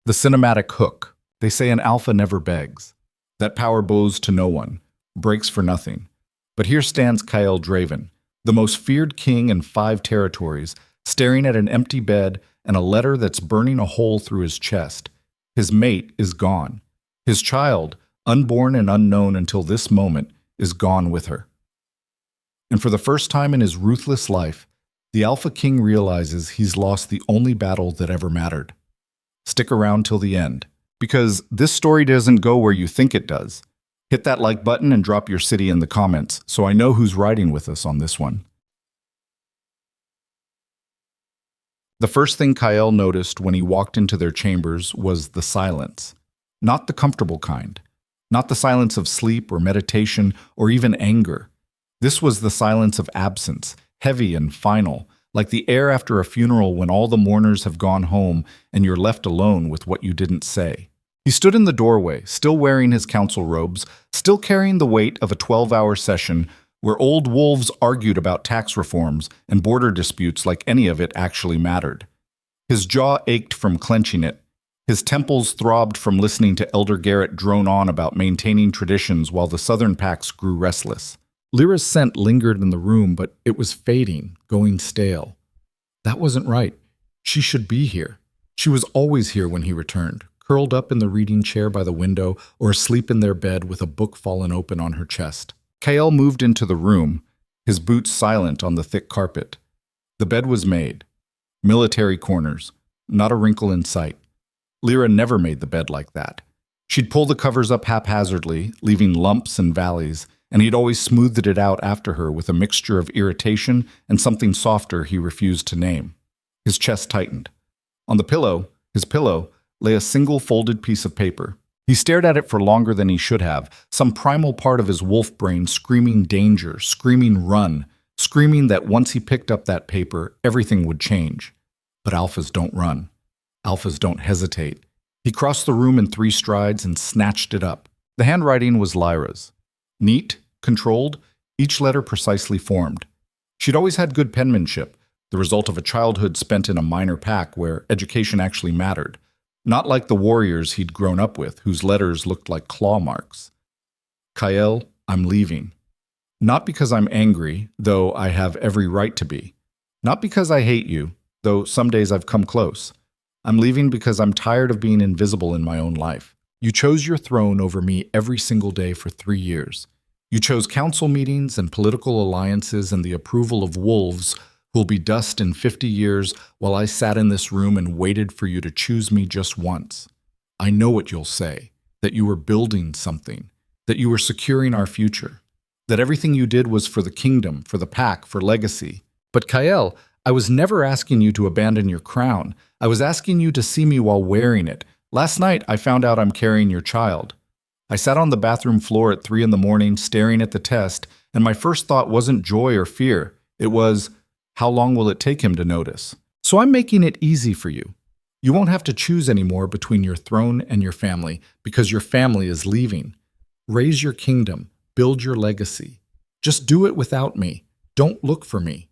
The cinematic hook. They say an alpha never begs. That power bows to no one, breaks for nothing. But here stands Kyle Draven, the most feared king in 5 territories, staring at an empty bed and a letter that's burning a hole through his chest. His mate is gone. His child, unborn and unknown until this moment, is gone with her. And for the first time in his ruthless life, the Alpha King realizes he's lost the only battle that ever mattered. Stick around till the end, because this story doesn't go where you think it does. Hit that like button and drop your city in the comments so I know who's riding with us on this one. The first thing Kyle noticed when he walked into their chambers was the silence. Not the comfortable kind. Not the silence of sleep or meditation or even anger. This was the silence of absence, heavy and final, like the air after a funeral when all the mourners have gone home and you're left alone with what you didn't say. He stood in the doorway, still wearing his council robes, still carrying the weight of a 12-hour session where old wolves argued about tax reforms and border disputes like any of it actually mattered. His jaw ached from clenching it. His temples throbbed from listening to Elder Garrett drone on about maintaining traditions while the southern packs grew restless. Lyra's scent lingered in the room, but it was fading, going stale. That wasn't right. She should be here. She was always here when he returned, curled up in the reading chair by the window or asleep in their bed with a book fallen open on her chest. Kael moved into the room, his boots silent on the thick carpet. The bed was made. Military corners, not a wrinkle in sight. Lyra never made the bed like that. She'd pull the covers up haphazardly, leaving lumps and valleys, and he'd always smoothed it out after her with a mixture of irritation and something softer he refused to name. His chest tightened. On the pillow, his pillow, lay a single folded piece of paper. He stared at it for longer than he should have, some primal part of his wolf brain screaming danger, screaming run, screaming that once he picked up that paper, everything would change. But alphas don't run. Alphas don't hesitate. He crossed the room in 3 strides and snatched it up. The handwriting was Lyra's. Neat, controlled, each letter precisely formed. She'd always had good penmanship, the result of a childhood spent in a minor pack where education actually mattered. Not like the warriors he'd grown up with, whose letters looked like claw marks. Kael, I'm leaving. Not because I'm angry, though I have every right to be. Not because I hate you, though some days I've come close. I'm leaving because I'm tired of being invisible in my own life. You chose your throne over me every single day for 3 years. You chose council meetings and political alliances and the approval of wolves who'll be dust in 50 years while I sat in this room and waited for you to choose me just once. I know what you'll say, that you were building something, that you were securing our future, that everything you did was for the kingdom, for the pack, for legacy. But Kael, I was never asking you to abandon your crown. I was asking you to see me while wearing it. Last night, I found out I'm carrying your child. I sat on the bathroom floor at 3 a.m. staring at the test, and my first thought wasn't joy or fear. It was, how long will it take him to notice? So I'm making it easy for you. You won't have to choose anymore between your throne and your family, because your family is leaving. Raise your kingdom. Build your legacy. Just do it without me. Don't look for me.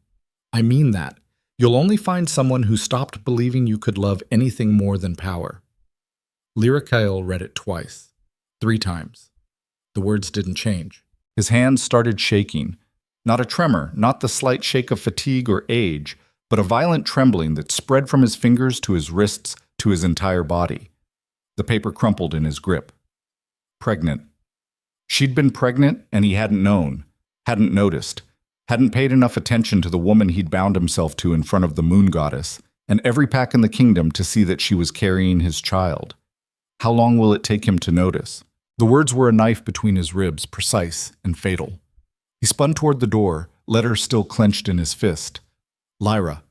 I mean that. You'll only find someone who stopped believing you could love anything more than power. Lyra Kael read it twice, 3 times. The words didn't change. His hands started shaking. Not a tremor, not the slight shake of fatigue or age, but a violent trembling that spread from his fingers to his wrists to his entire body. The paper crumpled in his grip. Pregnant. She'd been pregnant and he hadn't known, hadn't noticed, hadn't paid enough attention to the woman he'd bound himself to in front of the moon goddess, and every pack in the kingdom to see that she was carrying his child. How long will it take him to notice? The words were a knife between his ribs, precise and fatal. He spun toward the door, letter still clenched in his fist. Lyra.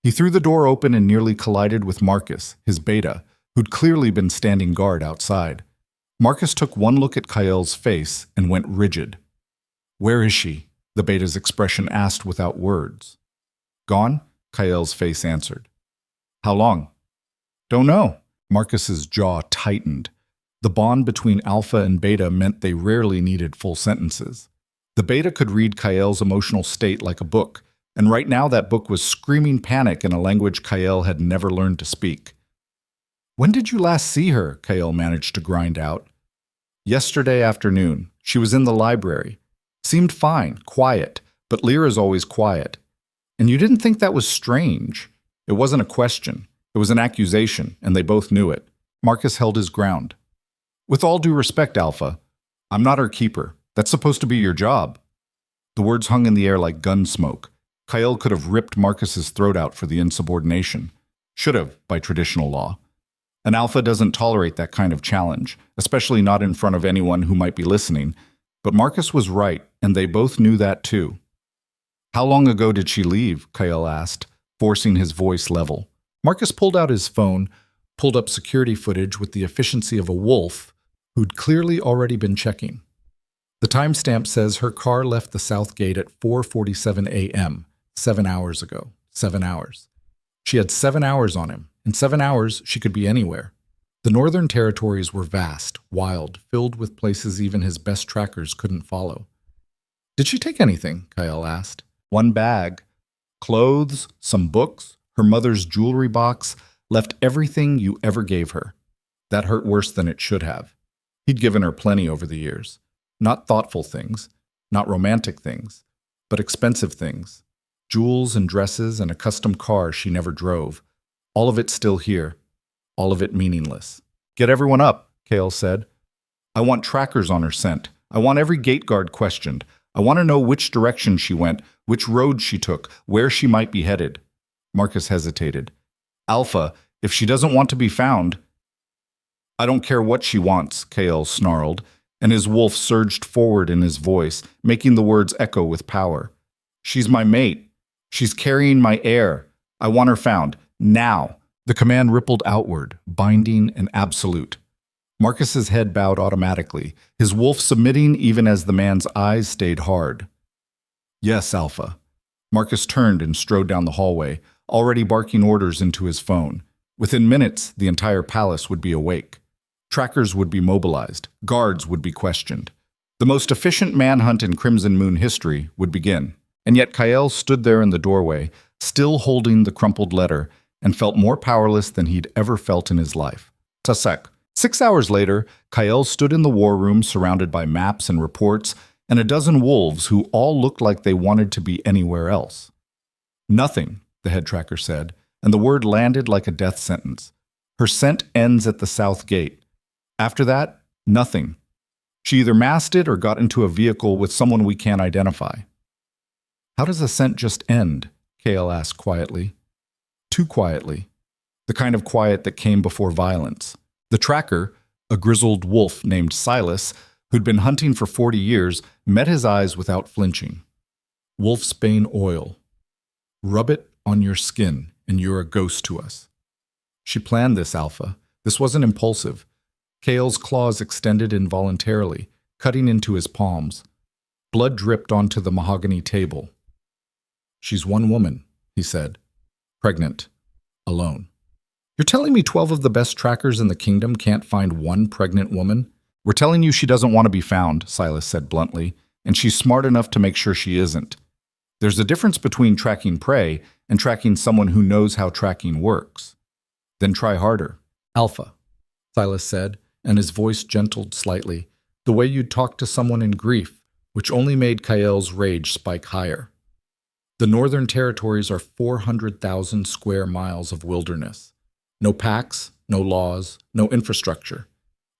He threw the door open and nearly collided with Marcus, his beta, who'd clearly been standing guard outside. Marcus took one look at Kael's face and went rigid. Where is she? The beta's expression asked without words. Gone? Kael's face answered. How long? Don't know. Marcus's jaw tightened. The bond between Alpha and Beta meant they rarely needed full sentences. The Beta could read Kael's emotional state like a book, and right now that book was screaming panic in a language Kael had never learned to speak. When did you last see her? Kael managed to grind out. Yesterday afternoon. She was in the library. Seemed fine, quiet, but Lyra's always quiet. And you didn't think that was strange. It wasn't a question. It was an accusation, and they both knew it. Marcus held his ground. With all due respect, Alpha, I'm not her keeper. That's supposed to be your job. The words hung in the air like gun smoke. Kael could have ripped Marcus's throat out for the insubordination. Should have, by traditional law. An Alpha doesn't tolerate that kind of challenge, especially not in front of anyone who might be listening. But Marcus was right, and they both knew that too. How long ago did she leave? Kael asked, forcing his voice level. Marcus pulled out his phone, pulled up security footage with the efficiency of a wolf who'd clearly already been checking. The timestamp says her car left the south gate at 4:47 a.m., 7 hours ago. 7 hours. She had 7 hours on him. In 7 hours, she could be anywhere. The northern territories were vast, wild, filled with places even his best trackers couldn't follow. Did she take anything? Kael asked. One bag. Clothes, some books, her mother's jewelry box, left everything you ever gave her. That hurt worse than it should have. He'd given her plenty over the years. Not thoughtful things, not romantic things, but expensive things. Jewels and dresses and a custom car she never drove. All of it still here. All of it meaningless. Get everyone up, Kael said. I want trackers on her scent. I want every gate guard questioned. I want to know which direction she went, which road she took, where she might be headed. Marcus hesitated. Alpha, if she doesn't want to be found... I don't care what she wants, Kael snarled, and his wolf surged forward in his voice, making the words echo with power. She's my mate. She's carrying my heir. I want her found. Now. The command rippled outward, binding and absolute. Marcus's head bowed automatically, his wolf submitting even as the man's eyes stayed hard. Yes, Alpha. Marcus turned and strode down the hallway, already barking orders into his phone. Within minutes, the entire palace would be awake. Trackers would be mobilized. Guards would be questioned. The most efficient manhunt in Crimson Moon history would begin. And yet Kael stood there in the doorway, still holding the crumpled letter, and felt more powerless than he'd ever felt in his life. Tasek. 6 hours later, Kael stood in the war room surrounded by maps and reports and a dozen wolves who all looked like they wanted to be anywhere else. Nothing, the head tracker said, and the word landed like a death sentence. Her scent ends at the south gate. After that, nothing. She either masted or got into a vehicle with someone we can't identify. How does a scent just end? Kael asked quietly. Too quietly. The kind of quiet that came before violence. The tracker, a grizzled wolf named Silas, who'd been hunting for 40 years, met his eyes without flinching. Wolfsbane oil. Rub it on your skin, and you're a ghost to us. She planned this, Alpha. This wasn't impulsive. Kael's claws extended involuntarily, cutting into his palms. Blood dripped onto the mahogany table. She's one woman, he said. Pregnant. Alone. You're telling me 12 of the best trackers in the kingdom can't find one pregnant woman? We're telling you she doesn't want to be found, Silas said bluntly, and she's smart enough to make sure she isn't. There's a difference between tracking prey and tracking someone who knows how tracking works. Then try harder. Alpha, Silas said, and his voice gentled slightly, the way you'd talk to someone in grief, which only made Kael's rage spike higher. The northern territories are 400,000 square miles of wilderness. No packs, no laws, no infrastructure.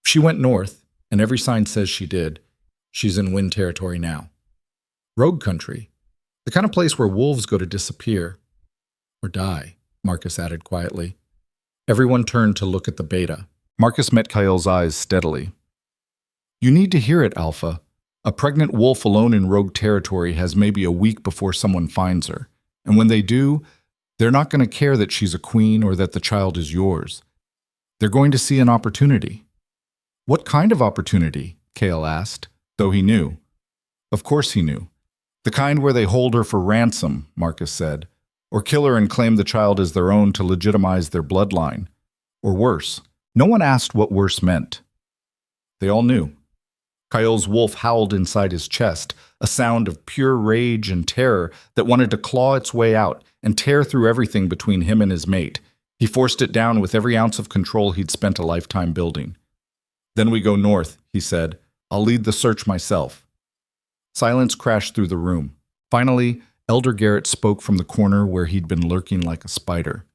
If she went north, and every sign says she did, she's in Wind territory now. Rogue country. The kind of place where wolves go to disappear. Or die, Marcus added quietly. Everyone turned to look at the beta. Marcus met Kael's eyes steadily. You need to hear it, Alpha. A pregnant wolf alone in rogue territory has maybe a week before someone finds her. And when they do, they're not going to care that she's a queen or that the child is yours. They're going to see an opportunity. What kind of opportunity? Kael asked, though he knew. Of course he knew. The kind where they hold her for ransom, Marcus said, or kill her and claim the child as their own to legitimize their bloodline. Or worse. No one asked what worse meant. They all knew. Kael's wolf howled inside his chest, a sound of pure rage and terror that wanted to claw its way out and tear through everything between him and his mate. He He forced it down with every ounce of control he'd spent a lifetime building. "Then we go north," he said. "I'll lead the search myself." Silence crashed through the room. Finally, Elder Garrett spoke from the corner where he'd been lurking like a spider.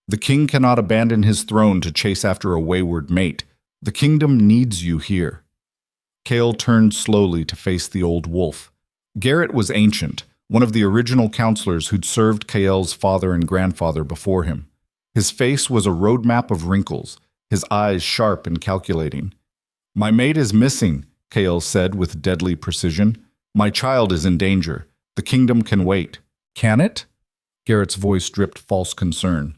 "The king cannot abandon his throne to chase after a wayward mate. The kingdom needs you here." Cale turned slowly to face the old wolf. Garrett was ancient, one of the original counselors who'd served Kael's father and grandfather before him. His face was a roadmap of wrinkles, his eyes sharp and calculating. "My mate is missing," Kael said with deadly precision. "My child is in danger. The kingdom can wait." "Can it?" Garrett's voice dripped false concern.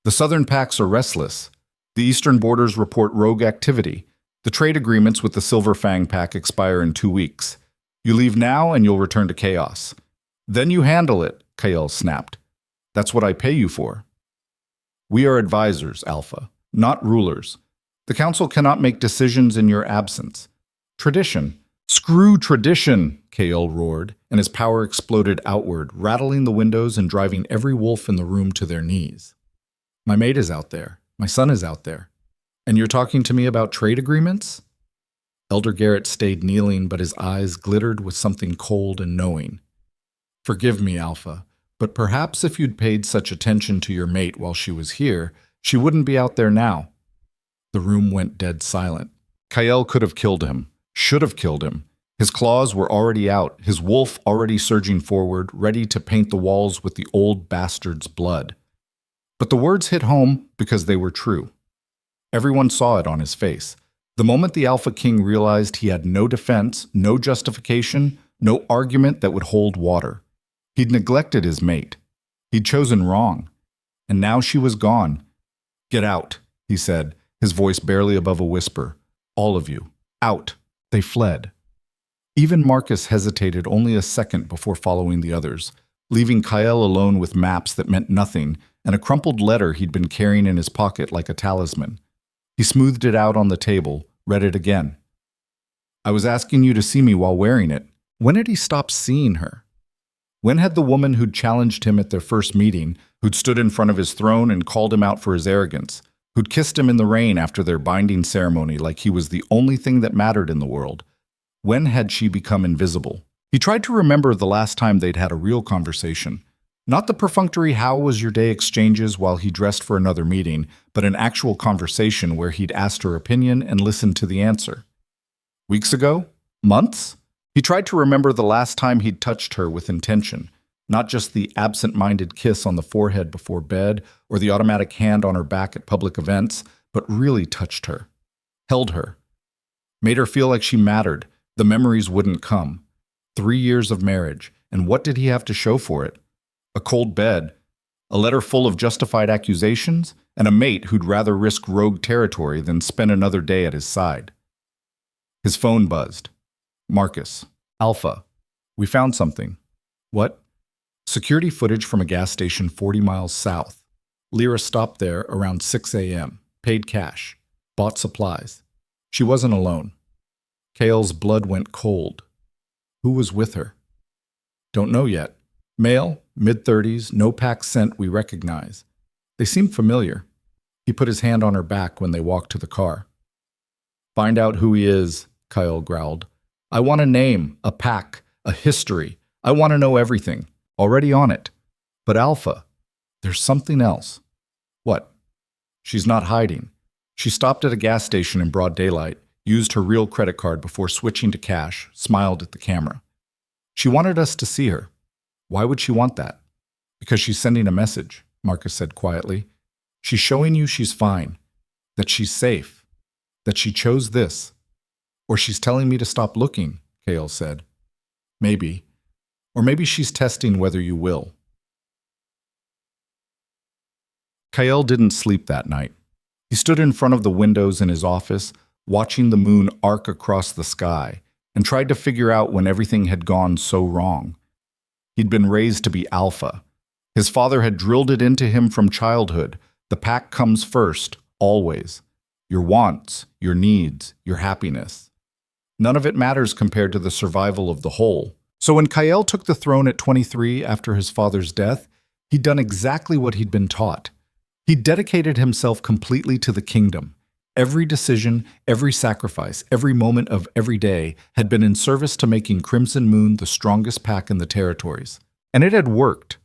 "The southern packs are restless. The eastern borders report rogue activity. The trade agreements with the Silver Fang pack expire in 2 weeks. You leave now and you'll return to chaos. Then you handle it," Kael snapped. "That's what I pay you for." "We are advisors, Alpha, not rulers. The council cannot make decisions in your absence. Tradition." "Screw tradition," Kael roared, and his power exploded outward, rattling the windows and driving every wolf in the room to their knees. "My mate is out there. My son is out there. And you're talking to me about trade agreements?" Elder Garrett stayed kneeling, but his eyes glittered with something cold and knowing. "Forgive me, Alpha, but perhaps if you'd paid such attention to your mate while she was here, she wouldn't be out there now." The room went dead silent. Kael could have killed him, should have killed him. His claws were already out, his wolf already surging forward, ready to paint the walls with the old bastard's blood. But the words hit home because they were true. Everyone saw it on his face. The moment the Alpha King realized he had no defense, no justification, no argument that would hold water. He'd neglected his mate. He'd chosen wrong. And now she was gone. "Get out," he said, his voice barely above a whisper. "All of you. Out." They fled. Even Marcus hesitated only a second before following the others, leaving Kael alone with maps that meant nothing and a crumpled letter he'd been carrying in his pocket like a talisman. He smoothed it out on the table, read it again. "I was asking you to see me while wearing it." When had he stopped seeing her? When had the woman who'd challenged him at their first meeting, who'd stood in front of his throne and called him out for his arrogance, who'd kissed him in the rain after their binding ceremony like he was the only thing that mattered in the world, when had she become invisible? He tried to remember the last time they'd had a real conversation. Not the perfunctory "how was your day" exchanges while he dressed for another meeting, but an actual conversation where he'd asked her opinion and listened to the answer. Weeks ago? Months? He tried to remember the last time he'd touched her with intention, not just the absent-minded kiss on the forehead before bed or the automatic hand on her back at public events, but really touched her, held her, made her feel like she mattered. The memories wouldn't come. 3 years of marriage, and what did he have to show for it? A cold bed, a letter full of justified accusations, and a mate who'd rather risk rogue territory than spend another day at his side. His phone buzzed. "Marcus. Alpha. We found something." "What?" "Security footage from a gas station 40 miles south. Lyra stopped there around 6 a.m., paid cash, bought supplies. She wasn't alone." Kael's blood went cold. Who was with her? "Don't know yet. Male, mid-30s, no pack scent we recognize. They seem familiar." He put his hand on her back when they walked to the car. "Find out who he is," Kael growled. "I want a name, a pack, a history. I want to know everything. Already on it. But Alpha, there's something else." "What?" "She's not hiding. She stopped at a gas station in broad daylight, used her real credit card before switching to cash, smiled at the camera. She wanted us to see her. Why would she want that?" "Because she's sending a message," Marcus said quietly. "She's showing you she's fine, that she's safe, that she chose this. Or she's telling me to stop looking," Kael said. "Maybe. Or maybe she's testing whether you will." Kael didn't sleep that night. He stood in front of the windows in his office, watching the moon arc across the sky, and tried to figure out when everything had gone so wrong. He'd been raised to be Alpha. His father had drilled it into him from childhood. The pack comes first, always. Your wants, your needs, your happiness. None of it matters compared to the survival of the whole. So when Kael took the throne at 23 after his father's death, he'd done exactly what he'd been taught. He dedicated himself completely to the kingdom. Every decision, every sacrifice, every moment of every day had been in service to making Crimson Moon the strongest pack in the territories. And it had worked.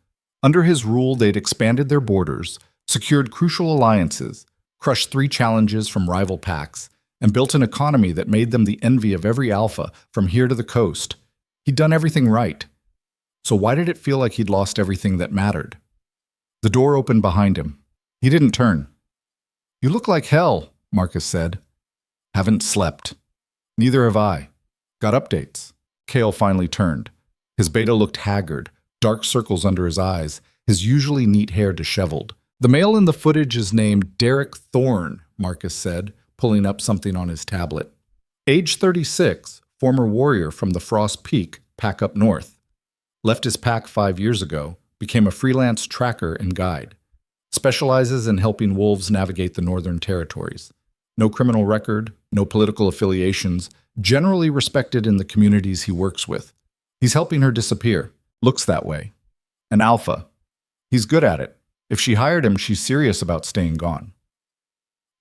Under his rule, they'd expanded their borders, secured crucial alliances, crushed 3 challenges from rival packs, and built an economy that made them the envy of every alpha from here to the coast. He'd done everything right. So why did it feel like he'd lost everything that mattered? The door opened behind him. He didn't turn. "You look like hell," Marcus said. "Haven't slept." "Neither have I." "Got updates." Kale finally turned. His beta looked haggard, dark circles under his eyes, his usually neat hair disheveled. "The male in the footage is named Derek Thorne," Marcus said, pulling up something on his tablet. "Age 36, former warrior from the Frost Peak, pack up north. Left his pack 5 years ago, became a freelance tracker and guide. Specializes in helping wolves navigate the northern territories. No criminal record, no political affiliations, generally respected in the communities he works with. He's helping her disappear. Looks that way. An alpha. He's good at it. If she hired him, she's serious about staying gone."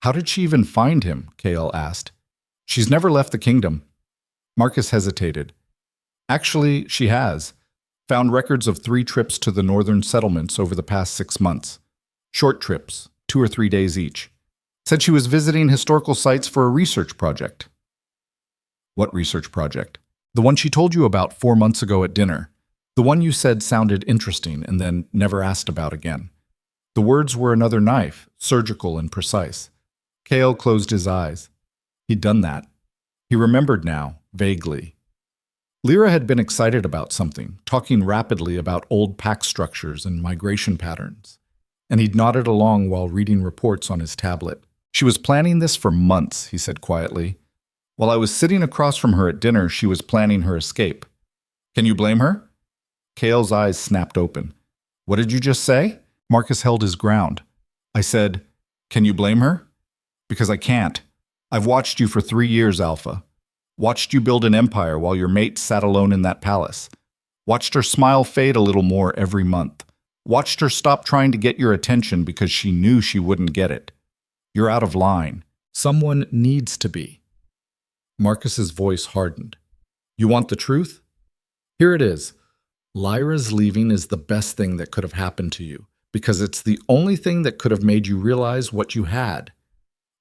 "How did she even find him?" Kale asked. "She's never left the kingdom." Marcus hesitated. "Actually, she has. Found records of 3 trips to the northern settlements over the past 6 months. Short trips, 2 or 3 days each. Said she was visiting historical sites for a research project." "What research project?" "The one she told you about 4 months ago at dinner. The one you said sounded interesting and then never asked about again. The words were another knife, surgical and precise." Kale closed his eyes. He'd done that. He remembered now, vaguely. Lyra had been excited about something, talking rapidly about old pack structures and migration patterns. And he'd nodded along while reading reports on his tablet. "She was planning this for months," he said quietly. "While I was sitting across from her at dinner, she was planning her escape. Can you blame her?" Kale's eyes snapped open. "What did you just say?" Marcus held his ground. "I said, can you blame her? Because I can't. I've watched you for 3 years, Alpha. Watched you build an empire while your mate sat alone in that palace. Watched her smile fade a little more every month. Watched her stop trying to get your attention because she knew she wouldn't get it. You're out of line. Someone needs to be." Marcus's voice hardened. "You want the truth? Here it is. Lyra's leaving is the best thing that could have happened to you, because it's the only thing that could have made you realize what you had."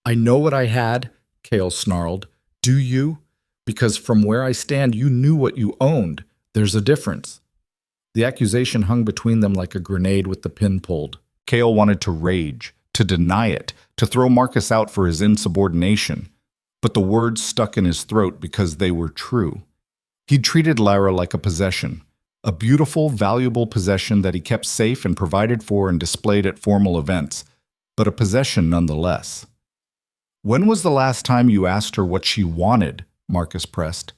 "I know what I had," Kale snarled. "Do you? Because from where I stand, you knew what you owned. There's a difference." The accusation hung between them like a grenade with the pin pulled. Kale wanted to rage, to deny it, to throw Marcus out for his insubordination. But the words stuck in his throat because they were true. He'd treated Lyra like a possession, a beautiful, valuable possession that he kept safe and provided for and displayed at formal events, but a possession nonetheless. "When was the last time you asked her what she wanted?" Marcus pressed.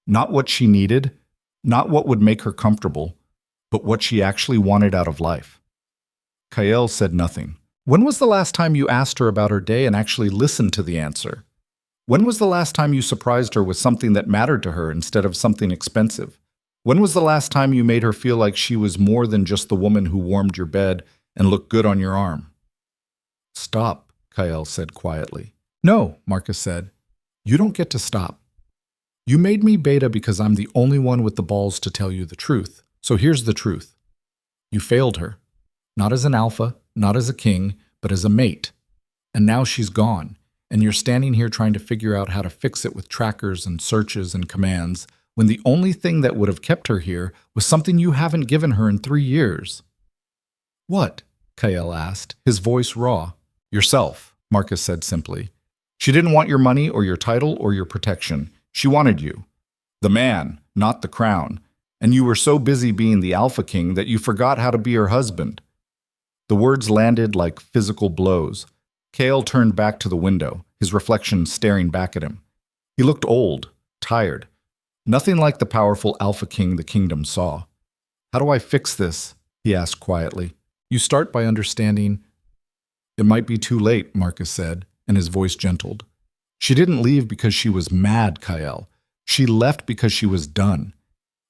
"Not what she needed, not what would make her comfortable, but what she actually wanted out of life." Kale said nothing. "When was the last time you asked her about her day and actually listened to the answer? When was the last time you surprised her with something that mattered to her instead of something expensive? When was the last time you made her feel like she was more than just the woman who warmed your bed and looked good on your arm?" "Stop," Kyle said quietly. "No," Marcus said. "You don't get to stop. You made me beta because I'm the only one with the balls to tell you the truth. So here's the truth. You failed her. Not as an alpha, not as a king, but as a mate. And now she's gone, and you're standing here trying to figure out how to fix it with trackers and searches and commands, when the only thing that would have kept her here was something you haven't given her in 3 years." "What?" Kyle asked, his voice raw. "Yourself," Marcus said simply. "She didn't want your money or your title or your protection. She wanted you. The man, not the crown. And you were so busy being the Alpha King that you forgot how to be her husband." The words landed like physical blows. Kale turned back to the window, his reflection staring back at him. He looked old, tired. Nothing like the powerful Alpha King the kingdom saw. "How do I fix this?" he asked quietly. "You start by understanding." "It might be too late," Marcus said, and his voice gentled. "She didn't leave because she was mad, Kyle. She left because she was done.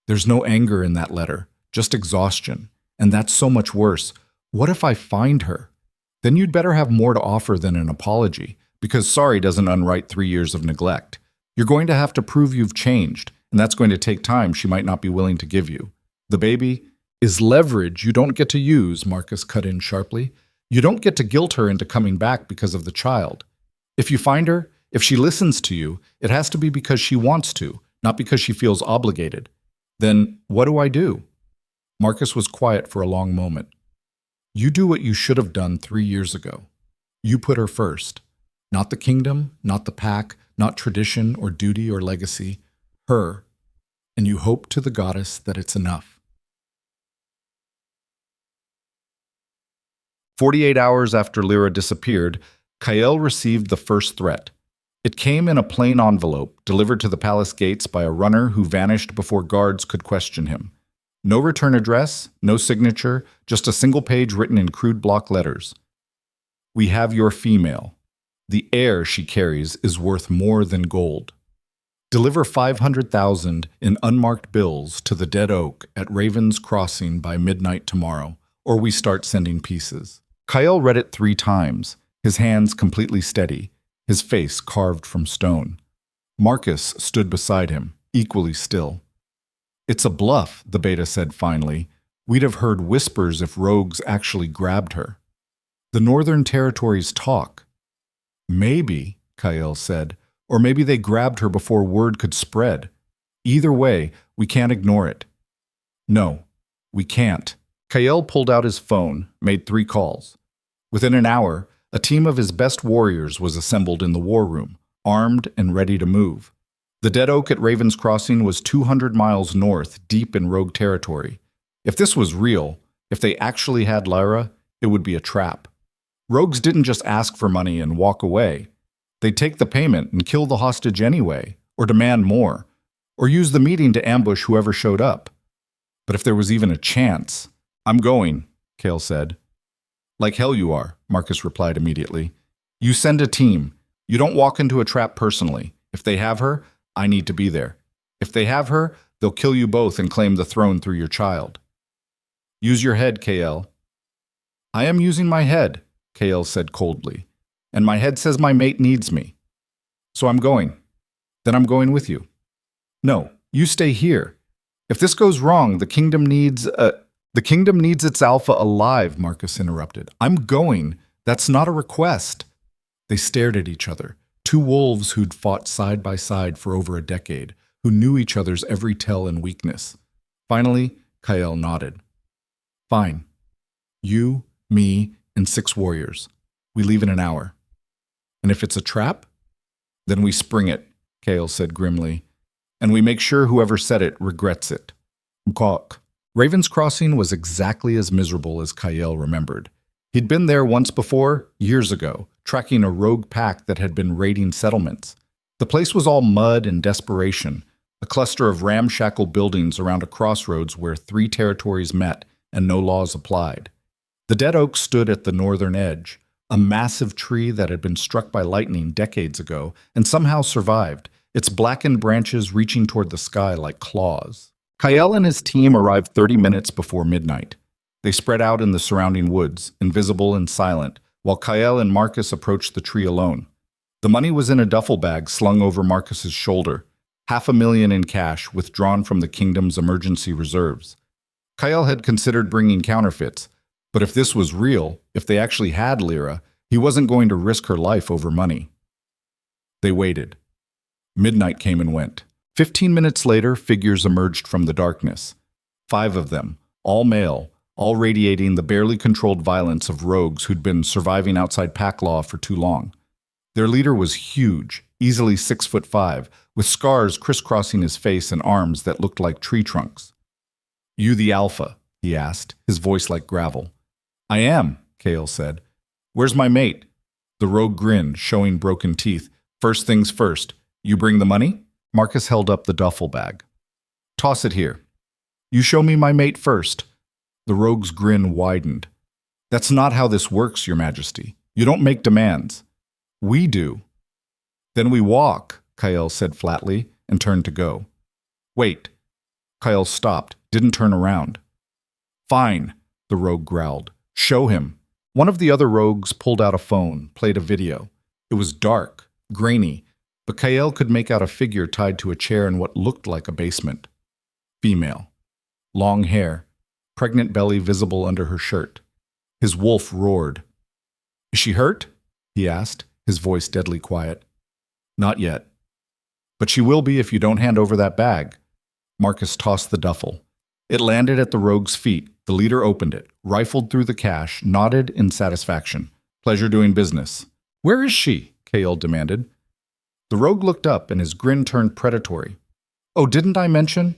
There's no anger in that letter, just exhaustion. And that's so much worse. What if I find her? Then you'd better have more to offer than an apology, because sorry doesn't unwrite 3 years of neglect. You're going to have to prove you've changed, and that's going to take time she might not be willing to give you. The baby is leverage you don't get to use, Marcus cut in sharply. You don't get to guilt her into coming back because of the child. If you find her, if she listens to you, it has to be because she wants to, not because she feels obligated. Then what do I do? Marcus was quiet for a long moment. You do what you should have done 3 years ago. You put her first. Not the kingdom, not the pack, not tradition or duty or legacy. Her. And you hope to the goddess that it's enough. 48 hours after Lyra disappeared, Kael received the first threat. It came in a plain envelope delivered to the palace gates by a runner who vanished before guards could question him. No return address, no signature, just a single page written in crude block letters. We have your female. The heir she carries is worth more than gold. Deliver 500,000 in unmarked bills to the Dead Oak at Raven's Crossing by midnight tomorrow, or we start sending pieces. Kael read it 3 times, his hands completely steady, his face carved from stone. Marcus stood beside him, equally still. It's a bluff, the beta said finally. We'd have heard whispers if rogues actually grabbed her. The Northern Territories talk. Maybe, Kael said, or maybe they grabbed her before word could spread. Either way, we can't ignore it. No, we can't. Kael pulled out his phone, made 3 calls. Within an hour, a team of his best warriors was assembled in the war room, armed and ready to move. The Dead Oak at Raven's Crossing was 200 miles north, deep in rogue territory. If this was real, if they actually had Lyra, it would be a trap. Rogues didn't just ask for money and walk away. They'd take the payment and kill the hostage anyway, or demand more, or use the meeting to ambush whoever showed up. But if there was even a chance, I'm going, Kael said. Like hell you are, Marcus replied immediately. You send a team. You don't walk into a trap personally. If they have her, I need to be there. If they have her, they'll kill you both and claim the throne through your child. Use your head, Kael. I am using my head, Kael said coldly, and my head says my mate needs me. So I'm going. Then I'm going with you. No, you stay here. If this goes wrong, the kingdom needs its alpha alive, Marcus interrupted. I'm going. That's not a request. They stared at each other. 2 wolves who'd fought side by side for over a decade, who knew each other's every tell and weakness. Finally, Kael nodded. Fine. You, me, and 6 warriors. We leave in an hour. And if it's a trap? Then we spring it, Kael said grimly. And we make sure whoever said it regrets it. Mkok. Raven's Crossing was exactly as miserable as Kael remembered. He'd been there once before, years ago, tracking a rogue pack that had been raiding settlements. The place was all mud and desperation, a cluster of ramshackle buildings around a crossroads where 3 territories met and no laws applied. The Dead Oak stood at the northern edge, a massive tree that had been struck by lightning decades ago and somehow survived, its blackened branches reaching toward the sky like claws. Kael and his team arrived 30 minutes before midnight. They spread out in the surrounding woods, invisible and silent, while Kael and Marcus approached the tree alone. The money was in a duffel bag slung over Marcus's shoulder, $500,000 in cash withdrawn from the kingdom's emergency reserves. Kael had considered bringing counterfeits, but if this was real, if they actually had Lyra, he wasn't going to risk her life over money. They waited. Midnight came and went. 15 minutes later, figures emerged from the darkness. 5 of them, all male, all radiating the barely controlled violence of rogues who'd been surviving outside pack law for too long. Their leader was huge, easily 6'5", with scars crisscrossing his face and arms that looked like tree trunks. You the alpha? He asked, his voice like gravel. I am, Kael said. Where's my mate? The rogue grinned, showing broken teeth. First things first. You bring the money? Marcus held up the duffel bag. Toss it here. You show me my mate first. The rogue's grin widened. That's not how this works, Your Majesty. You don't make demands. We do. Then we walk, Kael said flatly, and turned to go. Wait. Kael stopped, didn't turn around. Fine, the rogue growled. Show him. One of the other rogues pulled out a phone, played a video. It was dark, grainy, but Kael could make out a figure tied to a chair in what looked like a basement. Female. Long hair, pregnant belly visible under her shirt. His wolf roared. "Is she hurt?" he asked, his voice deadly quiet. "Not yet. But she will be if you don't hand over that bag." Marcus tossed the duffel. It landed at the rogue's feet. The leader opened it, rifled through the cash, nodded in satisfaction. "Pleasure doing business." "Where is she?" Kael demanded. The rogue looked up and his grin turned predatory. "Oh, didn't I mention?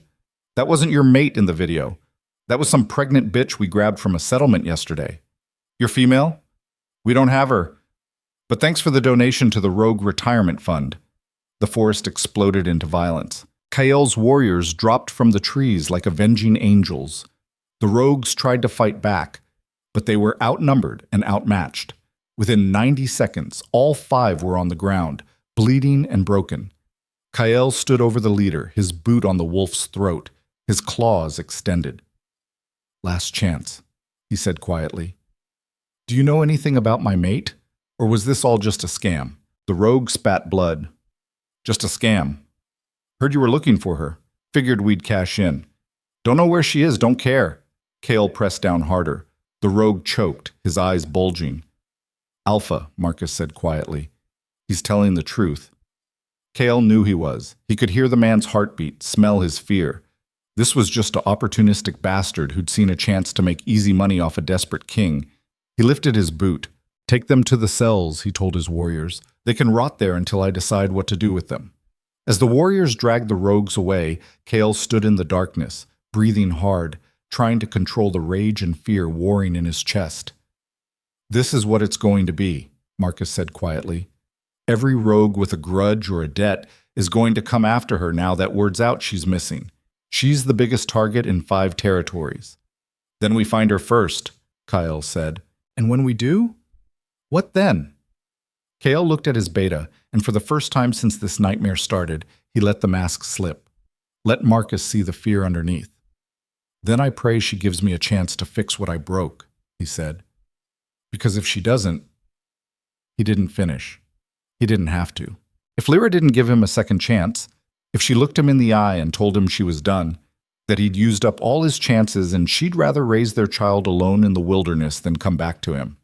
That wasn't your mate in the video. That was some pregnant bitch we grabbed from a settlement yesterday. You're female? We don't have her. But thanks for the donation to the Rogue Retirement Fund." The forest exploded into violence. Kael's warriors dropped from the trees like avenging angels. The rogues tried to fight back, but they were outnumbered and outmatched. Within 90 seconds, all 5 were on the ground, bleeding and broken. Kael stood over the leader, his boot on the wolf's throat, his claws extended. "Last chance," he said quietly. "Do you know anything about my mate? Or was this all just a scam?" The rogue spat blood. "Just a scam. Heard you were looking for her. Figured we'd cash in. Don't know where she is, don't care." Kael pressed down harder. The rogue choked, his eyes bulging. "Alpha," Marcus said quietly. "He's telling the truth." Kael knew he was. He could hear the man's heartbeat, smell his fear. This was just an opportunistic bastard who'd seen a chance to make easy money off a desperate king. He lifted his boot. "Take them to the cells," he told his warriors. "They can rot there until I decide what to do with them." As the warriors dragged the rogues away, Kael stood in the darkness, breathing hard, trying to control the rage and fear warring in his chest. "This is what it's going to be," Marcus said quietly. "Every rogue with a grudge or a debt is going to come after her now that word's out she's missing. She's the biggest target in 5 territories." "Then we find her first," Kael said. "And when we do? What then?" Kael looked at his beta, and for the first time since this nightmare started, he let the mask slip. Let Marcus see the fear underneath. "Then I pray she gives me a chance to fix what I broke," he said. "Because if she doesn't..." He didn't finish. He didn't have to. If Lyra didn't give him a second chance, if she looked him in the eye and told him she was done, that he'd used up all his chances and she'd rather raise their child alone in the wilderness than come back to him,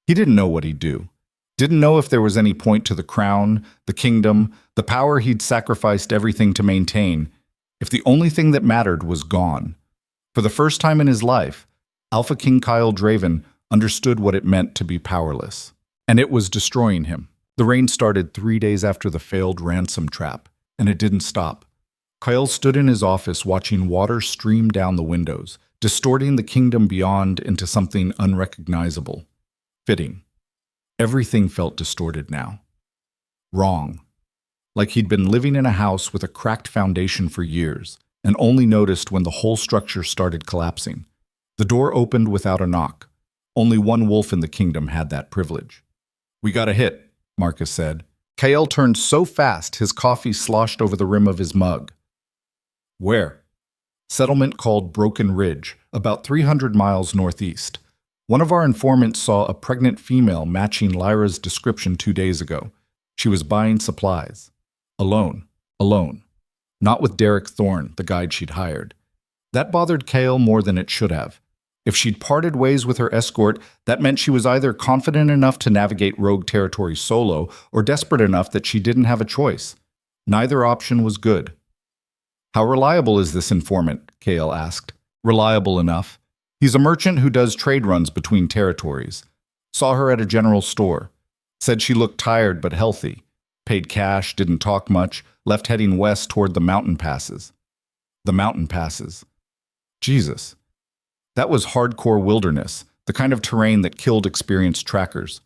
he didn't know what he'd do. Didn't know if there was any point to the crown, the kingdom, the power he'd sacrificed everything to maintain, if the only thing that mattered was gone. For the first time in his life, Alpha King Kael Draven understood what it meant to be powerless. And it was destroying him. The rain started 3 days after the failed ransom trap, and it didn't stop. Kael stood in his office watching water stream down the windows, distorting the kingdom beyond into something unrecognizable. Fitting. Everything felt distorted now. Wrong. Like he'd been living in a house with a cracked foundation for years, and only noticed when the whole structure started collapsing. The door opened without a knock. Only one wolf in the kingdom had that privilege. "We got a hit," Marcus said. Kael turned so fast his coffee sloshed over the rim of his mug. "Where?" "Settlement called Broken Ridge, about 300 miles northeast. One of our informants saw a pregnant female matching Lyra's description 2 days ago. She was buying supplies. Alone. Not with Derek Thorne, the guide she'd hired. That bothered Kael more than it should have. If she'd parted ways with her escort, that meant she was either confident enough to navigate rogue territory solo or desperate enough that she didn't have a choice. Neither option was good. "How reliable is this informant?" Kael asked. "Reliable enough. He's a merchant who does trade runs between territories. Saw her at a general store. Said she looked tired but healthy. Paid cash, didn't talk much, left heading west toward the mountain passes." The mountain passes. Jesus. That was hardcore wilderness, the kind of terrain that killed experienced trackers.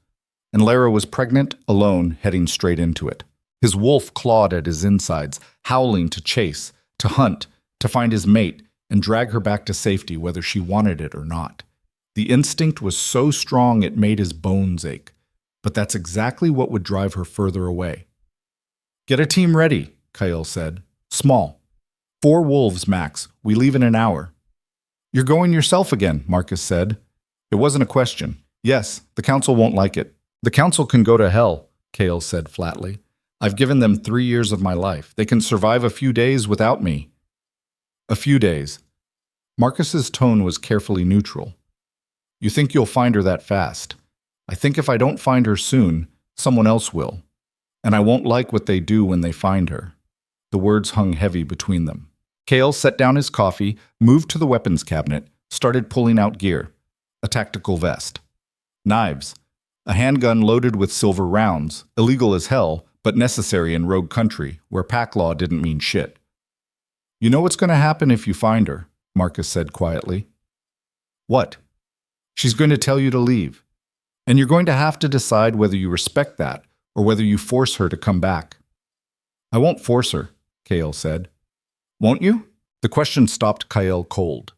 And Lyra was pregnant, alone, heading straight into it. His wolf clawed at his insides, howling to chase, to hunt, to find his mate, and drag her back to safety whether she wanted it or not. The instinct was so strong it made his bones ache. But that's exactly what would drive her further away. "Get a team ready," Kael said. "Small. 4 wolves, max. We leave in an hour." "You're going yourself again," Marcus said. It wasn't a question. Yes, the council won't like it. The council can go to hell, Kale said flatly. I've given them 3 years of my life. They can survive a few days without me. A few days. Marcus's tone was carefully neutral. You think you'll find her that fast? I think if I don't find her soon, someone else will. And I won't like what they do when they find her. The words hung heavy between them. Kale set down his coffee, moved to the weapons cabinet, started pulling out gear. A tactical vest. Knives. A handgun loaded with silver rounds, illegal as hell, but necessary in rogue country, where pack law didn't mean shit. You know what's going to happen if you find her, Marcus said quietly. What? She's going to tell you to leave. And you're going to have to decide whether you respect that or whether you force her to come back. I won't force her, Kale said. Won't you? The question stopped Kyle cold.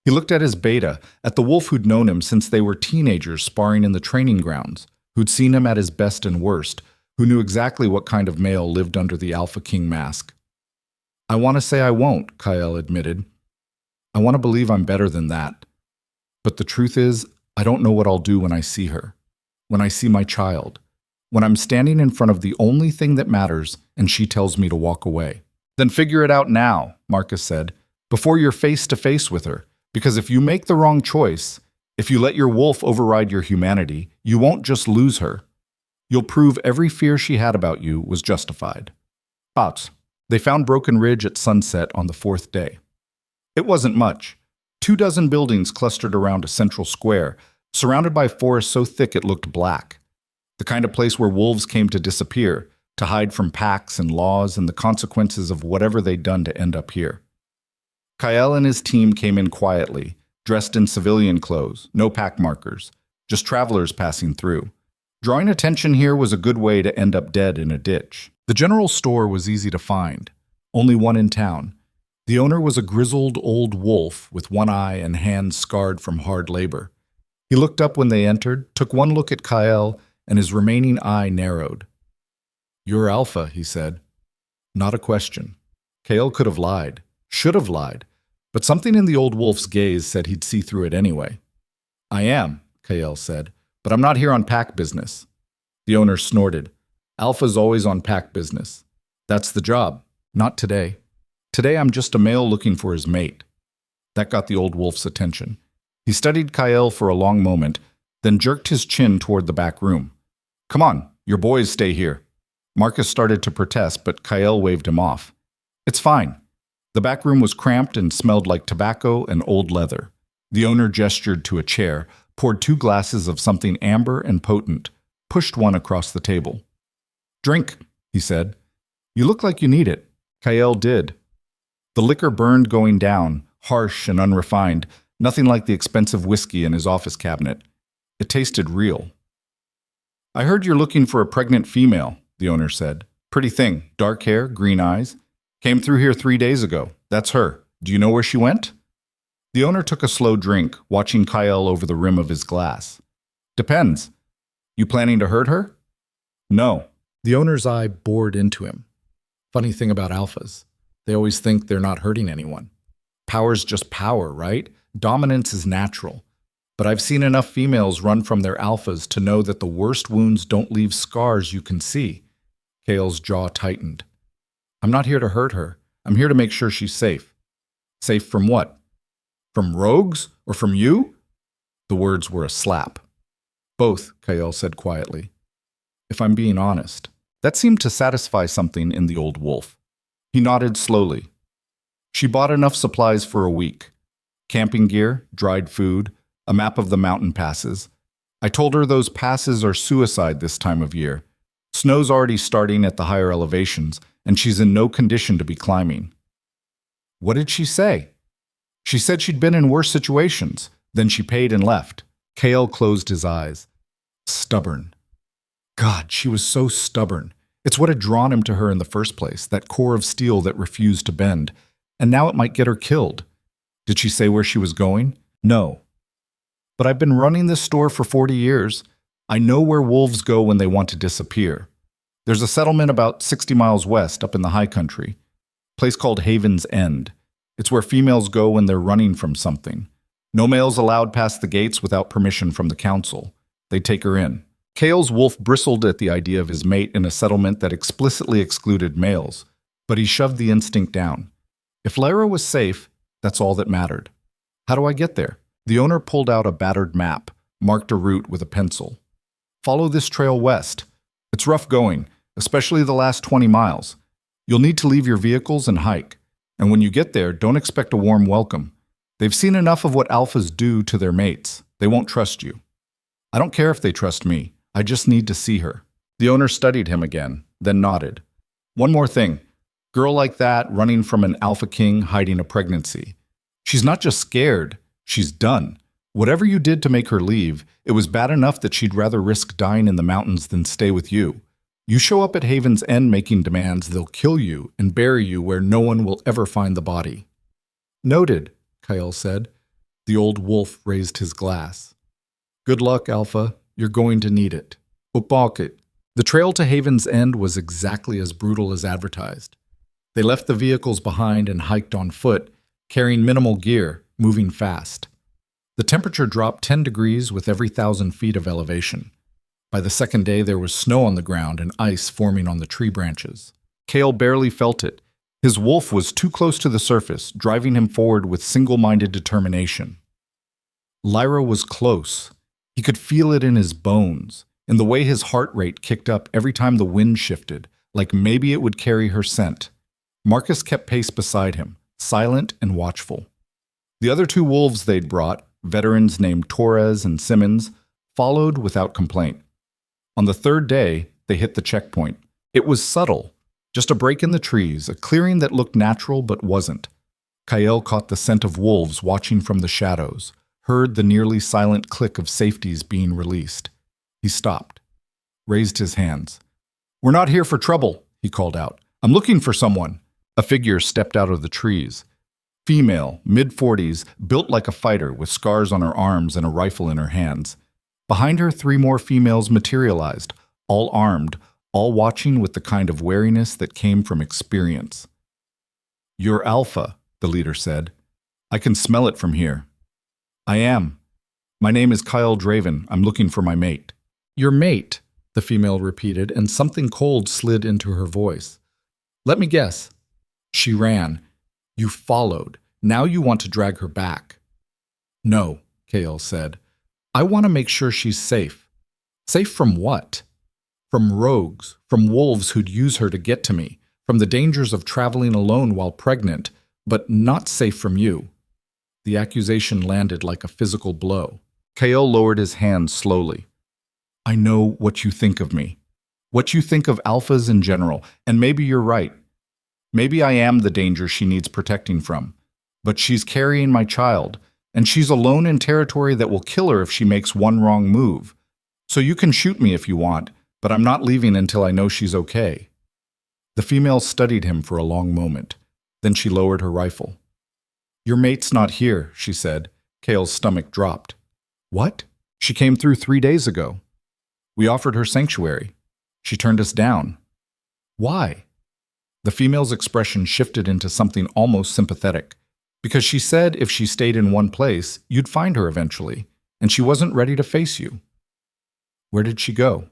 He looked at his beta, at the wolf who'd known him since they were teenagers sparring in the training grounds, who'd seen him at his best and worst, who knew exactly what kind of male lived under the Alpha King mask. I want to say I won't, Kyle admitted. I want to believe I'm better than that. But the truth is, I don't know what I'll do when I see her, when I see my child, when I'm standing in front of the only thing that matters and she tells me to walk away. Then figure it out now, Marcus said, before you're face to face with her. Because if you make the wrong choice, if you let your wolf override your humanity, you won't just lose her. You'll prove every fear she had about you was justified. Pops. They found Broken Ridge at sunset on the 4th day. It wasn't much. 24 buildings clustered around a central square, surrounded by forest so thick it looked black. The kind of place where wolves came to disappear, to hide from packs and laws and the consequences of whatever they'd done to end up here. Kyle and his team came in quietly, dressed in civilian clothes, no pack markers, just travelers passing through. Drawing attention here was a good way to end up dead in a ditch. The general store was easy to find, only one in town. The owner was a grizzled old wolf with one eye and hands scarred from hard labor. He looked up when they entered, took one look at Kyle, and his remaining eye narrowed. You're Alpha, he said. Not a question. Kale could have lied, should have lied, but something in the old wolf's gaze said he'd see through it anyway. I am, Kale said, but I'm not here on pack business. The owner snorted. Alpha's always on pack business. That's the job. Not today. Today I'm just a male looking for his mate. That got the old wolf's attention. He studied Kyle for a long moment, then jerked his chin toward the back room. Come on, your boys stay here. Marcus started to protest, but Kyle waved him off. It's fine. The back room was cramped and smelled like tobacco and old leather. The owner gestured to a chair, poured 2 glasses of something amber and potent, pushed one across the table. Drink, he said. You look like you need it. Kyle did. The liquor burned going down, harsh and unrefined, nothing like the expensive whiskey in his office cabinet. It tasted real. I heard you're looking for a pregnant female, the owner said. Pretty thing, dark hair, green eyes. Came through here 3 days ago. That's her. Do you know where she went? The owner took a slow drink, watching Kyle over the rim of his glass. Depends. You planning to hurt her? No. The owner's eye bored into him. Funny thing about alphas. They always think they're not hurting anyone. Power's just power, right? Dominance is natural. But I've seen enough females run from their alphas to know that the worst wounds don't leave scars you can see. Kale's jaw tightened. I'm not here to hurt her. I'm here to make sure she's safe. Safe from what? From rogues or from you? The words were a slap. Both, Kyle said quietly. If I'm being honest. That seemed to satisfy something in the old wolf. He nodded slowly. She bought enough supplies for a week. Camping gear, dried food, a map of the mountain passes. I told her those passes are suicide this time of year. Snow's already starting at the higher elevations, and she's in no condition to be climbing. What did she say? She said she'd been in worse situations. Then she paid and left. Kale closed his eyes. Stubborn. God, she was so stubborn. It's what had drawn him to her in the first place, that core of steel that refused to bend. And now it might get her killed. Did she say where she was going? No. But I've been running this store for 40 years. I know where wolves go when they want to disappear. There's a settlement about 60 miles west up in the high country. A place called Haven's End. It's where females go when they're running from something. No males allowed past the gates without permission from the council. They'd take her in. Kale's wolf bristled at the idea of his mate in a settlement that explicitly excluded males, but he shoved the instinct down. If Lyra was safe, that's all that mattered. How do I get there? The owner pulled out a battered map, marked a route with a pencil. Follow this trail west. It's rough going, especially the last 20 miles. You'll need to leave your vehicles and hike. And when you get there, don't expect a warm welcome. They've seen enough of what alphas do to their mates. They won't trust you. I don't care if they trust me. I just need to see her. The owner studied him again, then nodded. One more thing. Girl like that running from an alpha king hiding a pregnancy. She's not just scared, she's done. Whatever you did to make her leave, it was bad enough that she'd rather risk dying in the mountains than stay with you. You show up at Haven's End making demands, they'll kill you and bury you where no one will ever find the body. Noted, Kyle said. The old wolf raised his glass. Good luck, Alpha. You're going to need it. Upalkit. The trail to Haven's End was exactly as brutal as advertised. They left the vehicles behind and hiked on foot, carrying minimal gear, moving fast. The temperature dropped 10 degrees with every 1,000 feet of elevation. By the second day, there was snow on the ground and ice forming on the tree branches. Kale barely felt it. His wolf was too close to the surface, driving him forward with single-minded determination. Lyra was close. He could feel it in his bones, in the way his heart rate kicked up every time the wind shifted, like maybe it would carry her scent. Marcus kept pace beside him, silent and watchful. The other two wolves they'd brought, veterans named Torres and Simmons, followed without complaint. On the third day, they hit the checkpoint. It was subtle, just a break in the trees, a clearing that looked natural but wasn't. Kyle caught the scent of wolves watching from the shadows, heard the nearly silent click of safeties being released. He stopped, raised his hands. "We're not here for trouble," he called out. "I'm looking for someone." A figure stepped out of the trees. Female, mid-40s, built like a fighter with scars on her arms and a rifle in her hands. Behind her, 3 more females materialized, all armed, all watching with the kind of wariness that came from experience. "You're Alpha," the leader said. "I can smell it from here." "I am. My name is Kyle Draven. I'm looking for my mate." "Your mate," the female repeated, and something cold slid into her voice. "Let me guess." "She ran. You followed. Now you want to drag her back." "No," Kale said. "I want to make sure she's safe." "Safe from what?" "From rogues, from wolves who'd use her to get to me, from the dangers of traveling alone while pregnant, but not safe from you." The accusation landed like a physical blow. Kale lowered his hands slowly. "I know what you think of me, what you think of alphas in general, and maybe you're right. Maybe I am the danger she needs protecting from. But she's carrying my child, and she's alone in territory that will kill her if she makes one wrong move. So you can shoot me if you want, but I'm not leaving until I know she's okay." The female studied him for a long moment. Then she lowered her rifle. "Your mate's not here," she said. Kale's stomach dropped. "What? She came through 3 days ago. We offered her sanctuary. She turned us down. Why?" The female's expression shifted into something almost sympathetic. "Because she said if she stayed in one place, you'd find her eventually, and she wasn't ready to face you." "Where did she go?"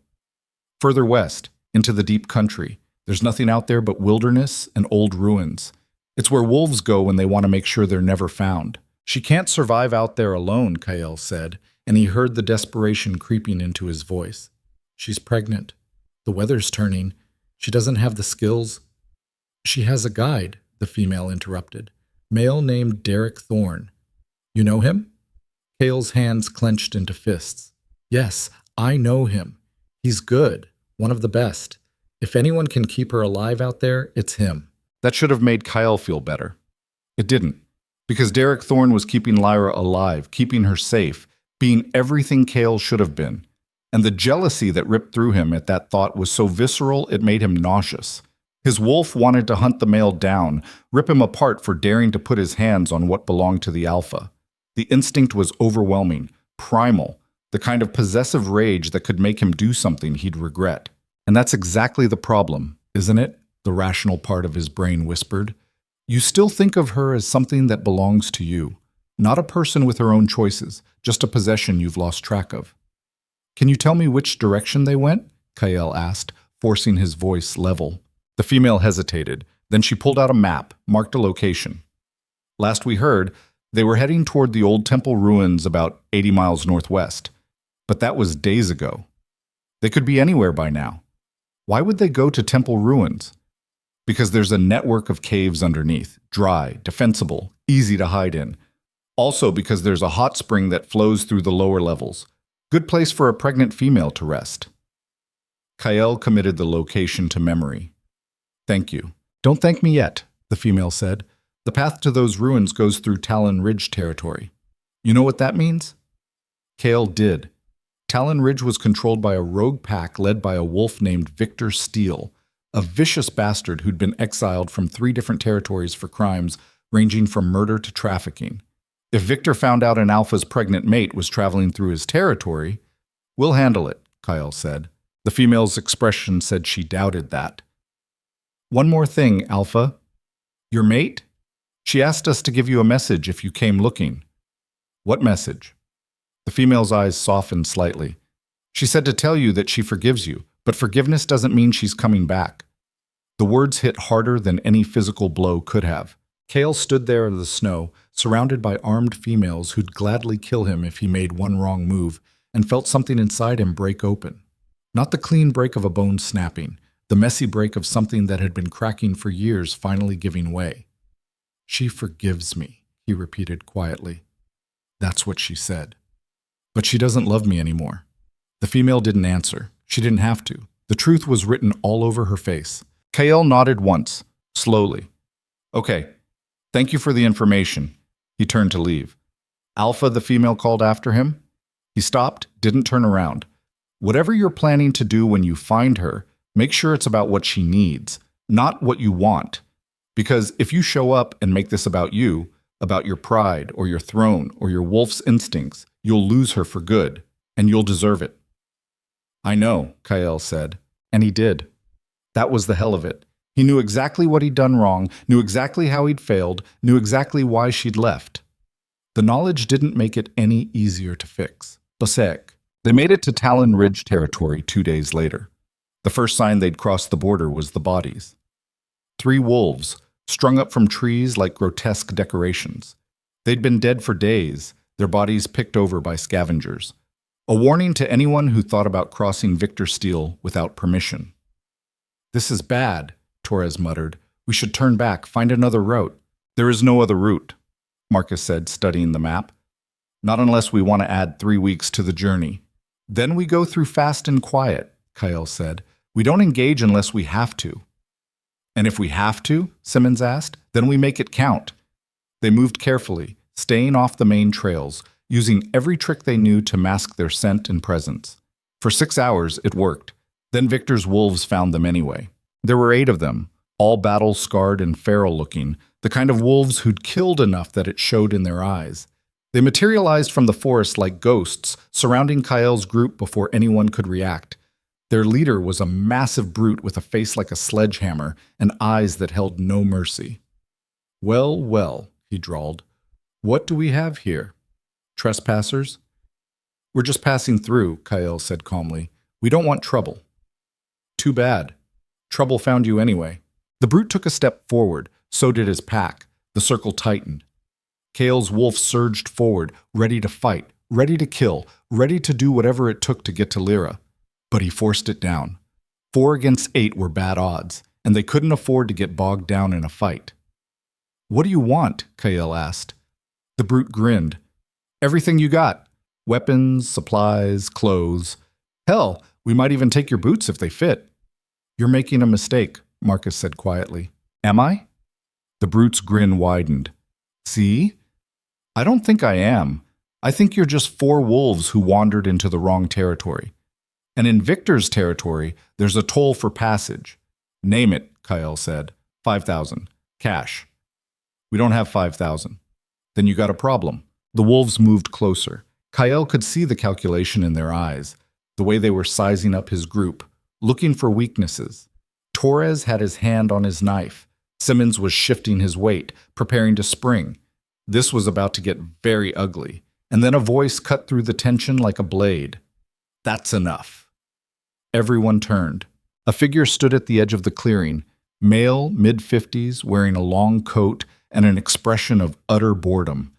"Further west, into the deep country. There's nothing out there but wilderness and old ruins. It's where wolves go when they want to make sure they're never found." "She can't survive out there alone," Kyle said, and he heard the desperation creeping into his voice. "She's pregnant. The weather's turning. She doesn't have the skills." "She has a guide," the female interrupted. "Male named Derek Thorne. You know him?" Kale's hands clenched into fists. "Yes, I know him. He's good, one of the best. If anyone can keep her alive out there, it's him." That should have made Kyle feel better. It didn't, because Derek Thorne was keeping Lyra alive, keeping her safe, being everything Kale should have been. And the jealousy that ripped through him at that thought was so visceral it made him nauseous. His wolf wanted to hunt the male down, rip him apart for daring to put his hands on what belonged to the alpha. The instinct was overwhelming, primal, the kind of possessive rage that could make him do something he'd regret. "And that's exactly the problem, isn't it?" the rational part of his brain whispered. "You still think of her as something that belongs to you, not a person with her own choices, just a possession you've lost track of." Can you tell me which direction they went? Kael asked, forcing his voice level. The female hesitated. Then she pulled out a map, marked a location. Last we heard, they were heading toward the old temple ruins about 80 miles northwest. But that was days ago. They could be anywhere by now. Why would they go to temple ruins? Because there's a network of caves underneath, dry, defensible, easy to hide in. Also because there's a hot spring that flows through the lower levels. Good place for a pregnant female to rest. Kael committed the location to memory. Thank you. Don't thank me yet, the female said. The path to those ruins goes through Talon Ridge territory. You know what that means? Kael did. Talon Ridge was controlled by a rogue pack led by a wolf named Victor Steele, a vicious bastard who'd been exiled from 3 different territories for crimes ranging from murder to trafficking. If Victor found out an alpha's pregnant mate was traveling through his territory, we'll handle it, Kael said. The female's expression said she doubted that. One more thing, Alpha. Your mate? She asked us to give you a message if you came looking. What message? The female's eyes softened slightly. She said to tell you that she forgives you, but forgiveness doesn't mean she's coming back. The words hit harder than any physical blow could have. Kael stood there in the snow, surrounded by armed females who'd gladly kill him if he made one wrong move, and felt something inside him break open. Not the clean break of a bone snapping, the messy break of something that had been cracking for years finally giving way. She forgives me, he repeated quietly. That's what she said. But she doesn't love me anymore. The female didn't answer. She didn't have to. The truth was written all over her face. Kael nodded once, slowly. Okay, thank you for the information. He turned to leave. Alpha, the female called after him. He stopped, didn't turn around. Whatever you're planning to do when you find her, make sure it's about what she needs, not what you want. Because if you show up and make this about you, about your pride or your throne or your wolf's instincts, you'll lose her for good, and you'll deserve it. I know, Kael said, and he did. That was the hell of it. He knew exactly what he'd done wrong, knew exactly how he'd failed, knew exactly why she'd left. The knowledge didn't make it any easier to fix. Basek. They made it to Talon Ridge territory 2 days later. The first sign they'd crossed the border was the bodies. 3 wolves, strung up from trees like grotesque decorations. They'd been dead for days, their bodies picked over by scavengers. A warning to anyone who thought about crossing Victor Steele without permission. This is bad, Torres muttered. We should turn back, find another route. There is no other route, Marcus said, studying the map. Not unless we want to add 3 weeks to the journey. Then we go through fast and quiet, Kael said. We don't engage unless we have to. And if we have to, Simmons asked, then we make it count. They moved carefully, staying off the main trails, using every trick they knew to mask their scent and presence. For 6 hours, it worked. Then Victor's wolves found them anyway. There were 8 of them, all battle-scarred and feral-looking, the kind of wolves who'd killed enough that it showed in their eyes. They materialized from the forest like ghosts, surrounding Kael's group before anyone could react. Their leader was a massive brute with a face like a sledgehammer and eyes that held no mercy. Well, well, he drawled. What do we have here? Trespassers? We're just passing through, Kael said calmly. We don't want trouble. Too bad. Trouble found you anyway. The brute took a step forward, so did his pack. The circle tightened. Kael's wolf surged forward, ready to fight, ready to kill, ready to do whatever it took to get to Lyra. But he forced it down. 4 against 8 were bad odds, and they couldn't afford to get bogged down in a fight. What do you want? Kael asked. The brute grinned. Everything you got. Weapons, supplies, clothes. Hell, we might even take your boots if they fit. You're making a mistake, Marcus said quietly. Am I? The brute's grin widened. See? I don't think I am. I think you're just 4 wolves who wandered into the wrong territory. And in Victor's territory, there's a toll for passage. Name it, Kael said. 5,000. Cash. We don't have 5,000. Then you got a problem. The wolves moved closer. Kael could see the calculation in their eyes, the way they were sizing up his group, looking for weaknesses. Torres had his hand on his knife. Simmons was shifting his weight, preparing to spring. This was about to get very ugly, and then a voice cut through the tension like a blade. That's enough. Everyone turned. A figure stood at the edge of the clearing, male, mid-50s, wearing a long coat and an expression of utter boredom.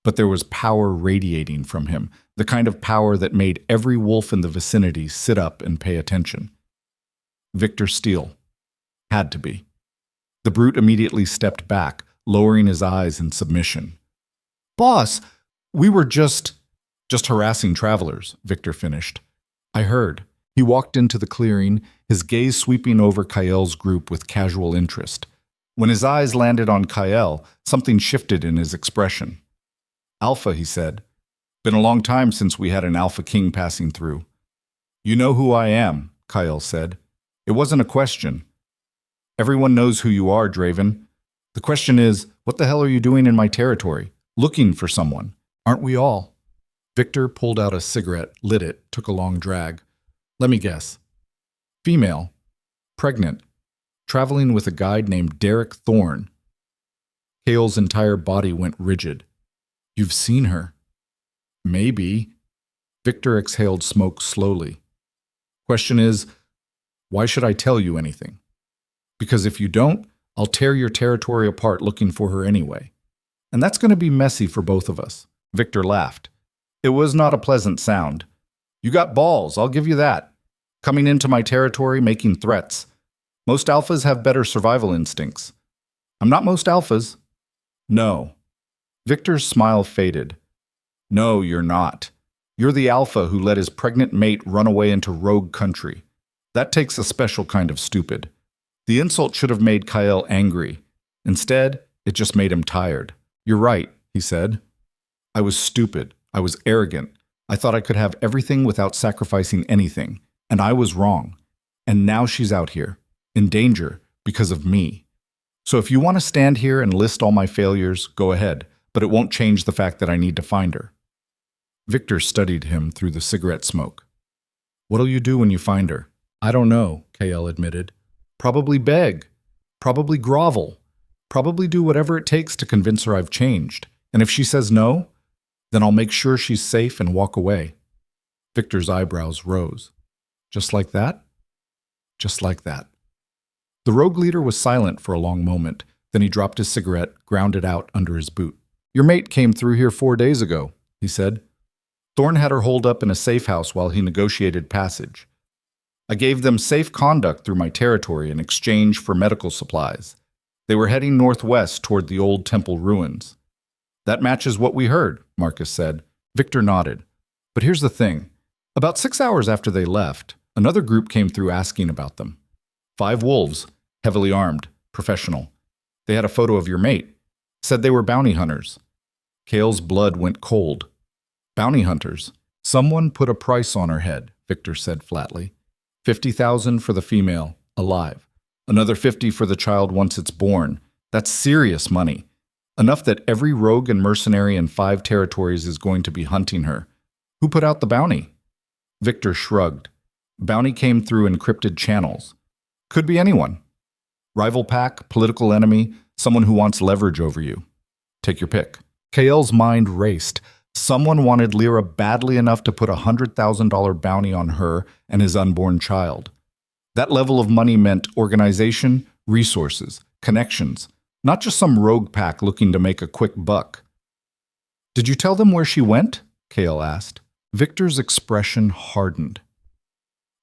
But there was power radiating from him, the kind of power that made every wolf in the vicinity sit up and pay attention. Victor Steele. Had to be. The brute immediately stepped back, lowering his eyes in submission. "Boss, we were just harassing travelers," Victor finished. "I heard." He walked into the clearing, his gaze sweeping over Kael's group with casual interest. When his eyes landed on Kael, something shifted in his expression. "Alpha," he said. "Been a long time since we had an Alpha King passing through." "You know who I am," Kael said. "It wasn't a question." "Everyone knows who you are, Draven. The question is, what the hell are you doing in my territory? Looking for someone. Aren't we all?" Victor pulled out a cigarette, lit it, took a long drag. "Let me guess. Female. Pregnant. Traveling with a guide named Derek Thorne." Kael's entire body went rigid. "You've seen her." "Maybe." Victor exhaled smoke slowly. "Question is, why should I tell you anything? Because if you don't, I'll tear your territory apart looking for her anyway. And that's going to be messy for both of us." Victor laughed. It was not a pleasant sound. "You got balls, I'll give you that. Coming into my territory, making threats. Most alphas have better survival instincts. I'm not most alphas." "No." Victor's smile faded. "No, you're not. You're the alpha who let his pregnant mate run away into rogue country. That takes a special kind of stupid." The insult should have made Kael angry. Instead, it just made him tired. "You're right," he said. "I was stupid. I was arrogant. I thought I could have everything without sacrificing anything. And I was wrong. And now she's out here, in danger, because of me. So if you want to stand here and list all my failures, go ahead, but it won't change the fact that I need to find her." Victor studied him through the cigarette smoke. "What'll you do when you find her?" "I don't know," Kael admitted. "Probably beg. Probably grovel. Probably do whatever it takes to convince her I've changed. And if she says no, then I'll make sure she's safe and walk away." Victor's eyebrows rose. "Just like that?" "Just like that." The rogue leader was silent for a long moment. Then he dropped his cigarette, ground it out under his boot. "Your mate came through here 4 days ago," he said. "Thorne had her holed up in a safe house while he negotiated passage. I gave them safe conduct through my territory in exchange for medical supplies. They were heading northwest toward the old temple ruins." "That matches what we heard," Marcus said. Victor nodded. "But here's the thing. About 6 hours after they left, another group came through asking about them. 5 wolves, heavily armed, professional. They had a photo of your mate. Said they were bounty hunters." Kael's blood went cold. "Bounty hunters? Someone put a price on her head," Victor said flatly. 50,000 for the female, alive. Another 50 for the child once it's born. That's serious money. Enough that every rogue and mercenary in 5 territories is going to be hunting her. Who put out the bounty?" Victor shrugged. "Bounty came through encrypted channels. Could be anyone. Rival pack, political enemy, someone who wants leverage over you. Take your pick." Kael's mind raced. Someone wanted Lyra badly enough to put a $100,000 bounty on her and his unborn child. That level of money meant organization, resources, connections, not just some rogue pack looking to make a quick buck. "Did you tell them where she went?" Kael asked. Victor's expression hardened.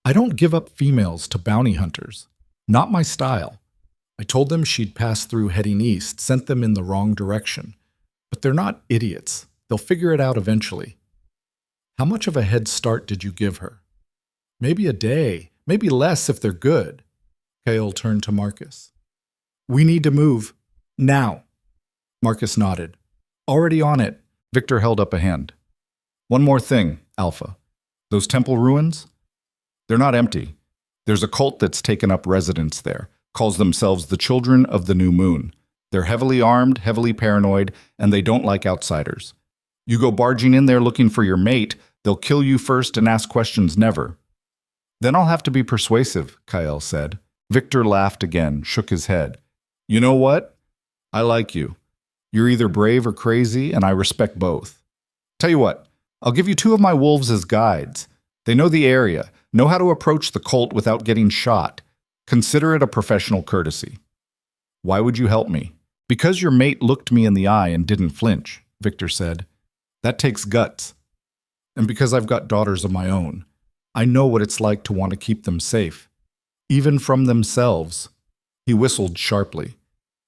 "I don't give up females to bounty hunters. Not my style. I told them she'd pass through heading east, sent them in the wrong direction. But they're not idiots. They'll figure it out eventually." "How much of a head start did you give her?" "Maybe a day, maybe less if they're good." Kael turned to Marcus. "We need to move. Now." Marcus nodded. "Already on it." Victor held up a hand. "One more thing, Alpha. Those temple ruins? They're not empty. There's a cult that's taken up residence there, calls themselves the Children of the New Moon. They're heavily armed, heavily paranoid, and they don't like outsiders. You go barging in there looking for your mate, they'll kill you first and ask questions never." "Then I'll have to be persuasive," Kael said. Victor laughed again, shook his head. "You know what? I like you. You're either brave or crazy, and I respect both. Tell you what, I'll give you 2 of my wolves as guides. They know the area, know how to approach the cult without getting shot. Consider it a professional courtesy. Why would you help me? Because your mate looked me in the eye and didn't flinch, Victor said. That takes guts. And because I've got daughters of my own, I know what it's like to want to keep them safe, even from themselves. He whistled sharply.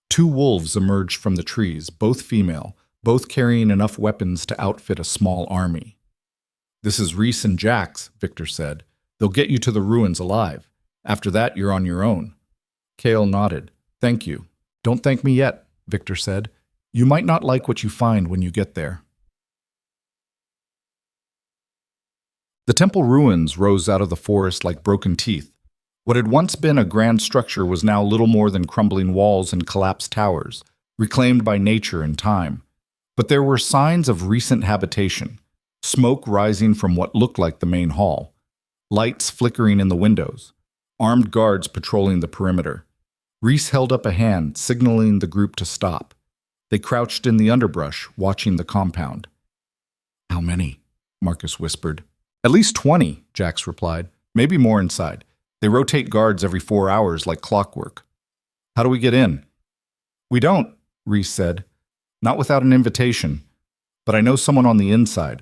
2 wolves emerged from the trees, both female, both carrying enough weapons to outfit a small army. This is Reese and Jax, Victor said. They'll get you to the ruins alive. After that, you're on your own. Kale nodded. Thank you. Don't thank me yet, Victor said. You might not like what you find when you get there. The temple ruins rose out of the forest like broken teeth. What had once been a grand structure was now little more than crumbling walls and collapsed towers, reclaimed by nature and time. But there were signs of recent habitation, smoke rising from what looked like the main hall, lights flickering in the windows, armed guards patrolling the perimeter. Reese held up a hand, signaling the group to stop. They crouched in the underbrush, watching the compound. How many? Marcus whispered. At least 20, Jax replied. Maybe more inside. They rotate guards every 4 hours like clockwork. How do we get in? We don't, Reese said. Not without an invitation. But I know someone on the inside.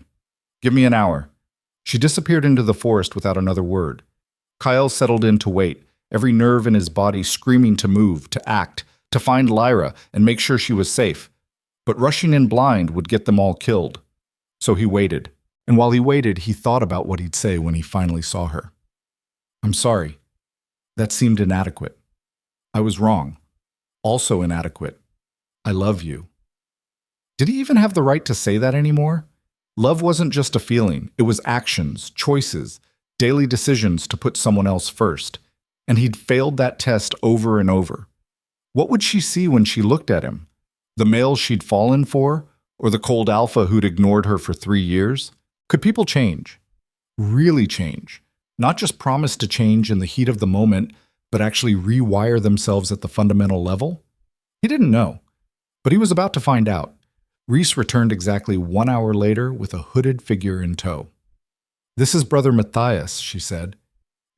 Give me an hour. She disappeared into the forest without another word. Kyle settled in to wait, every nerve in his body screaming to move, to act, to find Lyra and make sure she was safe. But rushing in blind would get them all killed. So he waited. And while he waited, he thought about what he'd say when he finally saw her. I'm sorry. That seemed inadequate. I was wrong. Also inadequate. I love you. Did he even have the right to say that anymore? Love wasn't just a feeling. It was actions, choices, daily decisions to put someone else first. And he'd failed that test over and over. What would she see when she looked at him? The male she'd fallen for? Or the cold alpha who'd ignored her for 3 years? Could people change? Really change? Not just promise to change in the heat of the moment, but actually rewire themselves at the fundamental level? He didn't know, but he was about to find out. Reese returned exactly 1 hour later with a hooded figure in tow. This is Brother Matthias, she said.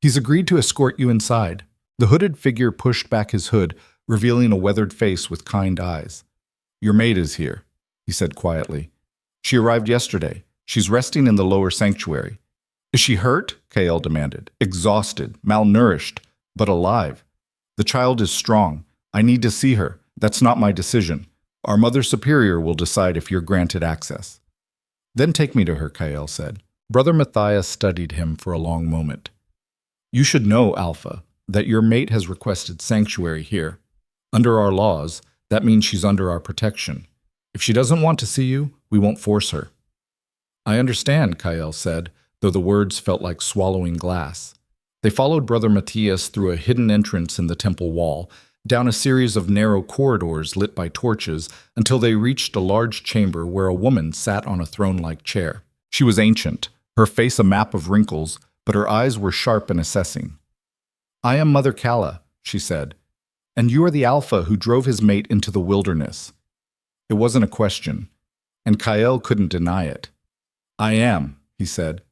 He's agreed to escort you inside. The hooded figure pushed back his hood, revealing a weathered face with kind eyes. Your maid is here, he said quietly. She arrived yesterday. She's resting in the lower sanctuary. Is she hurt? Kael demanded. Exhausted, malnourished, but alive. The child is strong. I need to see her. That's not my decision. Our Mother Superior will decide if you're granted access. Then take me to her, Kael said. Brother Matthias studied him for a long moment. You should know, Alpha, that your mate has requested sanctuary here. Under our laws, that means she's under our protection. If she doesn't want to see you, we won't force her. I understand, Kael said, though the words felt like swallowing glass. They followed Brother Matthias through a hidden entrance in the temple wall, down a series of narrow corridors lit by torches, until they reached a large chamber where a woman sat on a throne-like chair. She was ancient, her face a map of wrinkles, but her eyes were sharp and assessing. I am Mother Kala, she said, and you are the Alpha who drove his mate into the wilderness. It wasn't a question, and Kael couldn't deny it. I am, he said.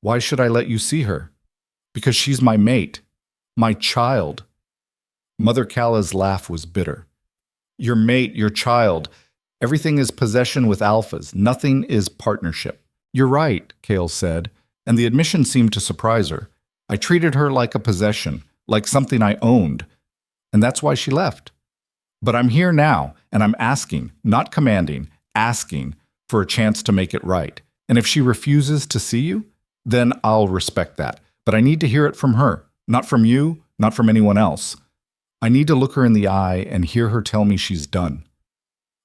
Why should I let you see her? Because she's my mate, my child. Mother Kala's laugh was bitter. Your mate, your child. Everything is possession with alphas. Nothing is partnership. You're right, Kael said, and the admission seemed to surprise her. I treated her like a possession, like something I owned, and that's why she left. But I'm here now, and I'm asking, not commanding, asking for a chance to make it right. And if she refuses to see you, then I'll respect that. But I need to hear it from her, not from you, not from anyone else. I need to look her in the eye and hear her tell me she's done.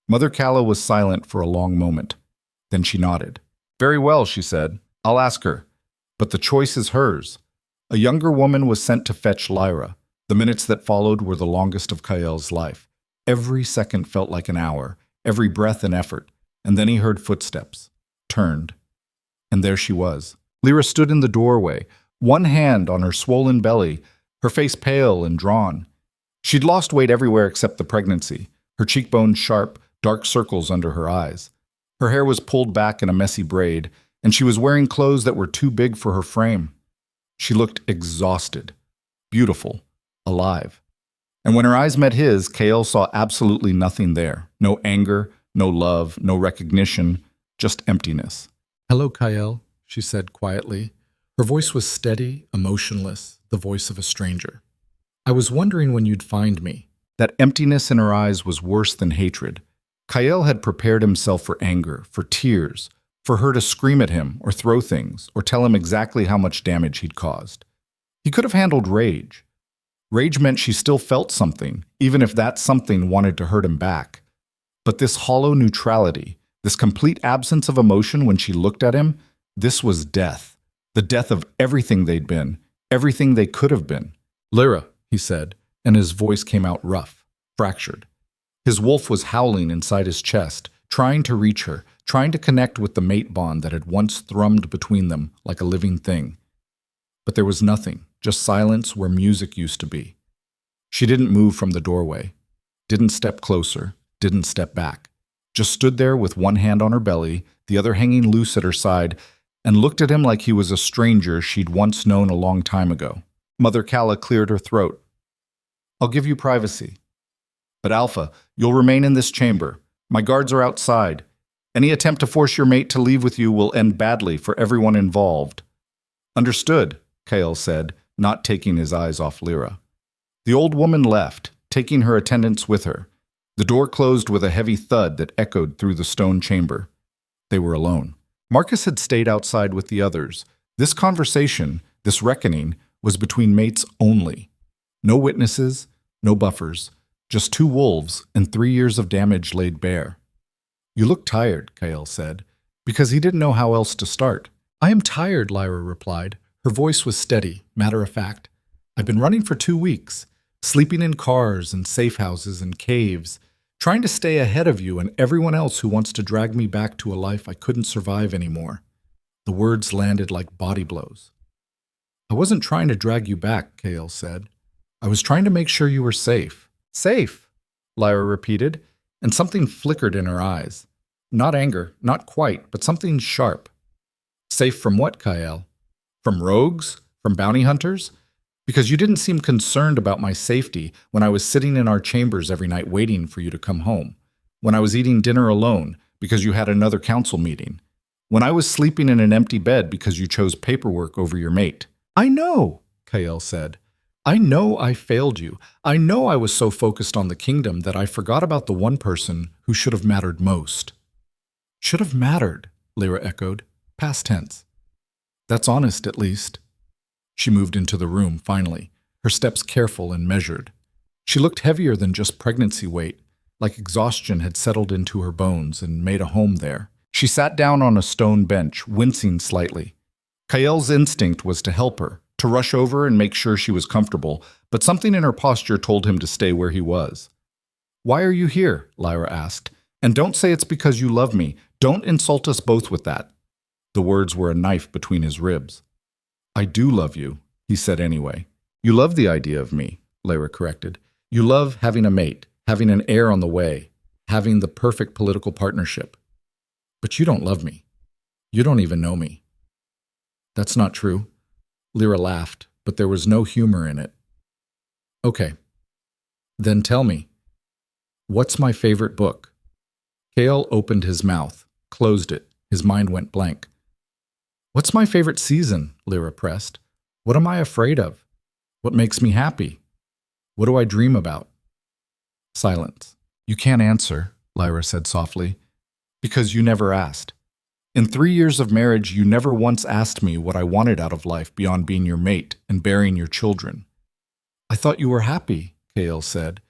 Mother Kala was silent for a long moment. Then she nodded. Very well, she said. I'll ask her. But the choice is hers. A younger woman was sent to fetch Lyra. The minutes that followed were the longest of Kael's life. Every second felt like an hour, every breath an effort. And then he heard footsteps. Turned. And there she was. Lyra stood in the doorway, one hand on her swollen belly, her face pale and drawn. She'd lost weight everywhere except the pregnancy, her cheekbones sharp, dark circles under her eyes. Her hair was pulled back in a messy braid, and she was wearing clothes that were too big for her frame. She looked exhausted, beautiful, alive. And when her eyes met his, Kael saw absolutely nothing there. No anger, no love, no recognition, just emptiness. "Hello, Kael," she said quietly. Her voice was steady, emotionless, the voice of a stranger. "I was wondering when you'd find me." That emptiness in her eyes was worse than hatred. Kael had prepared himself for anger, for tears, for her to scream at him or throw things or tell him exactly how much damage he'd caused. He could have handled rage. Rage meant she still felt something, even if that something wanted to hurt him back. But this hollow neutrality, this complete absence of emotion when she looked at him, this was death. The death of everything they'd been, everything they could have been. "Lyra," he said, and his voice came out rough, fractured. His wolf was howling inside his chest, trying to reach her, trying to connect with the mate bond that had once thrummed between them like a living thing. But there was nothing, just silence where music used to be. She didn't move from the doorway, didn't step closer, didn't step back, just stood there with one hand on her belly, the other hanging loose at her side, and looked at him like he was a stranger she'd once known a long time ago. Mother Kala cleared her throat. "I'll give you privacy. But Alpha, you'll remain in this chamber. My guards are outside. Any attempt to force your mate to leave with you will end badly for everyone involved." "Understood," Kael said, not taking his eyes off Lyra. The old woman left, taking her attendants with her. The door closed with a heavy thud that echoed through the stone chamber. They were alone. Marcus had stayed outside with the others. This conversation, this reckoning, was between mates only. No witnesses, no buffers, just two wolves and 3 years of damage laid bare. "You look tired," Kael said, because he didn't know how else to start. "I am tired," Lyra replied. Her voice was steady, matter of fact. "I've been running for 2 weeks, sleeping in cars and safe houses and caves, trying to stay ahead of you and everyone else who wants to drag me back to a life I couldn't survive anymore." The words landed like body blows. "I wasn't trying to drag you back," Kael said. "I was trying to make sure you were safe." "Safe," Lyra repeated, and something flickered in her eyes. Not anger, not quite, but something sharp. "Safe from what, Kael? From rogues? From bounty hunters? Because you didn't seem concerned about my safety when I was sitting in our chambers every night waiting for you to come home, when I was eating dinner alone because you had another council meeting, when I was sleeping in an empty bed because you chose paperwork over your mate." "I know," Kael said. "I know I failed you. I know I was so focused on the kingdom that I forgot about the one person who should have mattered most." "Should have mattered," Lyra echoed, past tense. "That's honest, at least." She moved into the room, finally, her steps careful and measured. She looked heavier than just pregnancy weight, like exhaustion had settled into her bones and made a home there. She sat down on a stone bench, wincing slightly. Kael's instinct was to help her, to rush over and make sure she was comfortable, but something in her posture told him to stay where he was. "Why are you here?" Lyra asked. "And don't say it's because you love me. Don't insult us both with that." The words were a knife between his ribs. "I do love you," he said anyway. "You love the idea of me," Lyra corrected. "You love having a mate, having an heir on the way, having the perfect political partnership. But you don't love me. You don't even know me." "That's not true." Lyra laughed, but there was no humor in it. "Okay. Then tell me, what's my favorite book?" Kael opened his mouth, closed it. His mind went blank. "What's my favorite season?" Lyra pressed. "What am I afraid of? What makes me happy? What do I dream about?" Silence. "You can't answer," Lyra said softly, "because you never asked. In 3 years of marriage, you never once asked me what I wanted out of life beyond being your mate and bearing your children." "I thought you were happy," Kael said,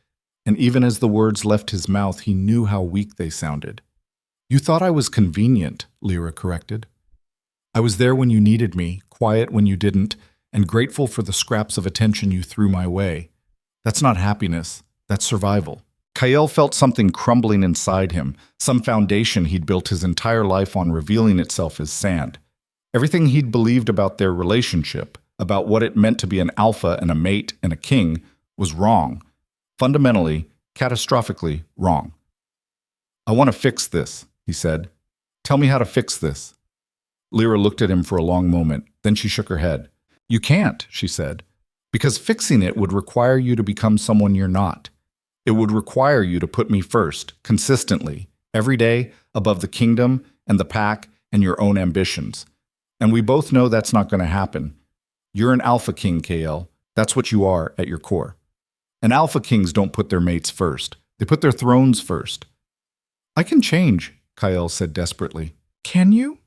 and even as the words left his mouth, he knew how weak they sounded. "You thought I was convenient," Lyra corrected. "I was there when you needed me, quiet when you didn't, and grateful for the scraps of attention you threw my way. That's not happiness, that's survival." Kael felt something crumbling inside him, some foundation he'd built his entire life on revealing itself as sand. Everything he'd believed about their relationship, about what it meant to be an alpha and a mate and a king, was wrong. Fundamentally, catastrophically wrong. "I want to fix this," he said. "Tell me how to fix this." Lyra looked at him for a long moment. Then she shook her head. You can't, she said, because fixing it would require you to become someone you're not. It would require you to put me first, consistently, every day, above the kingdom and the pack and your own ambitions. And we both know that's not going to happen. You're an alpha king, KL. That's what you are at your core. And alpha kings don't put their mates first. They put their thrones first. I can change, Kael said desperately. Can you?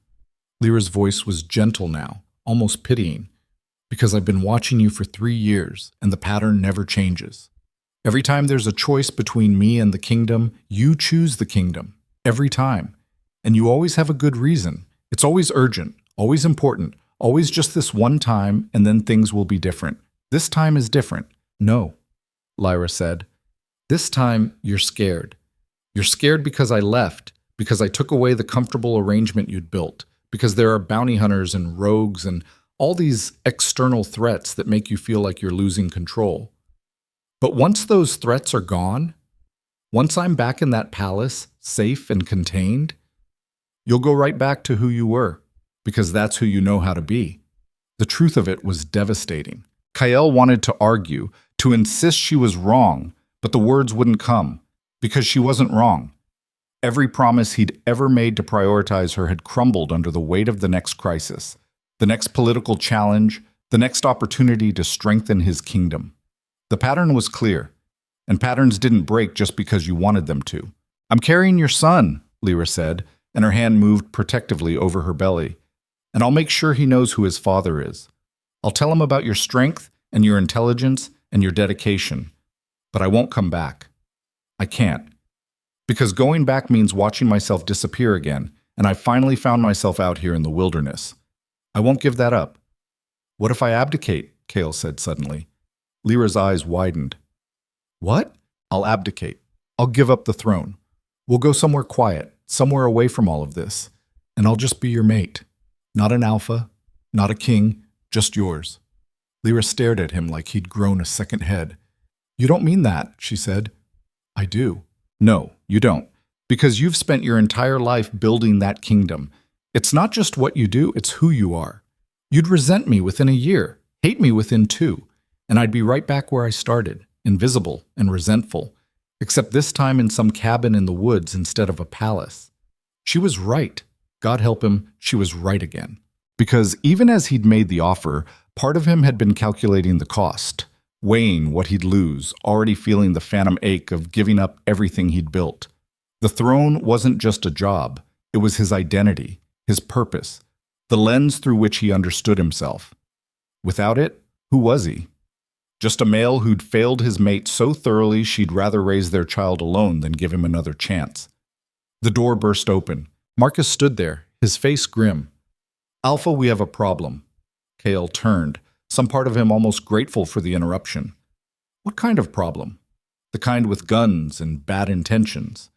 Lyra's voice was gentle now, almost pitying. Because I've been watching you for 3 years, and the pattern never changes. Every time there's a choice between me and the kingdom, you choose the kingdom. Every time. And you always have a good reason. It's always urgent, always important, always just this one time, and then things will be different. This time is different. No, Lyra said. This time, you're scared. You're scared because I left, because I took away the comfortable arrangement you'd built, because there are bounty hunters and rogues and all these external threats that make you feel like you're losing control. But once those threats are gone, once I'm back in that palace, safe and contained, you'll go right back to who you were, because that's who you know how to be. The truth of it was devastating. Kael wanted to argue, to insist she was wrong, but the words wouldn't come, because she wasn't wrong. Every promise he'd ever made to prioritize her had crumbled under the weight of the next crisis, the next political challenge, the next opportunity to strengthen his kingdom. The pattern was clear, and patterns didn't break just because you wanted them to. I'm carrying your son, Lyra said, and her hand moved protectively over her belly. And I'll make sure he knows who his father is. I'll tell him about your strength and your intelligence and your dedication. But I won't come back. I can't. Because going back means watching myself disappear again, and I finally found myself out here in the wilderness. I won't give that up. What if I abdicate? Kael said suddenly. Lyra's eyes widened. What? I'll abdicate. I'll give up the throne. We'll go somewhere quiet, somewhere away from all of this, and I'll just be your mate. Not an alpha, not a king, just yours. Lyra stared at him like he'd grown a second head. You don't mean that, she said. I do. No, you don't. Because you've spent your entire life building that kingdom. It's not just what you do, it's who you are. You'd resent me within a year, hate me within 2, and I'd be right back where I started, invisible and resentful, except this time in some cabin in the woods instead of a palace. She was right. God help him, she was right again. Because even as he'd made the offer, part of him had been calculating the cost, weighing what he'd lose, already feeling the phantom ache of giving up everything he'd built. The throne wasn't just a job, it was his identity, his purpose, the lens through which he understood himself. Without it, who was he? Just a male who'd failed his mate so thoroughly she'd rather raise their child alone than give him another chance. The door burst open. Marcus stood there, his face grim. Alpha, we have a problem. Kael turned, some part of him almost grateful for the interruption. What kind of problem? The kind with guns and bad intentions.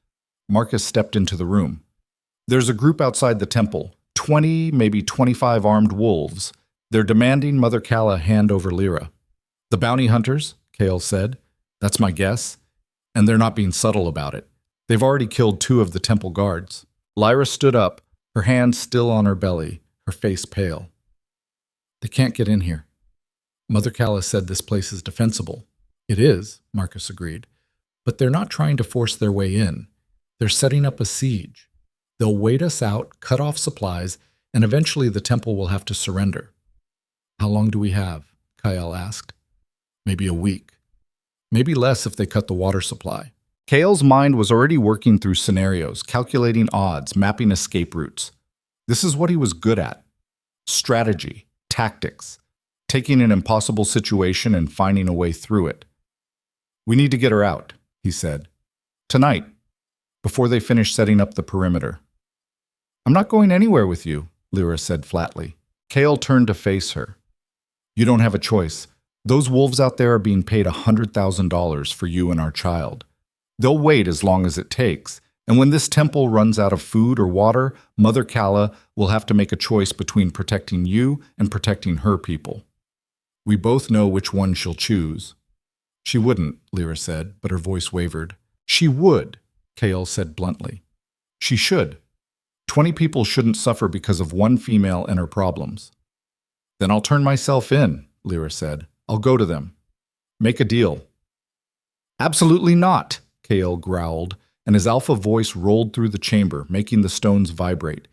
Marcus stepped into the room. There's a group outside the temple, 20, maybe 25 armed wolves. They're demanding Mother Kala hand over Lyra. The bounty hunters, Kael said. That's my guess. And they're not being subtle about it. They've already killed 2 of the temple guards. Lyra stood up, her hand still on her belly, her face pale. They can't get in here. Mother Kala said this place is defensible. It is, Marcus agreed. But they're not trying to force their way in. They're setting up a siege. They'll wait us out, cut off supplies, and eventually the temple will have to surrender. How long do we have? Kael asked. Maybe a week. Maybe less if they cut the water supply. Kael's mind was already working through scenarios, calculating odds, mapping escape routes. This is what he was good at. Strategy, tactics, taking an impossible situation and finding a way through it. We need to get her out, he said. Tonight, before they finish setting up the perimeter. I'm not going anywhere with you, Lyra said flatly. Kael turned to face her. You don't have a choice. Those wolves out there are being paid $100,000 for you and our child. They'll wait as long as it takes, and when this temple runs out of food or water, Mother Kala will have to make a choice between protecting you and protecting her people. We both know which one she'll choose. She wouldn't, Lyra said, but her voice wavered. She would, Kael said bluntly. She should. 20 people shouldn't suffer because of one female and her problems. Then I'll turn myself in, Lyra said. I'll go to them. Make a deal. Absolutely not, Kael growled, and his alpha voice rolled through the chamber, making the stones vibrate.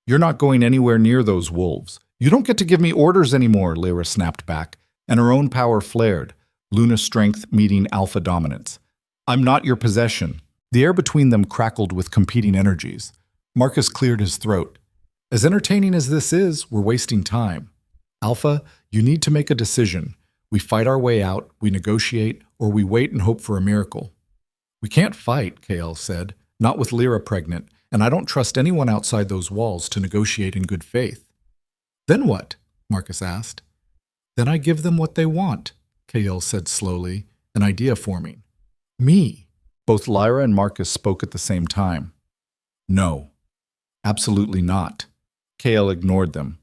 You're not going anywhere near those wolves. You don't get to give me orders anymore, Lyra snapped back, and her own power flared, Luna's strength meeting alpha dominance. I'm not your possession. The air between them crackled with competing energies. Marcus cleared his throat. As entertaining as this is, we're wasting time. Alpha, you need to make a decision. We fight our way out, we negotiate, or we wait and hope for a miracle. We can't fight, Kael said, not with Lyra pregnant, and I don't trust anyone outside those walls to negotiate in good faith. Then what? Marcus asked. Then I give them what they want, Kael said slowly, an idea forming. Me. Both Lyra and Marcus spoke at the same time. No. Absolutely not. Kael ignored them.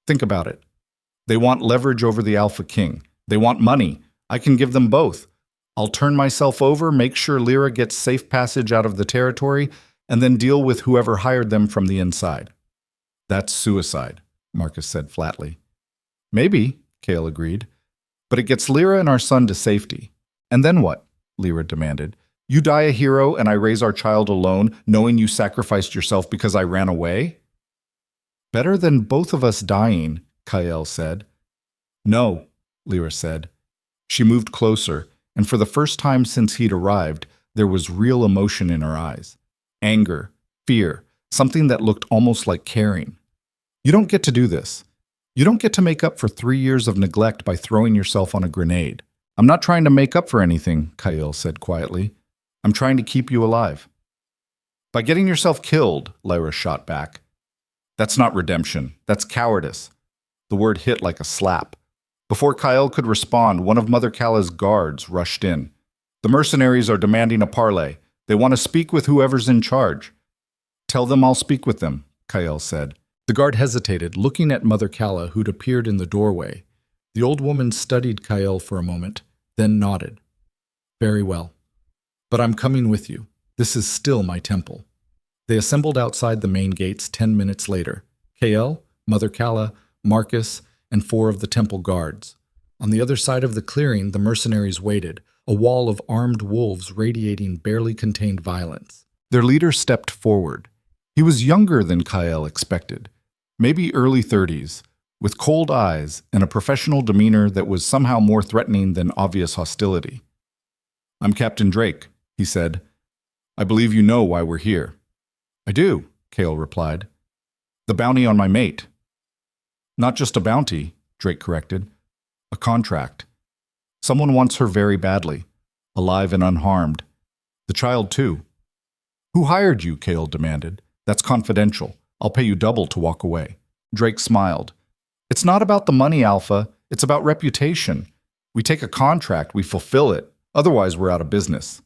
Think about it. They want leverage over the Alpha King. They want money. I can give them both. I'll turn myself over, make sure Lyra gets safe passage out of the territory, and then deal with whoever hired them from the inside. That's suicide, Marcus said flatly. Maybe, Kael agreed. But it gets Lyra and our son to safety. And then what? Lyra demanded. You die a hero and I raise our child alone, knowing you sacrificed yourself because I ran away? Better than both of us dying, Kael said. No, Lyra said. She moved closer, and for the first time since he'd arrived, there was real emotion in her eyes. Anger, fear, something that looked almost like caring. You don't get to do this. You don't get to make up for 3 years of neglect by throwing yourself on a grenade. I'm not trying to make up for anything, Kael said quietly. I'm trying to keep you alive. By getting yourself killed, Lyra shot back. That's not redemption. That's cowardice. The word hit like a slap. Before Kael could respond, one of Mother Kala's guards rushed in. The mercenaries are demanding a parley. They want to speak with whoever's in charge. Tell them I'll speak with them, Kael said. The guard hesitated, looking at Mother Kala, who'd appeared in the doorway. The old woman studied Kael for a moment, then nodded. Very well. But I'm coming with you. This is still my temple. They assembled outside the main gates 10 minutes later. Kael, Mother Kala, Marcus, and 4 of the temple guards. On the other side of the clearing, the mercenaries waited, a wall of armed wolves radiating barely contained violence. Their leader stepped forward. He was younger than Kael expected, maybe early 30s, with cold eyes and a professional demeanor that was somehow more threatening than obvious hostility. I'm Captain Drake, he said. I believe you know why we're here. I do, Kael replied. The bounty on my mate. Not just a bounty, Drake corrected. A contract. Someone wants her very badly, alive and unharmed. The child, too. Who hired you? Kael demanded. That's confidential. I'll pay you double to walk away. Drake smiled. It's not about the money, Alpha. It's about reputation. We take a contract, we fulfill it. Otherwise, we're out of business.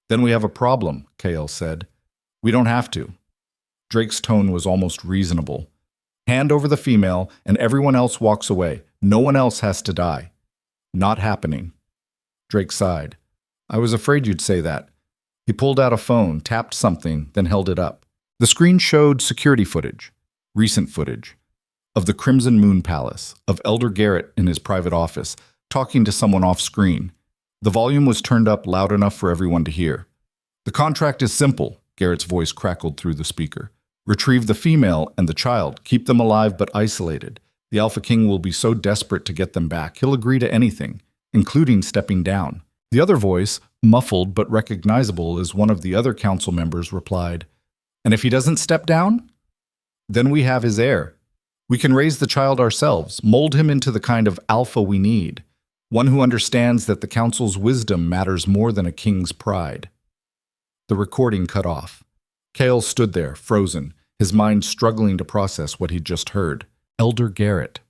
Then we have a problem, Kael said. We don't have to. Drake's tone was almost reasonable. Hand over the female, and everyone else walks away. No one else has to die. Not happening. Drake sighed. I was afraid you'd say that. He pulled out a phone, tapped something, then held it up. The screen showed security footage, recent footage, of the Crimson Moon Palace, of Elder Garrett in his private office, talking to someone off screen. The volume was turned up loud enough for everyone to hear. The contract is simple, Garrett's voice crackled through the speaker. Retrieve the female and the child, keep them alive but isolated. The Alpha King will be so desperate to get them back, he'll agree to anything, including stepping down. The other voice, muffled but recognizable as one of the other council members, replied, And if he doesn't step down? Then we have his heir. We can raise the child ourselves, mold him into the kind of alpha we need, one who understands that the council's wisdom matters more than a king's pride. The recording cut off. Kael stood there, frozen, his mind struggling to process what he'd just heard. Elder Garrett.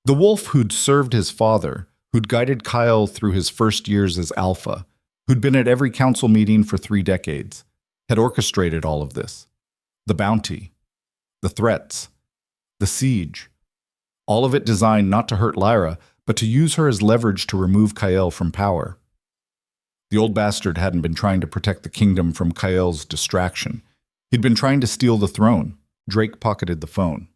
The wolf who'd served his father, who'd guided Kael through his first years as alpha, who'd been at every council meeting for 3 decades, had orchestrated all of this. The bounty, the threats, the siege, all of it designed not to hurt Lyra, but to use her as leverage to remove Kael from power. The old bastard hadn't been trying to protect the kingdom from Kael's distraction. He'd been trying to steal the throne. Drake pocketed the phone.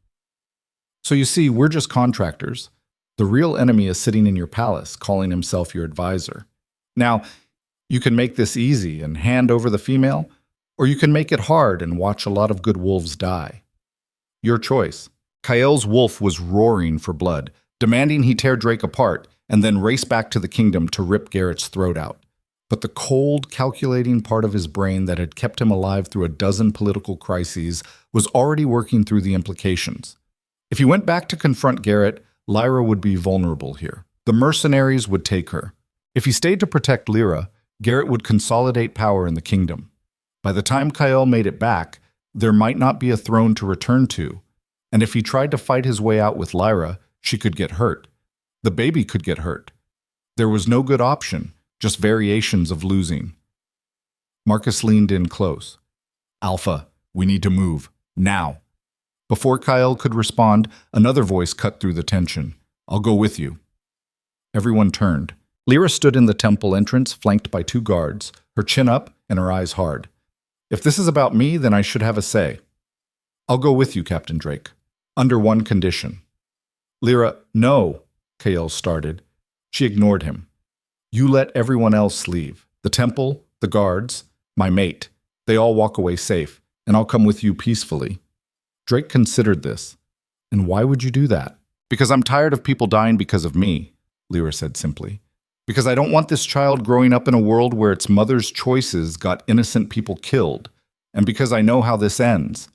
So you see, we're just contractors. The real enemy is sitting in your palace, calling himself your advisor. Now, you can make this easy and hand over the female, or you can make it hard and watch a lot of good wolves die. Your choice. Kael's wolf was roaring for blood, demanding he tear Drake apart and then race back to the kingdom to rip Garrett's throat out. But the cold, calculating part of his brain that had kept him alive through a dozen political crises was already working through the implications. If he went back to confront Garrett, Lyra would be vulnerable here. The mercenaries would take her. If he stayed to protect Lyra, Garrett would consolidate power in the kingdom. By the time Kael made it back, there might not be a throne to return to, and if he tried to fight his way out with Lyra, she could get hurt. The baby could get hurt. There was no good option, just variations of losing. Marcus leaned in close. Alpha, we need to move. Now. Before Kael could respond, another voice cut through the tension. I'll go with you. Everyone turned. Lyra stood in the temple entrance, flanked by 2 guards, her chin up and her eyes hard. If this is about me, then I should have a say. I'll go with you, Captain Drake. Under one condition. Lyra, no, Kael started. She ignored him. You let everyone else leave. The temple, the guards, my mate. They all walk away safe, and I'll come with you peacefully. Drake considered this. And why would you do that? Because I'm tired of people dying because of me, Lyra said simply. Because I don't want this child growing up in a world where its mother's choices got innocent people killed. And because I know how this ends.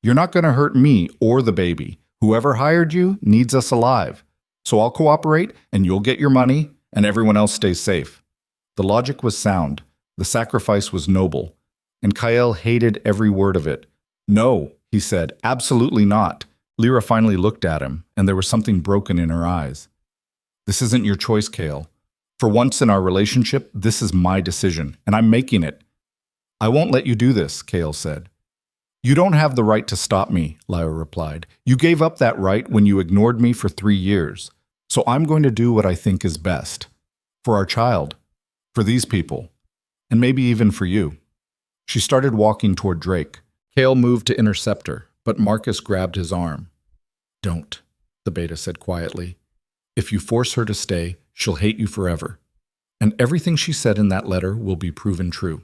You're not going to hurt me or the baby. Whoever hired you needs us alive. So I'll cooperate, and you'll get your money, and everyone else stays safe. The logic was sound. The sacrifice was noble. And Kael hated every word of it. No, he said, absolutely not. Lyra finally looked at him, and there was something broken in her eyes. This isn't your choice, Kael. For once in our relationship, this is my decision, and I'm making it. I won't let you do this, Kael said. You don't have the right to stop me, Lyra replied. You gave up that right when you ignored me for 3 years. So I'm going to do what I think is best. For our child. For these people. And maybe even for you. She started walking toward Drake. Kael moved to intercept her, but Marcus grabbed his arm. Don't, the beta said quietly. If you force her to stay, she'll hate you forever. And everything she said in that letter will be proven true.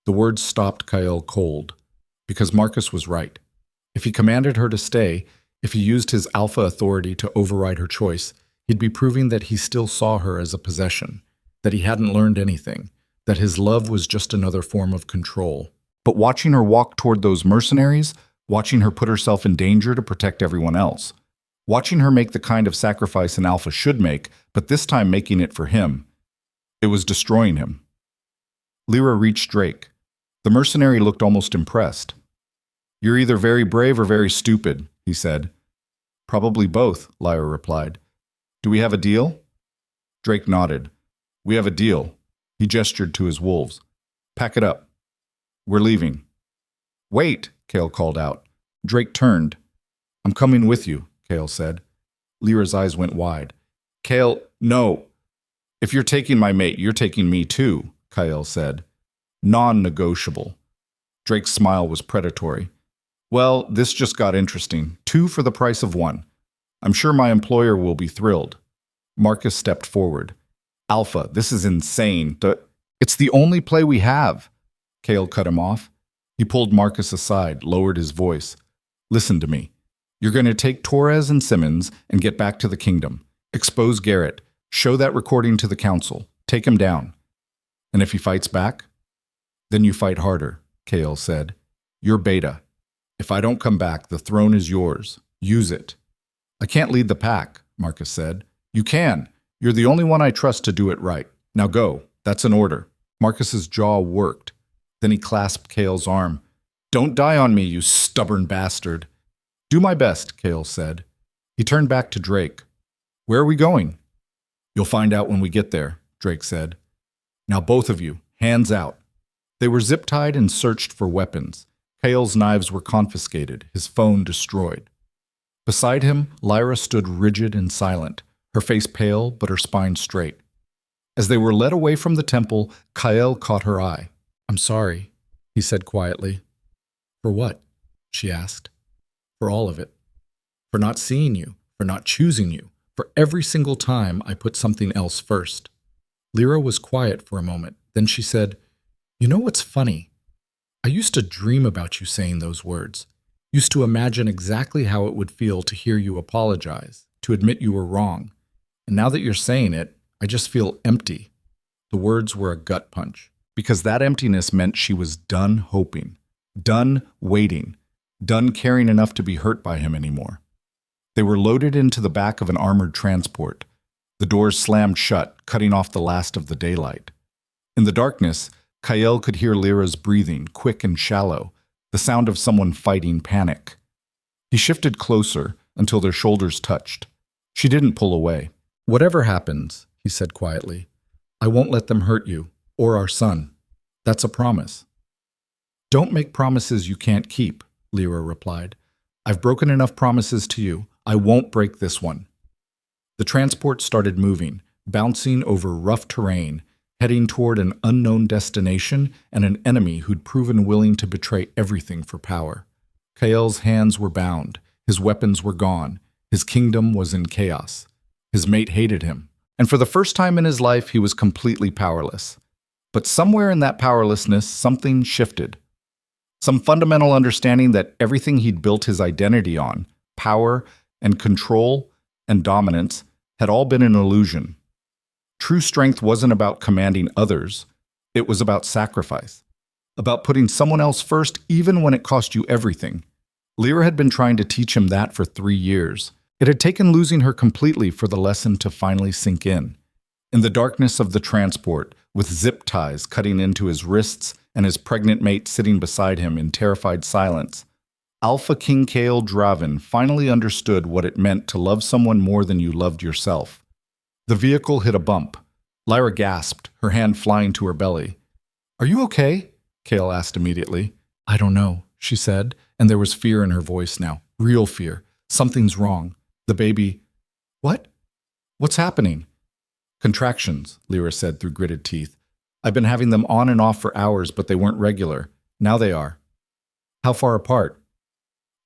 The words stopped Kael cold. Because Marcus was right. If he commanded her to stay, if he used his alpha authority to override her choice, he'd be proving that he still saw her as a possession, that he hadn't learned anything, that his love was just another form of control. But watching her walk toward those mercenaries, watching her put herself in danger to protect everyone else, watching her make the kind of sacrifice an alpha should make, but this time making it for him, it was destroying him. Lyra reached Drake. The mercenary looked almost impressed. You're either very brave or very stupid, he said. Probably both, Lyra replied. Do we have a deal? Drake nodded. We have a deal. He gestured to his wolves. Pack it up. We're leaving. Wait, Kael called out. Drake turned. I'm coming with you, Kael said. Lyra's eyes went wide. Kael, no. If you're taking my mate, you're taking me too, Kael said. Non-negotiable. Drake's smile was predatory. Well, this just got interesting. 2 for the price of 1. I'm sure my employer will be thrilled. Marcus stepped forward. Alpha, this is insane. It's the only play we have. Kael cut him off. He pulled Marcus aside, lowered his voice. Listen to me. You're going to take Torres and Simmons and get back to the kingdom. Expose Garrett. Show that recording to the council. Take him down. And if he fights back? Then you fight harder, Kael said. You're beta. If I don't come back, the throne is yours. Use it. I can't lead the pack, Marcus said. You can. You're the only one I trust to do it right. Now go. That's an order. Marcus's jaw worked. Then he clasped Kael's arm. Don't die on me, you stubborn bastard. Do my best, Kael said. He turned back to Drake. Where are we going? You'll find out when we get there, Drake said. Now both of you, hands out. They were zip-tied and searched for weapons. Kael's knives were confiscated, his phone destroyed. Beside him, Lyra stood rigid and silent, her face pale but her spine straight. As they were led away from the temple, Kael caught her eye. I'm sorry, he said quietly. For what? She asked. For all of it. For not seeing you, for not choosing you, for every single time I put something else first. Lyra was quiet for a moment. Then she said, You know what's funny? I used to dream about you saying those words. Used to imagine exactly how it would feel to hear you apologize, to admit you were wrong. And now that you're saying it, I just feel empty. The words were a gut punch. Because that emptiness meant she was done hoping, done waiting, done caring enough to be hurt by him anymore. They were loaded into the back of an armored transport. The doors slammed shut, cutting off the last of the daylight. In the darkness, Kael could hear Lyra's breathing, quick and shallow, the sound of someone fighting panic. He shifted closer until their shoulders touched. She didn't pull away. Whatever happens, he said quietly, I won't let them hurt you, or our son. That's a promise. Don't make promises you can't keep, Lyra replied. I've broken enough promises to you. I won't break this one. The transport started moving, bouncing over rough terrain, heading toward an unknown destination and an enemy who'd proven willing to betray everything for power. Kael's hands were bound. His weapons were gone. His kingdom was in chaos. His mate hated him. And for the first time in his life, he was completely powerless. But somewhere in that powerlessness, something shifted. Some fundamental understanding that everything he'd built his identity on, power and control and dominance, had all been an illusion. True strength wasn't about commanding others. It was about sacrifice. About putting someone else first even when it cost you everything. Lyra had been trying to teach him that for 3 years. It had taken losing her completely for the lesson to finally sink in. In the darkness of the transport, with zip ties cutting into his wrists and his pregnant mate sitting beside him in terrified silence, Alpha King Kael Draven finally understood what it meant to love someone more than you loved yourself. The vehicle hit a bump. Lyra gasped, her hand flying to her belly. Are you okay? Kael asked immediately. I don't know, she said, and there was fear in her voice now. Real fear. Something's wrong. The baby... What? What's happening? Contractions, Lyra said through gritted teeth. I've been having them on and off for hours, but they weren't regular. Now they are. How far apart?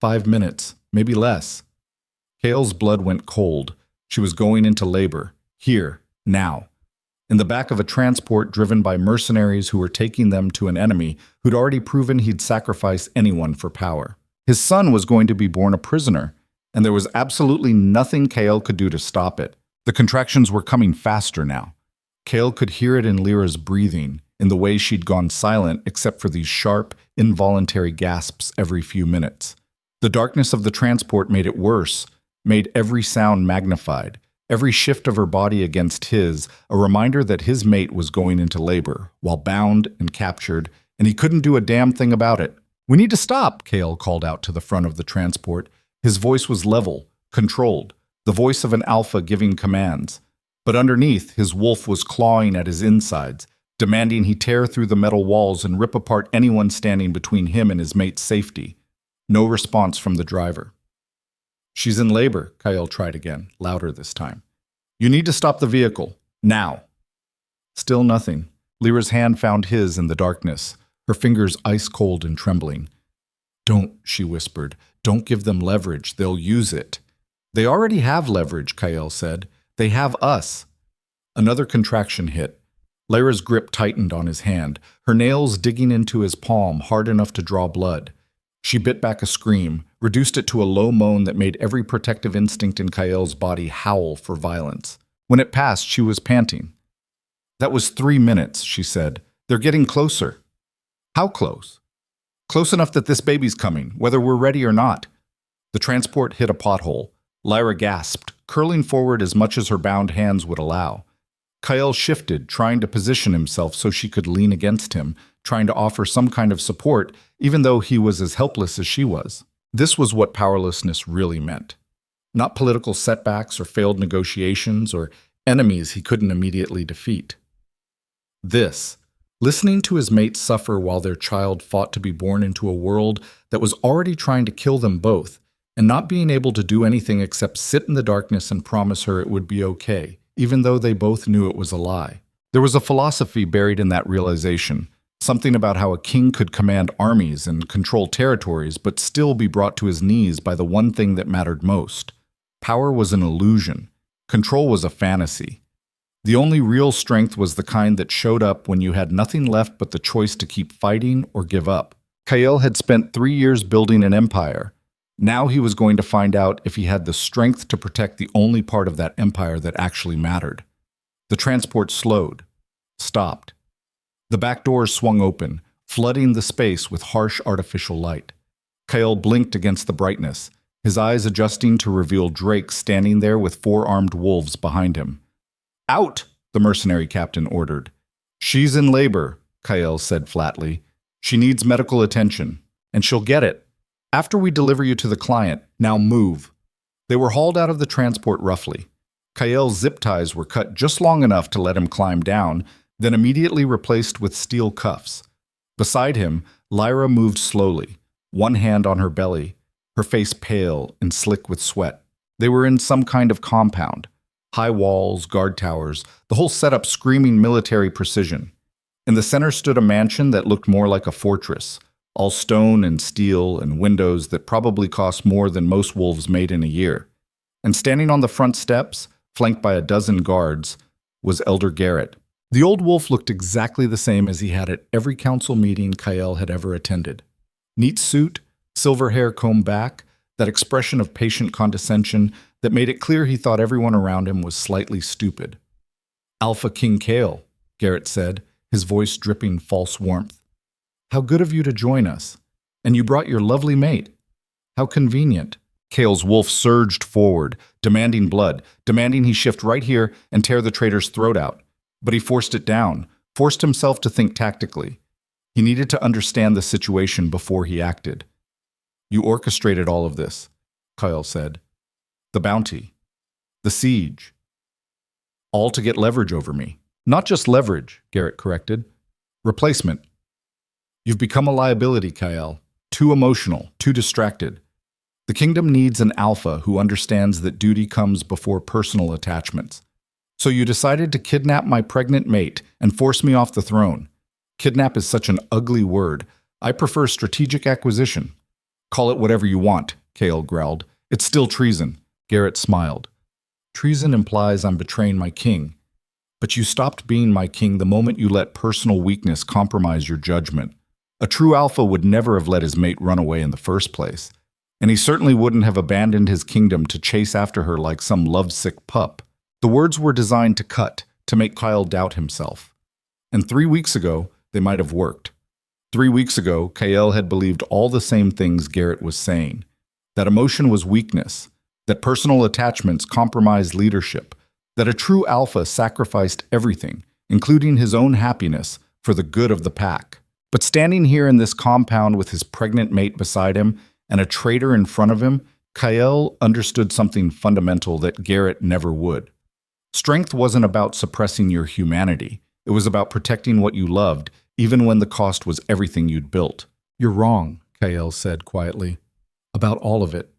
5 minutes, maybe less. Kael's blood went cold. She was going into labor. Here, now. In the back of a transport driven by mercenaries who were taking them to an enemy who'd already proven he'd sacrifice anyone for power. His son was going to be born a prisoner, and there was absolutely nothing Kael could do to stop it. The contractions were coming faster now. Kael could hear it in Lyra's breathing, in the way she'd gone silent except for these sharp, involuntary gasps every few minutes. The darkness of the transport made it worse, made every sound magnified, every shift of her body against his, a reminder that his mate was going into labor, while bound and captured, and he couldn't do a damn thing about it. We need to stop, Kael called out to the front of the transport. His voice was level, controlled, the voice of an alpha giving commands. But underneath, his wolf was clawing at his insides, demanding he tear through the metal walls and rip apart anyone standing between him and his mate's safety. No response from the driver. She's in labor, Kael tried again, louder this time. You need to stop the vehicle, now. Still nothing. Lyra's hand found his in the darkness, her fingers ice cold and trembling. Don't, she whispered. Don't give them leverage. They'll use it. They already have leverage, Kael said. They have us. Another contraction hit. Lyra's grip tightened on his hand, her nails digging into his palm hard enough to draw blood. She bit back a scream, reduced it to a low moan that made every protective instinct in Kael's body howl for violence. When it passed, she was panting. That was 3 minutes, she said. They're getting closer. How close? Close enough that this baby's coming, whether we're ready or not. The transport hit a pothole. Lyra gasped, curling forward as much as her bound hands would allow. Kael shifted, trying to position himself so she could lean against him, trying to offer some kind of support, even though he was as helpless as she was. This was what powerlessness really meant. Not political setbacks or failed negotiations or enemies he couldn't immediately defeat. This, listening to his mate suffer while their child fought to be born into a world that was already trying to kill them both, and not being able to do anything except sit in the darkness and promise her it would be okay, even though they both knew it was a lie. There was a philosophy buried in that realization, Something about how a king could command armies and control territories, but still be brought to his knees by the one thing that mattered most. Power was an illusion. Control was a fantasy. The only real strength was the kind that showed up when you had nothing left but the choice to keep fighting or give up. Kael had spent 3 years building an empire. Now he was going to find out if he had the strength to protect the only part of that empire that actually mattered. The transport slowed, stopped. The back doors swung open, flooding the space with harsh artificial light. Kael blinked against the brightness, his eyes adjusting to reveal Drake standing there with 4 armed wolves behind him. "Out!" the mercenary captain ordered. "She's in labor," Kael said flatly. "She needs medical attention, and she'll get it. After we deliver you to the client, now move." They were hauled out of the transport roughly. Kael's zip ties were cut just long enough to let him climb down, then immediately replaced with steel cuffs. Beside him, Lyra moved slowly, one hand on her belly, her face pale and slick with sweat. They were in some kind of compound. High walls, guard towers, the whole setup screaming military precision. In the center stood a mansion that looked more like a fortress, all stone and steel and windows that probably cost more than most wolves made in a year. And standing on the front steps, flanked by a dozen guards, was Elder Garrett. The old wolf looked exactly the same as he had at every council meeting Kael had ever attended. Neat suit, silver hair combed back, that expression of patient condescension that made it clear he thought everyone around him was slightly stupid. "Alpha King Kael," Garrett said, his voice dripping false warmth. "How good of you to join us. And you brought your lovely mate. How convenient." Kael's wolf surged forward, demanding blood, demanding he shift right here and tear the traitor's throat out. But he forced it down, forced himself to think tactically. He needed to understand the situation before he acted. "You orchestrated all of this," Kael said. "The bounty, the siege, all to get leverage over me." "Not just leverage," Garrett corrected. "Replacement. You've become a liability, Kael. Too emotional, too distracted. The kingdom needs an alpha who understands that duty comes before personal attachments. So you decided to kidnap my pregnant mate and force me off the throne. Kidnap is such an ugly word. I prefer strategic acquisition." "Call it whatever you want," Kael growled. "It's still treason." Garrett smiled. "Treason implies I'm betraying my king. But you stopped being my king the moment you let personal weakness compromise your judgment. A true alpha would never have let his mate run away in the first place. And he certainly wouldn't have abandoned his kingdom to chase after her like some lovesick pup." The words were designed to cut, to make Kael doubt himself. And 3 weeks ago, they might have worked. 3 weeks ago, Kael had believed all the same things Garrett was saying. That emotion was weakness, that personal attachments compromised leadership, that a true alpha sacrificed everything, including his own happiness, for the good of the pack. But standing here in this compound with his pregnant mate beside him and a traitor in front of him, Kael understood something fundamental that Garrett never would. Strength wasn't about suppressing your humanity. It was about protecting what you loved, even when the cost was everything you'd built. "You're wrong," Kael said quietly. "About all of it.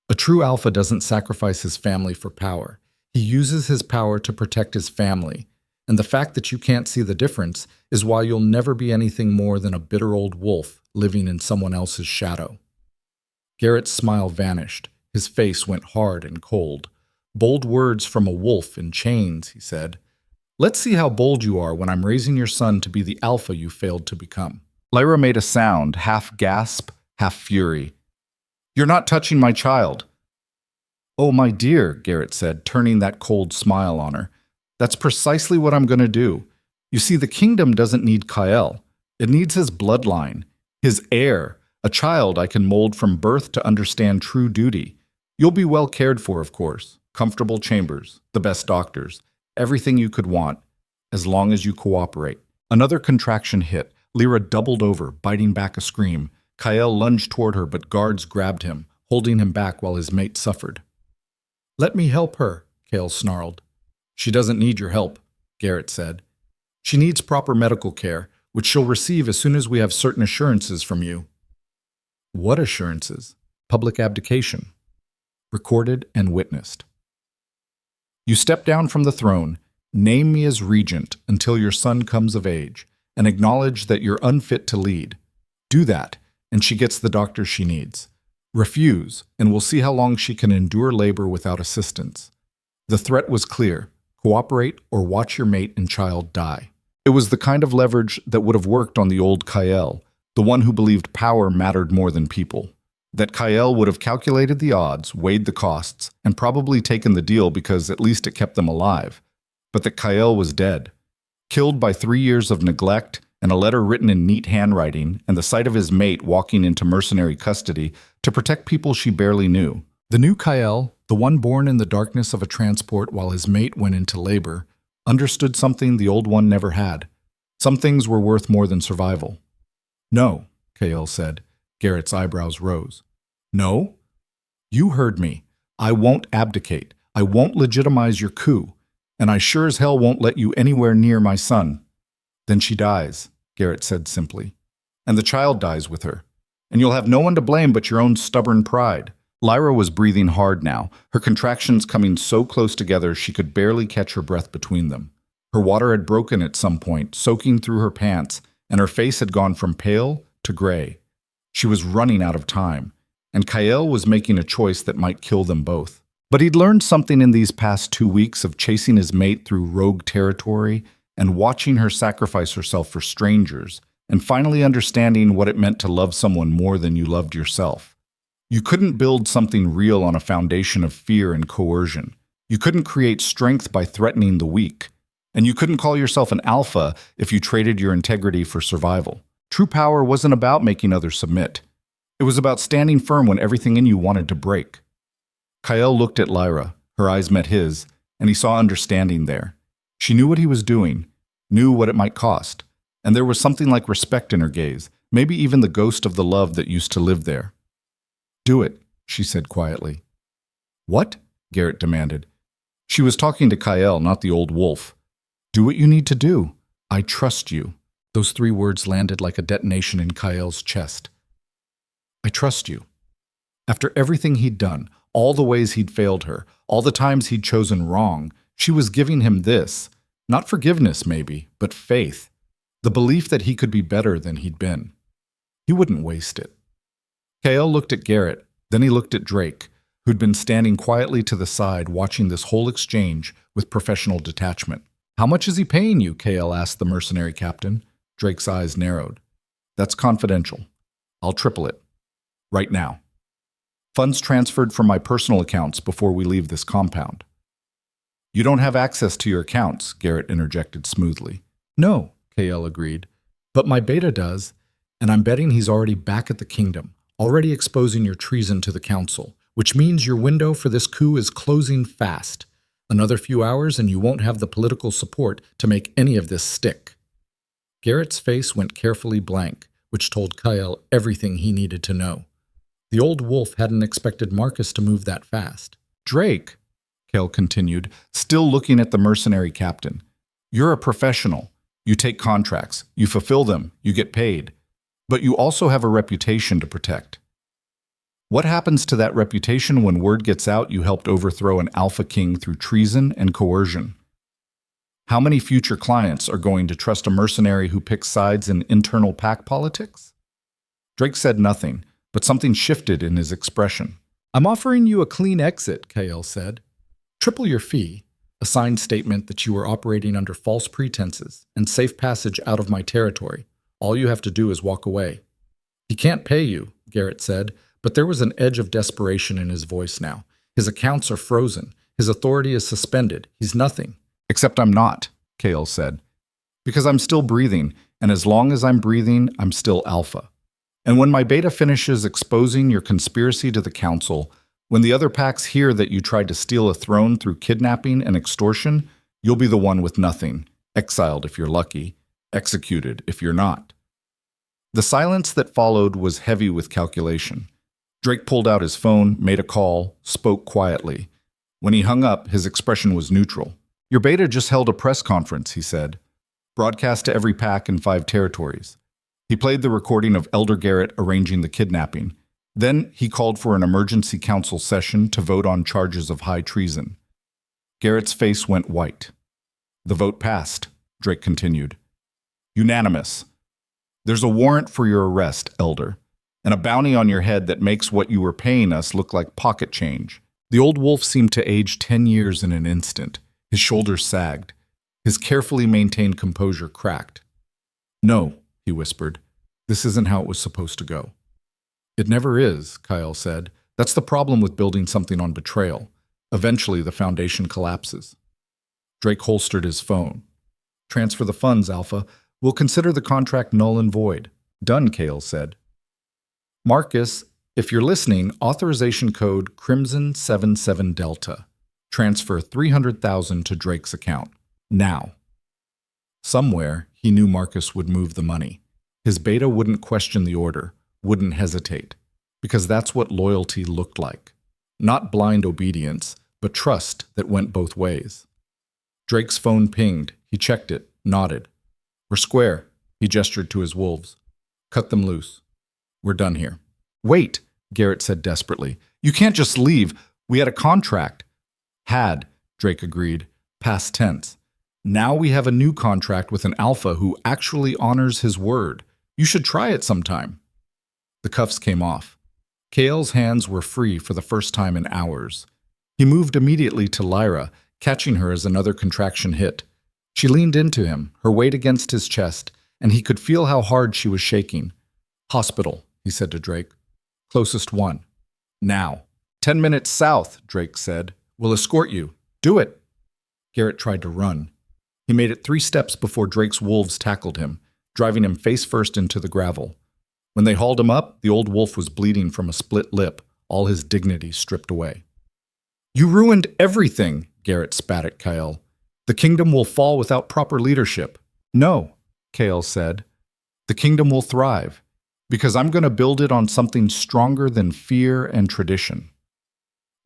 A true alpha doesn't sacrifice his family for power. He uses his power to protect his family. And the fact that you can't see the difference is why you'll never be anything more than a bitter old wolf living in someone else's shadow." Garrett's smile vanished. His face went hard and cold. "Bold words from a wolf in chains," he said. "Let's see how bold you are when I'm raising your son to be the alpha you failed to become." Lyra made a sound, half gasp, half fury. "You're not touching my child." "Oh, my dear," Garrett said, turning that cold smile on her. "That's precisely what I'm going to do. You see, the kingdom doesn't need Kael. It needs his bloodline, his heir, a child I can mold from birth to understand true duty. You'll be well cared for, of course. Comfortable chambers, the best doctors, everything you could want, as long as you cooperate." Another contraction hit. Lyra doubled over, biting back a scream. Kael lunged toward her, but guards grabbed him, holding him back while his mate suffered. "Let me help her," Kael snarled. "She doesn't need your help," Garrett said. "She needs proper medical care, which she'll receive as soon as we have certain assurances from you." "What assurances?" "Public abdication. Recorded and witnessed. You step down from the throne, name me as regent until your son comes of age, and acknowledge that you're unfit to lead. Do that, and she gets the doctor she needs. Refuse, and we'll see how long she can endure labor without assistance. The threat was clear: cooperate or watch your mate and child die. It was the kind of leverage that would have worked on the old Kael, the one who believed power mattered more than people. That Kael would have calculated the odds, weighed the costs, and probably taken the deal because at least it kept them alive. But that Kael was dead, killed by 3 years of neglect and a letter written in neat handwriting and the sight of his mate walking into mercenary custody to protect people she barely knew. The new Kael, the one born in the darkness of a transport while his mate went into labor, understood something the old one never had. Some things were worth more than survival. No, Kael said. Garrett's eyebrows rose. No? You heard me. I won't abdicate. I won't legitimize your coup. And I sure as hell won't let you anywhere near my son. Then she dies, Garrett said simply. And the child dies with her. And you'll have no one to blame but your own stubborn pride. Lyra was breathing hard now, her contractions coming so close together she could barely catch her breath between them. Her water had broken at some point, soaking through her pants, and her face had gone from pale to gray. She was running out of time, and Kael was making a choice that might kill them both. But he'd learned something in these past 2 weeks of chasing his mate through rogue territory and watching her sacrifice herself for strangers, and finally understanding what it meant to love someone more than you loved yourself. You couldn't build something real on a foundation of fear and coercion. You couldn't create strength by threatening the weak. And you couldn't call yourself an alpha if you traded your integrity for survival. True power wasn't about making others submit. It was about standing firm when everything in you wanted to break. Kael looked at Lyra, her eyes met his, and he saw understanding there. She knew what he was doing, knew what it might cost, and there was something like respect in her gaze, maybe even the ghost of the love that used to live there. Do it, she said quietly. What? Garrett demanded. She was talking to Kael, not the old wolf. Do what you need to do. I trust you. Those 3 words landed like a detonation in Kael's chest. I trust you. After everything he'd done, all the ways he'd failed her, all the times he'd chosen wrong, she was giving him this. Not forgiveness, maybe, but faith. The belief that he could be better than he'd been. He wouldn't waste it. Kael looked at Garrett, then he looked at Drake, who'd been standing quietly to the side watching this whole exchange with professional detachment. How much is he paying you? Kael asked the mercenary captain. Drake's eyes narrowed. That's confidential. I'll triple it. Right now. Funds transferred from my personal accounts before we leave this compound. You don't have access to your accounts, Garrett interjected smoothly. No, Kael agreed. But my beta does, and I'm betting he's already back at the kingdom, already exposing your treason to the council, which means your window for this coup is closing fast. Another few hours and you won't have the political support to make any of this stick. Garrett's face went carefully blank, which told Kael everything he needed to know. The old wolf hadn't expected Marcus to move that fast. Drake, Kael continued, still looking at the mercenary captain. You're a professional. You take contracts. You fulfill them. You get paid. But you also have a reputation to protect. What happens to that reputation when word gets out you helped overthrow an alpha king through treason and coercion? How many future clients are going to trust a mercenary who picks sides in internal pack politics? Drake said nothing, but something shifted in his expression. I'm offering you a clean exit, Kael said. Triple your fee, a signed statement that you were operating under false pretenses, and safe passage out of my territory. All you have to do is walk away. He can't pay you, Garrett said, but there was an edge of desperation in his voice now. His accounts are frozen. His authority is suspended. He's nothing. Except I'm not, Kael said. Because I'm still breathing, and as long as I'm breathing, I'm still alpha. And when my beta finishes exposing your conspiracy to the council, when the other packs hear that you tried to steal a throne through kidnapping and extortion, you'll be the one with nothing, exiled if you're lucky, executed if you're not. The silence that followed was heavy with calculation. Drake pulled out his phone, made a call, spoke quietly. When he hung up, his expression was neutral. Your beta just held a press conference, he said. Broadcast to every pack in 5 territories. He played the recording of Elder Garrett arranging the kidnapping. Then he called for an emergency council session to vote on charges of high treason. Garrett's face went white. The vote passed, Drake continued. Unanimous. There's a warrant for your arrest, Elder, and a bounty on your head that makes what you were paying us look like pocket change. The old wolf seemed to age 10 years in an instant. His shoulders sagged. His carefully maintained composure cracked. No, he whispered. This isn't how it was supposed to go. It never is, Kyle said. That's the problem with building something on betrayal. Eventually, the foundation collapses. Drake holstered his phone. Transfer the funds, Alpha. We'll consider the contract null and void. Done, Kale said. Marcus, if you're listening, authorization code Crimson 77 Delta. Transfer 300,000 to Drake's account. Now. Somewhere, he knew Marcus would move the money. His beta wouldn't question the order, wouldn't hesitate, because that's what loyalty looked like. Not blind obedience, but trust that went both ways. Drake's phone pinged. He checked it, nodded. We're square, he gestured to his wolves. Cut them loose. We're done here. Wait, Garrett said desperately. You can't just leave. We had a contract. Had, Drake agreed. Past tense. Now we have a new contract with an alpha who actually honors his word. You should try it sometime. The cuffs came off. Kale's hands were free for the first time in hours. He moved immediately to Lyra, catching her as another contraction hit. She leaned into him, her weight against his chest, and he could feel how hard she was shaking. Hospital, he said to Drake. Closest one. Now. 10 minutes south, Drake said. We'll escort you. Do it. Garrett tried to run. He made it 3 steps before Drake's wolves tackled him, driving him face first into the gravel. When they hauled him up, the old wolf was bleeding from a split lip, all his dignity stripped away. You ruined everything, Garrett spat at Kyle. The kingdom will fall without proper leadership. No, Kale said. The kingdom will thrive, because I'm going to build it on something stronger than fear and tradition.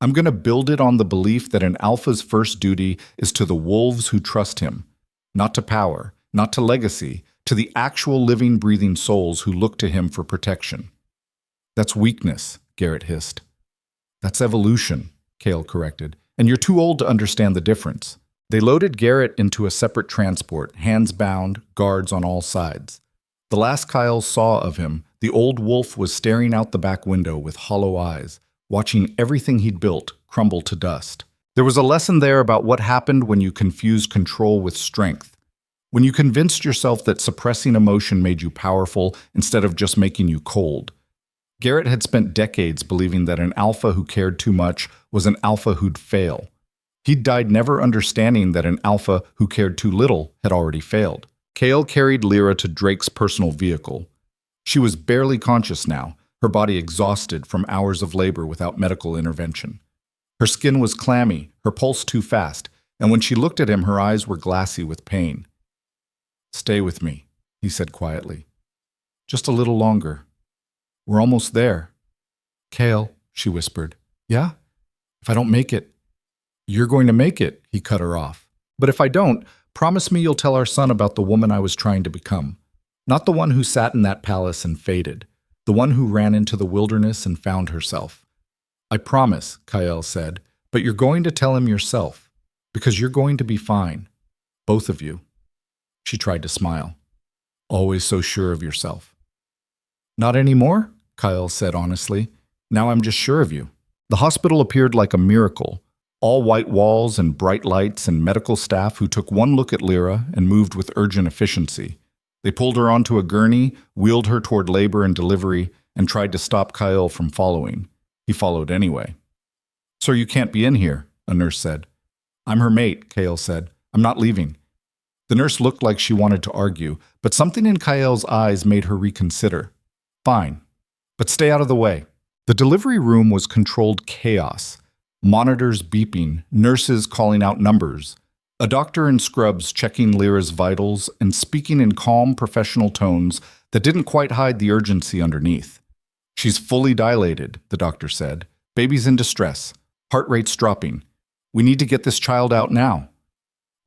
I'm going to build it on the belief that an alpha's first duty is to the wolves who trust him, not to power, not to legacy, to the actual living, breathing souls who look to him for protection. That's weakness, Garrett hissed. That's evolution, Kale corrected, and you're too old to understand the difference. They loaded Garrett into a separate transport, hands bound, guards on all sides. The last Kyle saw of him, the old wolf was staring out the back window with hollow eyes, watching everything he'd built crumble to dust. There was a lesson there about what happened when you confused control with strength. When you convinced yourself that suppressing emotion made you powerful instead of just making you cold. Garrett had spent decades believing that an alpha who cared too much was an alpha who'd fail. He'd died never understanding that an alpha who cared too little had already failed. Kale carried Lyra to Drake's personal vehicle. She was barely conscious now, her body exhausted from hours of labor without medical intervention. Her skin was clammy, her pulse too fast, and when she looked at him, her eyes were glassy with pain. Stay with me, he said quietly. Just a little longer. We're almost there. Kale, she whispered. Yeah? If I don't make it. You're going to make it, he cut her off. But if I don't, promise me you'll tell our son about the woman I was trying to become. Not the one who sat in that palace and faded. The one who ran into the wilderness and found herself. I promise, Kyle said, but you're going to tell him yourself, because you're going to be fine. Both of you. She tried to smile. Always so sure of yourself. Not anymore, Kyle said honestly. Now I'm just sure of you. The hospital appeared like a miracle. All white walls and bright lights and medical staff who took one look at Lyra and moved with urgent efficiency. They pulled her onto a gurney, wheeled her toward labor and delivery, and tried to stop Kyle from following. He followed anyway. Sir, you can't be in here, a nurse said. I'm her mate, Kale said. I'm not leaving. The nurse looked like she wanted to argue, but something in Kyle's eyes made her reconsider. Fine, but stay out of the way. The delivery room was controlled chaos. Monitors beeping, nurses calling out numbers. A doctor in scrubs checking Lyra's vitals and speaking in calm, professional tones that didn't quite hide the urgency underneath. She's fully dilated, the doctor said. Baby's in distress. Heart rate's dropping. We need to get this child out now.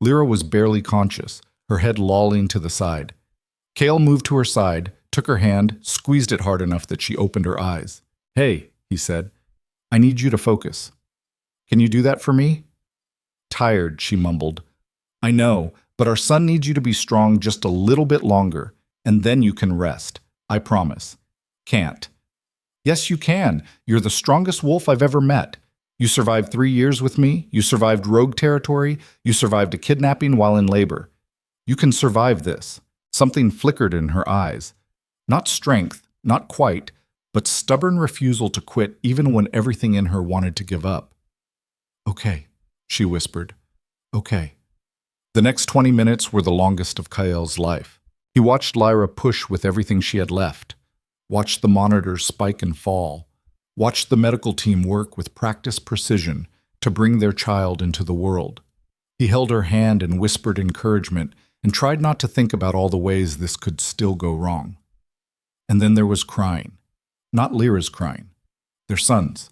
Lyra was barely conscious, her head lolling to the side. Kale moved to her side, took her hand, squeezed it hard enough that she opened her eyes. Hey, he said, I need you to focus. Can you do that for me? Tired, she mumbled. I know, But our son needs you to be strong just a little bit longer, and then you can rest. I promise. Can't. Yes, you can. You're the strongest wolf I've ever met. You survived 3 years with me. You survived rogue territory. You survived a kidnapping while in labor. You can survive this. Something flickered in her eyes. Not strength, not quite, but stubborn refusal to quit even when everything in her wanted to give up. Okay, she whispered. Okay. The next 20 minutes were the longest of Kael's life. He watched Lyra push with everything she had left, watched the monitors spike and fall, watched the medical team work with practiced precision to bring their child into the world. He held her hand and whispered encouragement and tried not to think about all the ways this could still go wrong. And then there was crying. Not Lyra's crying. Their son's.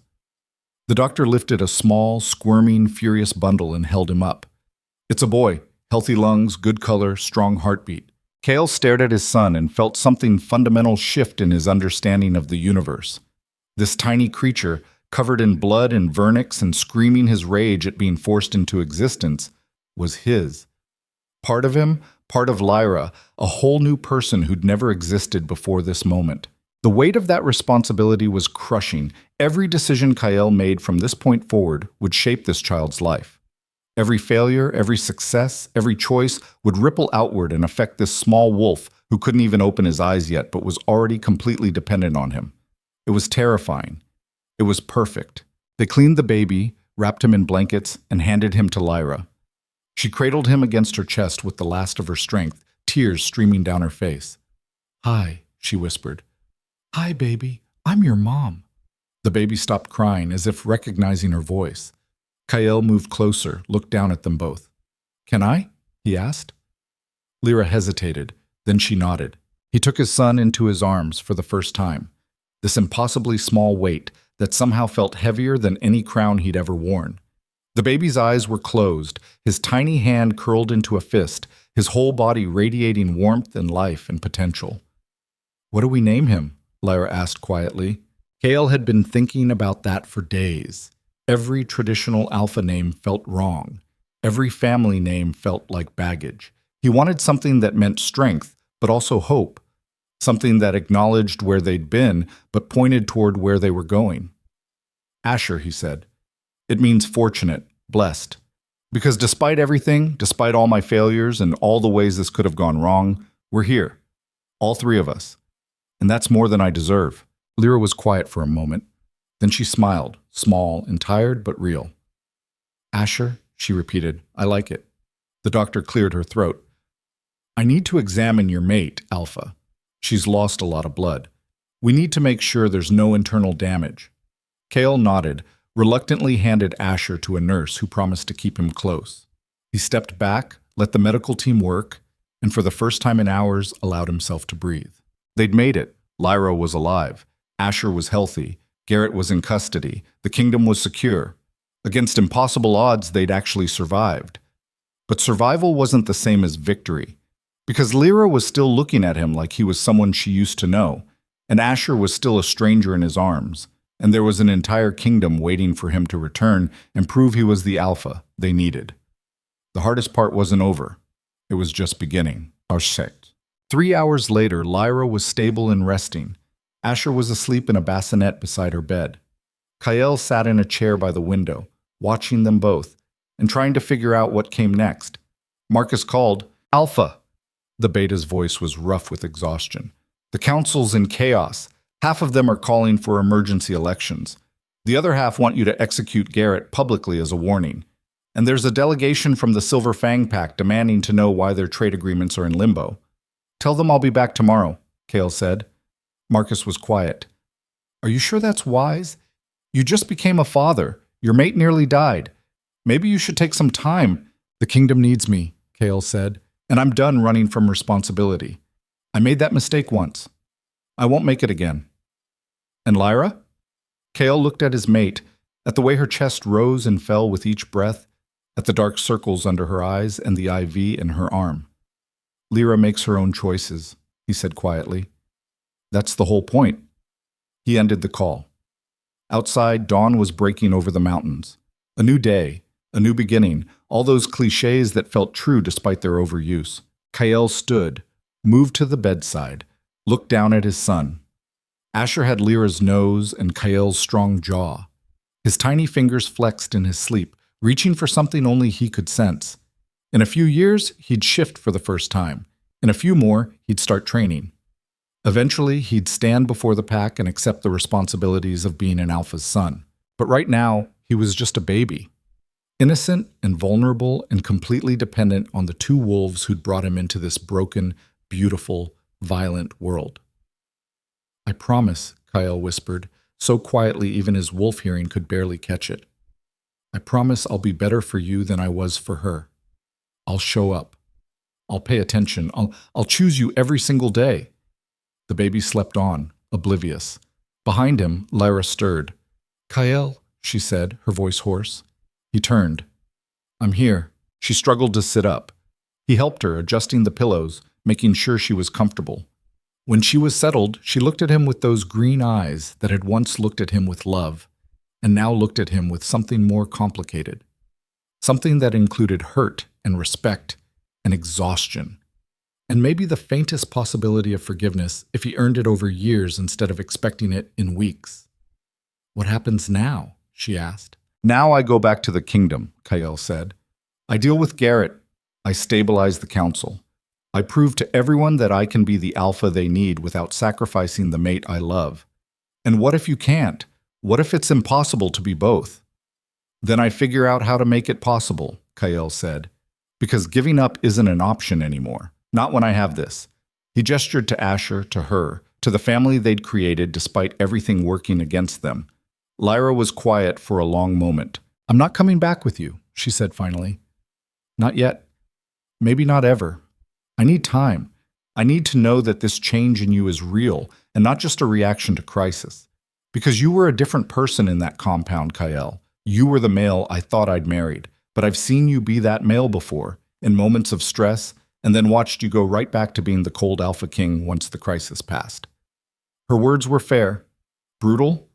The doctor lifted a small, squirming, furious bundle and held him up. It's a boy. Healthy lungs, good color, strong heartbeat. Kael stared at his son and felt something fundamental shift in his understanding of the universe. This tiny creature, covered in blood and vernix and screaming his rage at being forced into existence, was his. Part of him, part of Lyra, a whole new person who'd never existed before this moment. The weight of that responsibility was crushing. Every decision Kael made from this point forward would shape this child's life. Every failure, every success, every choice would ripple outward and affect this small wolf who couldn't even open his eyes yet but was already completely dependent on him. It was terrifying. It was perfect. They cleaned the baby, wrapped him in blankets, and handed him to Lyra. She cradled him against her chest with the last of her strength, tears streaming down her face. "Hi," she whispered. "Hi, baby. I'm your mom." The baby stopped crying as if recognizing her voice. Kael moved closer, looked down at them both. "Can I?" he asked. Lyra hesitated, then she nodded. He took his son into his arms for the first time. This impossibly small weight that somehow felt heavier than any crown he'd ever worn. The baby's eyes were closed, his tiny hand curled into a fist, his whole body radiating warmth and life and potential. "What do we name him?" Lyra asked quietly. Kael had been thinking about that for days. Every traditional alpha name felt wrong. Every family name felt like baggage. He wanted something that meant strength, but also hope. Something that acknowledged where they'd been, but pointed toward where they were going. "Asher," he said. "It means fortunate, blessed. Because despite everything, despite all my failures and all the ways this could have gone wrong, we're here. All three of us. And that's more than I deserve." Lyra was quiet for a moment. Then she smiled, small and tired, but real. "Asher," she repeated. "I like it." The doctor cleared her throat. "I need to examine your mate, Alpha. She's lost a lot of blood. We need to make sure there's no internal damage." Kael nodded, reluctantly handed Asher to a nurse who promised to keep him close. He stepped back, let the medical team work, and for the first time in hours allowed himself to breathe. They'd made it. Lyra was alive. Asher was healthy. Garrett was in custody. The kingdom was secure. Against impossible odds, they'd actually survived. But survival wasn't the same as victory, because Lyra was still looking at him like he was someone she used to know, and Asher was still a stranger in his arms, and there was an entire kingdom waiting for him to return and prove he was the alpha they needed. The hardest part wasn't over. It was just beginning. 3 hours later, Lyra was stable and resting. Asher was asleep in a bassinet beside her bed. Kael sat in a chair by the window, watching them both, and trying to figure out what came next. Marcus called, "Alpha!" The beta's voice was rough with exhaustion. "The council's in chaos. Half of them are calling for emergency elections. The other half want you to execute Garrett publicly as a warning. And there's a delegation from the Silver Fang Pact demanding to know why their trade agreements are in limbo. Tell them I'll be back tomorrow," Kael said. Marcus was quiet. "Are you sure that's wise? You just became a father. Your mate nearly died. Maybe you should take some time." "The kingdom needs me," Kael said, "and I'm done running from responsibility. I made that mistake once. I won't make it again." "And Lyra?" Kael looked at his mate, at the way her chest rose and fell with each breath, at the dark circles under her eyes and the IV in her arm. "Lyra makes her own choices," he said quietly. "That's the whole point." He ended the call. Outside, dawn was breaking over the mountains. A new day, A new beginning, all those cliches that felt true despite their overuse. Kael stood, moved to the bedside, looked down at his son. Asher had Lyra's nose and Kael's strong jaw. His tiny fingers flexed in his sleep, reaching for something only he could sense. In a few years, he'd shift for the first time. In a few more, he'd start training. Eventually, he'd stand before the pack and accept the responsibilities of being an alpha's son. But right now, he was just a baby. Innocent and vulnerable and completely dependent on the two wolves who'd brought him into this broken, beautiful, violent world. "I promise," Kael whispered, so quietly even his wolf hearing could barely catch it. "I promise I'll be better for you than I was for her. I'll show up. I'll pay attention. I'll choose you every single day." The baby slept on, oblivious. Behind him, Lyra stirred. "Kael," she said, her voice hoarse. He turned. "I'm here." She struggled to sit up. He helped her, adjusting the pillows, making sure she was comfortable. When she was settled, she looked at him with those green eyes that had once looked at him with love, and now looked at him with something more complicated. Something that included hurt and respect and exhaustion. And maybe the faintest possibility of forgiveness if he earned it over years instead of expecting it in weeks. "What happens now?" she asked. "Now I go back to the kingdom," Kael said. "I deal with Garrett. I stabilize the council. I prove to everyone that I can be the alpha they need without sacrificing the mate I love. And what if you can't? What if it's impossible to be both? Then I figure out how to make it possible," Kael said. "Because giving up isn't an option anymore. Not when I have this." He gestured to Asher, to her, to the family they'd created despite everything working against them. Lyra was quiet for a long moment. "I'm not coming back with you," she said finally. "Not yet. Maybe not ever. I need time. I need to know that this change in you is real and not just a reaction to crisis. Because you were a different person in that compound, Kael. You were the male I thought I'd married, but I've seen you be that male before, in moments of stress, and then watched you go right back to being the cold alpha king once the crisis passed." Her words were fair. Brutal,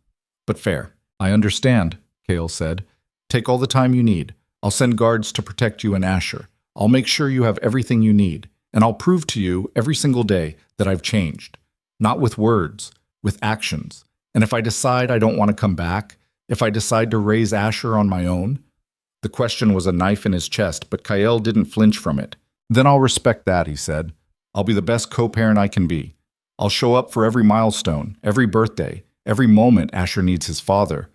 but fair. "I understand," Kael said. "Take all the time you need. I'll send guards to protect you and Asher. I'll make sure you have everything you need. And I'll prove to you every single day that I've changed. Not with words, with actions. And if I decide I don't want to come back, if I decide to raise Asher on my own." The question was a knife in his chest, but Kael didn't flinch from it. "Then I'll respect that," he said. "I'll be the best co-parent I can be. I'll show up for every milestone, every birthday, every moment Asher needs his father.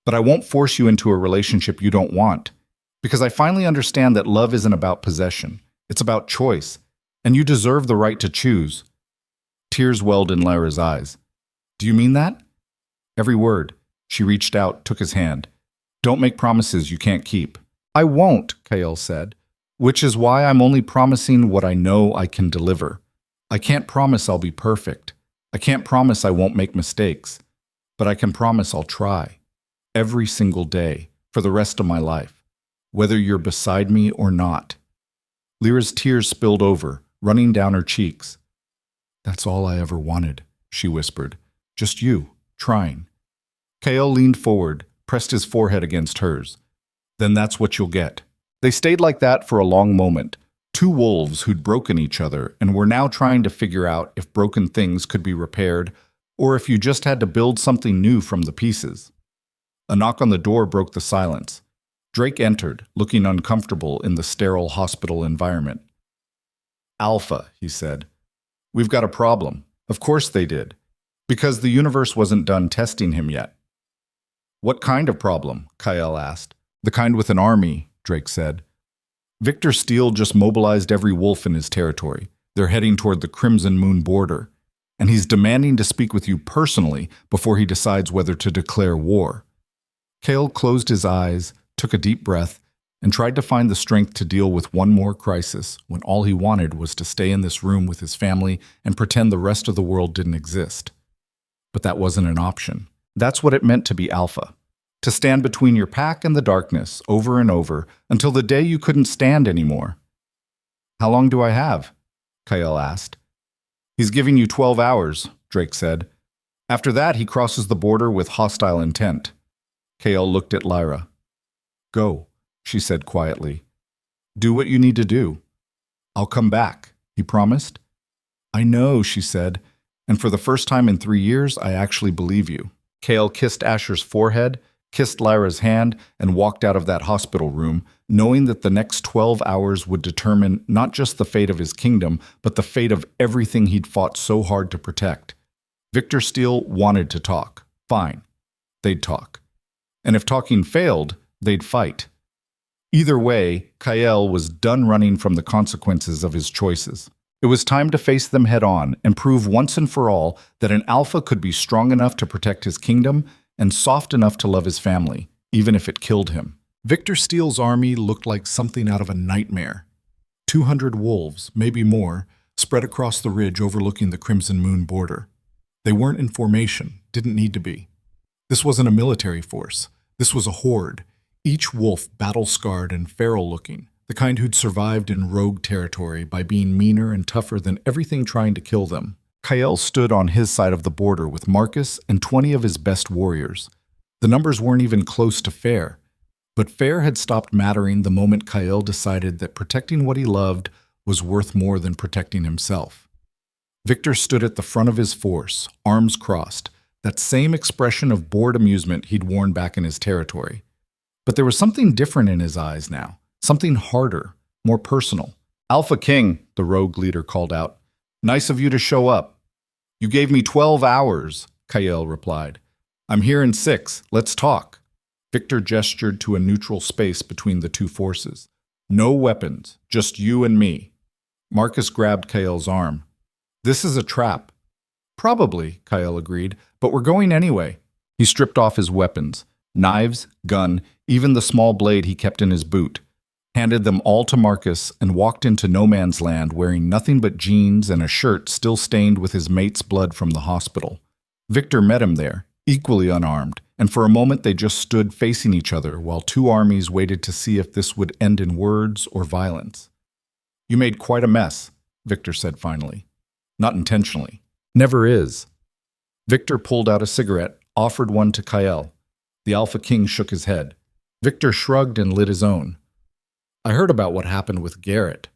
But I won't force you into a relationship you don't want. Because I finally understand that love isn't about possession. It's about choice. And you deserve the right to choose." Tears welled in Lyra's eyes. "Do you mean that?" Every word. She reached out, took his hand. "Don't make promises you can't keep." "I won't," Kael said. "Which is why I'm only promising what I know I can deliver. I can't promise I'll be perfect. I can't promise I won't make mistakes. But I can promise I'll try. Every single day, for the rest of my life. Whether you're beside me or not." Lyra's tears spilled over, running down her cheeks. "That's all I ever wanted," she whispered. "Just you, trying." Kael leaned forward, pressed his forehead against hers. "Then that's what you'll get." They stayed like that for a long moment, two wolves who'd broken each other and were now trying to figure out if broken things could be repaired or if you just had to build something new from the pieces. A knock on the door broke the silence. Drake entered, looking uncomfortable in the sterile hospital environment. "Alpha," he said. "We've got a problem." Of course they did. Because the universe wasn't done testing him yet. "What kind of problem?" Kael asked. "The kind with an army," Drake said. "Victor Steele just mobilized every wolf in his territory. They're heading toward the Crimson Moon border. And he's demanding to speak with you personally before he decides whether to declare war." Kael closed his eyes, took a deep breath, and tried to find the strength to deal with one more crisis when all he wanted was to stay in this room with his family and pretend the rest of the world didn't exist. But that wasn't an option. That's what it meant to be alpha. To stand between your pack and the darkness over and over until the day you couldn't stand anymore. "How long do I have?" Kael asked. "He's giving you 12 hours, Drake said. "After that, he crosses the border with hostile intent." Kael looked at Lyra. "Go. she said quietly. Do what you need to do. I'll come back, he promised. I know, she said, and for the first time in 3 years, I actually believe you. Kael kissed Asher's forehead, kissed Lyra's hand, and walked out of that hospital room, knowing that the next 12 hours would determine not just the fate of his kingdom, but the fate of everything he'd fought so hard to protect. Victor Steele wanted to talk. Fine. They'd talk. And if talking failed, they'd fight. Either way, Kael was done running from the consequences of his choices. It was time to face them head on and prove once and for all that an alpha could be strong enough to protect his kingdom and soft enough to love his family, even if it killed him. Victor Steele's army looked like something out of a nightmare. 200 wolves, maybe more, spread across the ridge overlooking the Crimson Moon border. They weren't in formation, didn't need to be. This wasn't a military force. This was a horde, each wolf battle-scarred and feral-looking, the kind who'd survived in rogue territory by being meaner and tougher than everything trying to kill them. Kael stood on his side of the border with Marcus and 20 of his best warriors. The numbers weren't even close to fair, but fair had stopped mattering the moment Kael decided that protecting what he loved was worth more than protecting himself. Victor stood at the front of his force, arms crossed, that same expression of bored amusement he'd worn back in his territory. But there was something different in his eyes now, something harder, more personal. Alpha King, the rogue leader called out. Nice of you to show up. You gave me 12 hours, Kael replied. I'm here in 6. Let's talk. Victor gestured to a neutral space between the two forces. No weapons, just you and me. Marcus grabbed Kael's arm. This is a trap. Probably, Kael agreed, but we're going anyway. He stripped off his weapons, knives, gun, even the small blade he kept in his boot, handed them all to Marcus, and walked into no man's land wearing nothing but jeans and a shirt still stained with his mate's blood from the hospital. Victor met him there, equally unarmed, and for a moment they just stood facing each other while two armies waited to see if this would end in words or violence. You made quite a mess, Victor said finally. Not intentionally. Never is. Victor pulled out a cigarette, offered one to Kael. The Alpha King shook his head. Victor shrugged and lit his own. I heard about what happened with Garrett.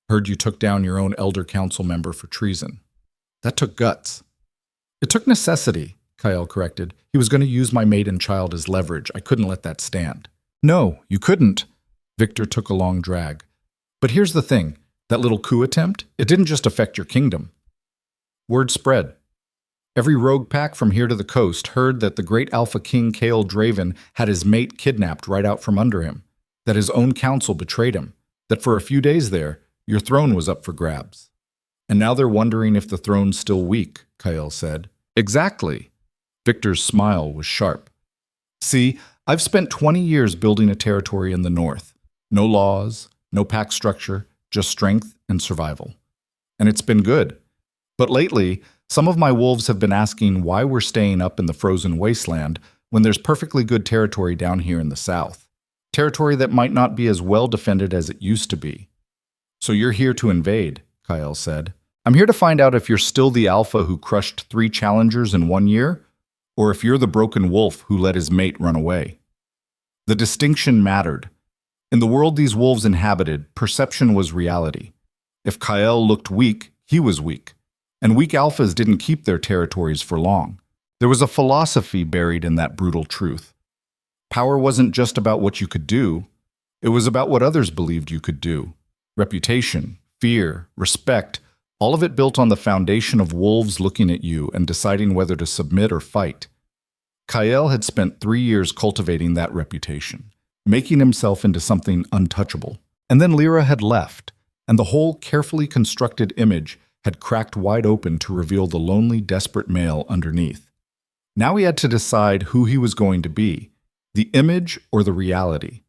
Heard you took down your own elder council member for treason. That took guts. It took necessity, Kael corrected. He was going to use my mate and child as leverage. I couldn't let that stand. No, you couldn't. Victor took a long drag. But here's the thing. That little coup attempt, it didn't just affect your kingdom. Word spread. Every rogue pack from here to the coast heard that the great Alpha King Kael Draven had his mate kidnapped right out from under him, that his own council betrayed him, that for a few days there, your throne was up for grabs. And now they're wondering if the throne's still weak, Kael said. Exactly. Victor's smile was sharp. See, I've spent 20 years building a territory in the north. No laws, no pack structure, just strength and survival. And it's been good. But lately, some of my wolves have been asking why we're staying up in the frozen wasteland when there's perfectly good territory down here in the south. Territory that might not be as well defended as it used to be. So you're here to invade, Kael said. I'm here to find out if you're still the alpha who crushed 3 challengers in 1 year, or if you're the broken wolf who let his mate run away. The distinction mattered. In the world these wolves inhabited, perception was reality. If Kael looked weak, he was weak. And weak alphas didn't keep their territories for long. There was a philosophy buried in that brutal truth. Power wasn't just about what you could do. It was about what others believed you could do. Reputation, fear, respect, all of it built on the foundation of wolves looking at you and deciding whether to submit or fight. Kael had spent 3 years cultivating that reputation, making himself into something untouchable. And then Lyra had left, and the whole carefully constructed image had cracked wide open to reveal the lonely, desperate male underneath. Now he had to decide who he was going to be, the image or the reality.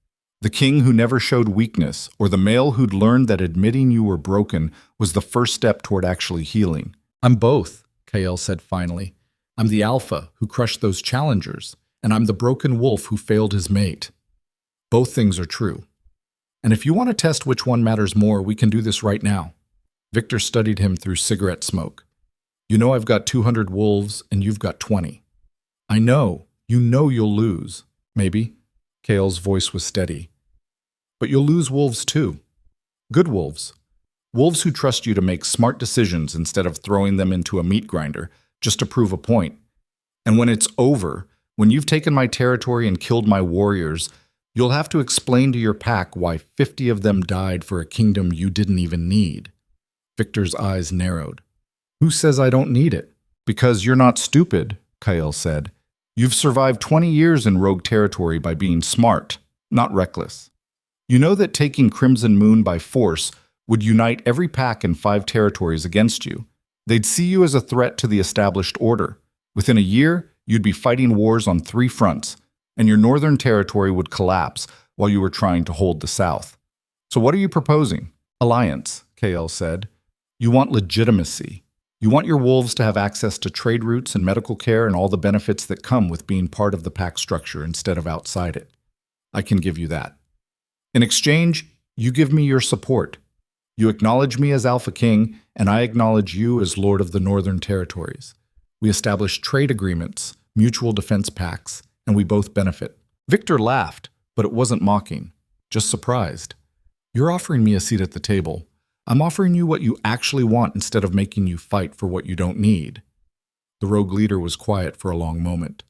The king who never showed weakness, or the male who'd learned that admitting you were broken was the first step toward actually healing. I'm both, Kael said finally. I'm the alpha who crushed those challengers, and I'm the broken wolf who failed his mate. Both things are true. And if you want to test which one matters more, we can do this right now. Victor studied him through cigarette smoke. You know I've got 200 wolves, and you've got 20. I know. You know you'll lose. Maybe. Kael's voice was steady. But you'll lose wolves too. Good wolves. Wolves who trust you to make smart decisions instead of throwing them into a meat grinder just to prove a point. And when it's over, when you've taken my territory and killed my warriors, you'll have to explain to your pack why 50 of them died for a kingdom you didn't even need. Victor's eyes narrowed. Who says I don't need it? Because you're not stupid, Kael said. You've survived 20 years in rogue territory by being smart, not reckless. You know that taking Crimson Moon by force would unite every pack in 5 territories against you. They'd see you as a threat to the established order. Within a year, you'd be fighting wars on 3 fronts, and your northern territory would collapse while you were trying to hold the south. So what are you proposing? Alliance, Kael said. You want legitimacy. You want your wolves to have access to trade routes and medical care and all the benefits that come with being part of the pack structure instead of outside it. I can give you that. In exchange, you give me your support. You acknowledge me as Alpha King, and I acknowledge you as Lord of the Northern Territories. We establish trade agreements, mutual defense pacts, and we both benefit. Victor laughed, but it wasn't mocking, just surprised. You're offering me a seat at the table. I'm offering you what you actually want instead of making you fight for what you don't need. The rogue leader was quiet for a long moment.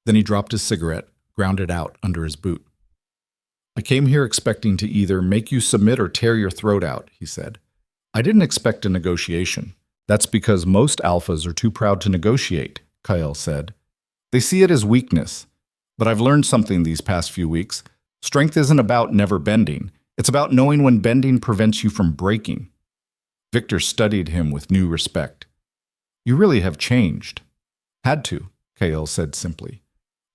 Then he dropped his cigarette, ground it out under his boot. I came here expecting to either make you submit or tear your throat out, he said. I didn't expect a negotiation. That's because most alphas are too proud to negotiate, Kael said. They see it as weakness. But I've learned something these past few weeks. Strength isn't about never bending. It's about knowing when bending prevents you from breaking. Victor studied him with new respect. You really have changed. Had to, Kael said simply.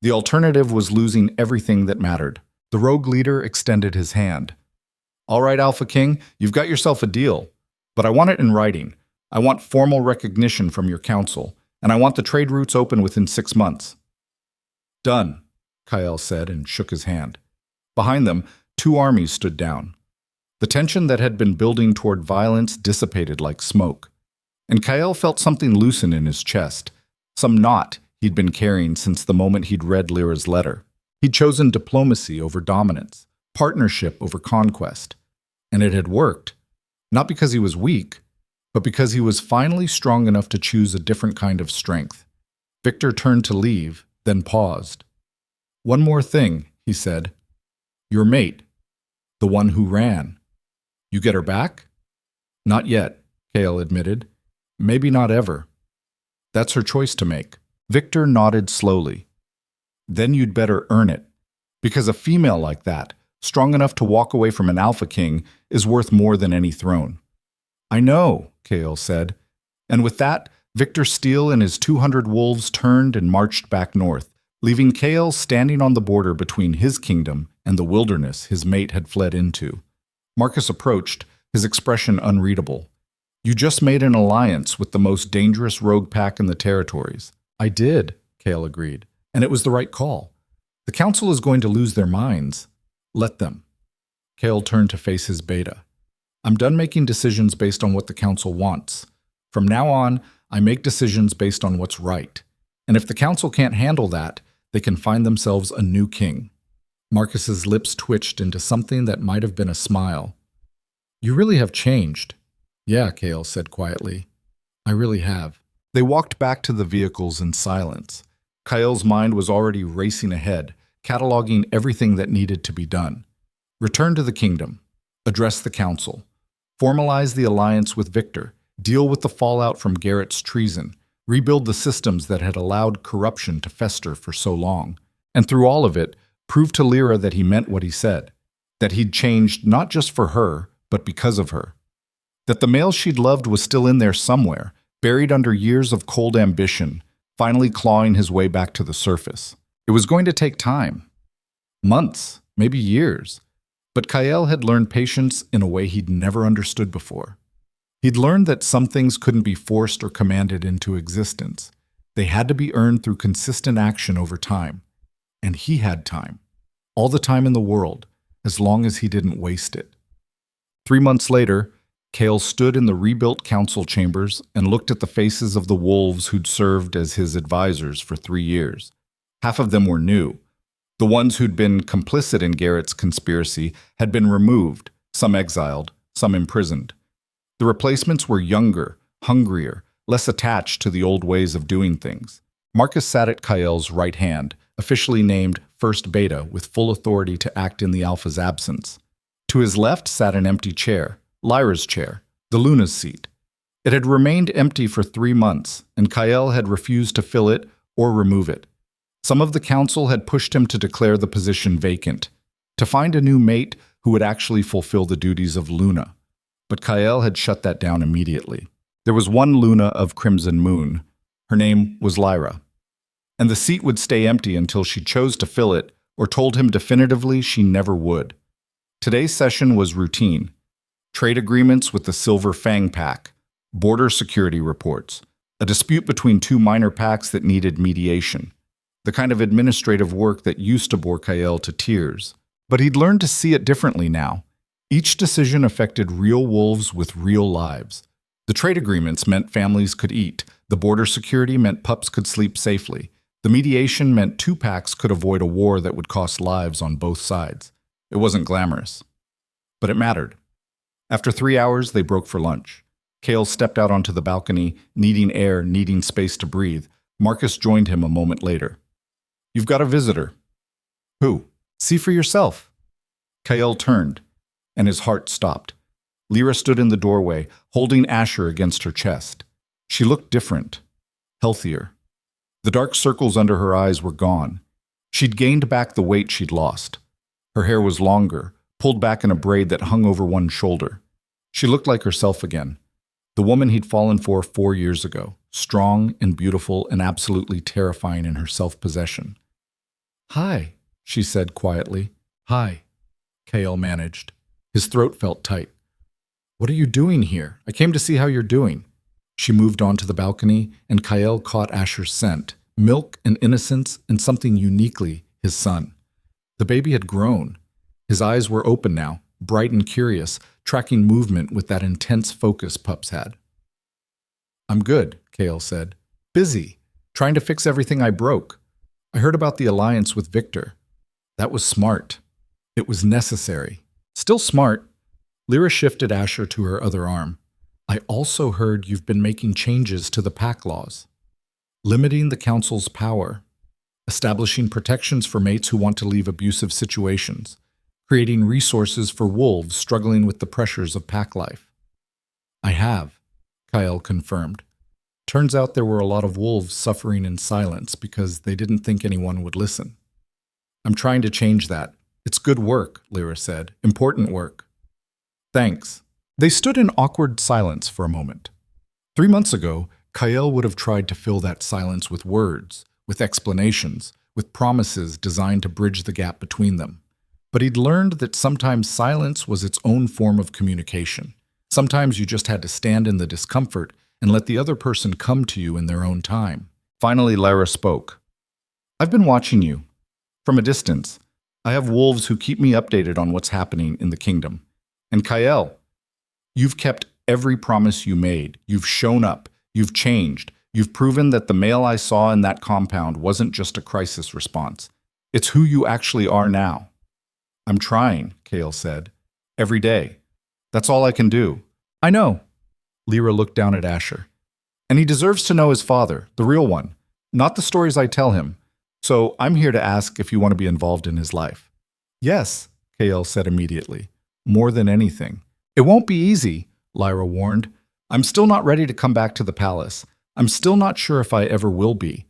The alternative was losing everything that mattered. The rogue leader extended his hand. All right, Alpha King, you've got yourself a deal. But I want it in writing. I want formal recognition from your council, and I want the trade routes open within 6 months. Done, Kael said and shook his hand. Behind them, 2 armies stood down. The tension that had been building toward violence dissipated like smoke, and Kael felt something loosen in his chest, some knot he'd been carrying since the moment he'd read Lyra's letter. He'd chosen diplomacy over dominance, partnership over conquest, and it had worked, not because he was weak, but because he was finally strong enough to choose a different kind of strength. Victor turned to leave, then paused. One more thing, he said. Your mate, the one who ran. You get her back? Not yet, Kael admitted. Maybe not ever. That's her choice to make. Victor nodded slowly. Then you'd better earn it, because a female like that, strong enough to walk away from an Alpha King, is worth more than any throne. I know, Kael said. And with that, Victor Steele and his 200 wolves turned and marched back north, leaving Kael standing on the border between his kingdom and the wilderness his mate had fled into. Marcus approached, his expression unreadable. You just made an alliance with the most dangerous rogue pack in the territories. I did, Kael agreed, and it was the right call. The council is going to lose their minds. Let them. Kael turned to face his beta. I'm done making decisions based on what the council wants. From now on, I make decisions based on what's right. And if the council can't handle that, they can find themselves a new king. Marcus's lips twitched into something that might have been a smile. You really have changed. Yeah, Kael said quietly. I really have. They walked back to the vehicles in silence. Kael's mind was already racing ahead, cataloging everything that needed to be done. Return to the kingdom. Address the council. Formalize the alliance with Victor. Deal with the fallout from Garrett's treason. Rebuild the systems that had allowed corruption to fester for so long. And through all of it, prove to Lyra that he meant what he said. That he'd changed not just for her, but because of her. That the male she'd loved was still in there somewhere, buried under years of cold ambition, finally clawing his way back to the surface. It was going to take time. Months, maybe years. But Kael had learned patience in a way he'd never understood before. He'd learned that some things couldn't be forced or commanded into existence. They had to be earned through consistent action over time. And he had time. All the time in the world, as long as he didn't waste it. 3 months later, Kael stood in the rebuilt council chambers and looked at the faces of the wolves who'd served as his advisors for 3 years. Half of them were new. The ones who'd been complicit in Garrett's conspiracy had been removed, some exiled, some imprisoned. The replacements were younger, hungrier, less attached to the old ways of doing things. Marcus sat at Kael's right hand, officially named First Beta, with full authority to act in the Alpha's absence. To his left sat an empty chair, Lyra's chair, the Luna's seat. It had remained empty for 3 months, and Kael had refused to fill it or remove it. Some of the council had pushed him to declare the position vacant, to find a new mate who would actually fulfill the duties of Luna. But Kael had shut that down immediately. There was one Luna of Crimson Moon. Her name was Lyra. And the seat would stay empty until she chose to fill it or told him definitively she never would. Today's session was routine. Trade agreements with the Silver Fang Pack, border security reports, a dispute between 2 minor packs that needed mediation, the kind of administrative work that used to bore Kael to tears. But he'd learned to see it differently now. Each decision affected real wolves with real lives. The trade agreements meant families could eat. The border security meant pups could sleep safely. The mediation meant 2 packs could avoid a war that would cost lives on both sides. It wasn't glamorous, but it mattered. After 3 hours, they broke for lunch. Kael stepped out onto the balcony, needing air, needing space to breathe. Marcus joined him a moment later. "You've got a visitor." "Who?" "See for yourself." Kael turned, and his heart stopped. Lyra stood in the doorway, holding Asher against her chest. She looked different, healthier. The dark circles under her eyes were gone. She'd gained back the weight she'd lost. Her hair was longer, pulled back in a braid that hung over one shoulder. She looked like herself again, the woman he'd fallen for 4 years ago, strong and beautiful and absolutely terrifying in her self-possession. "Hi," she said quietly. "Hi," Kael managed. His throat felt tight. "What are you doing here? I came to see how you're doing." She moved onto the balcony, and Kael caught Asher's scent, milk and innocence and something uniquely his son. The baby had grown. His eyes were open now, bright and curious, tracking movement with that intense focus pups had. "I'm good," Kael said. "Busy, trying to fix everything I broke. I heard about the alliance with Victor. That was smart. It was necessary. Still smart." Lyra shifted Asher to her other arm. "I also heard you've been making changes to the pack laws, limiting the council's power, establishing protections for mates who want to leave abusive situations, creating resources for wolves struggling with the pressures of pack life." "I have," Kael confirmed. "Turns out there were a lot of wolves suffering in silence because they didn't think anyone would listen. I'm trying to change that. It's good work," Lyra said. "Important work." "Thanks." They stood in awkward silence for a moment. 3 months ago, Kael would have tried to fill that silence with words, with explanations, with promises designed to bridge the gap between them. But he'd learned that sometimes silence was its own form of communication. Sometimes you just had to stand in the discomfort and let the other person come to you in their own time. Finally, Lyra spoke. "I've been watching you. From a distance. I have wolves who keep me updated on what's happening in the kingdom. And Kael, you've kept every promise you made. You've shown up. You've changed. You've proven that the male I saw in that compound wasn't just a crisis response. It's who you actually are now." "I'm trying," Kael said. "Every day. That's all I can do." "I know." Lyra looked down at Asher. "And he deserves to know his father, the real one, not the stories I tell him. So I'm here to ask if you want to be involved in his life." "Yes," Kael said immediately. "More than anything." "It won't be easy," Lyra warned. "I'm still not ready to come back to the palace. I'm still not sure if I ever will be.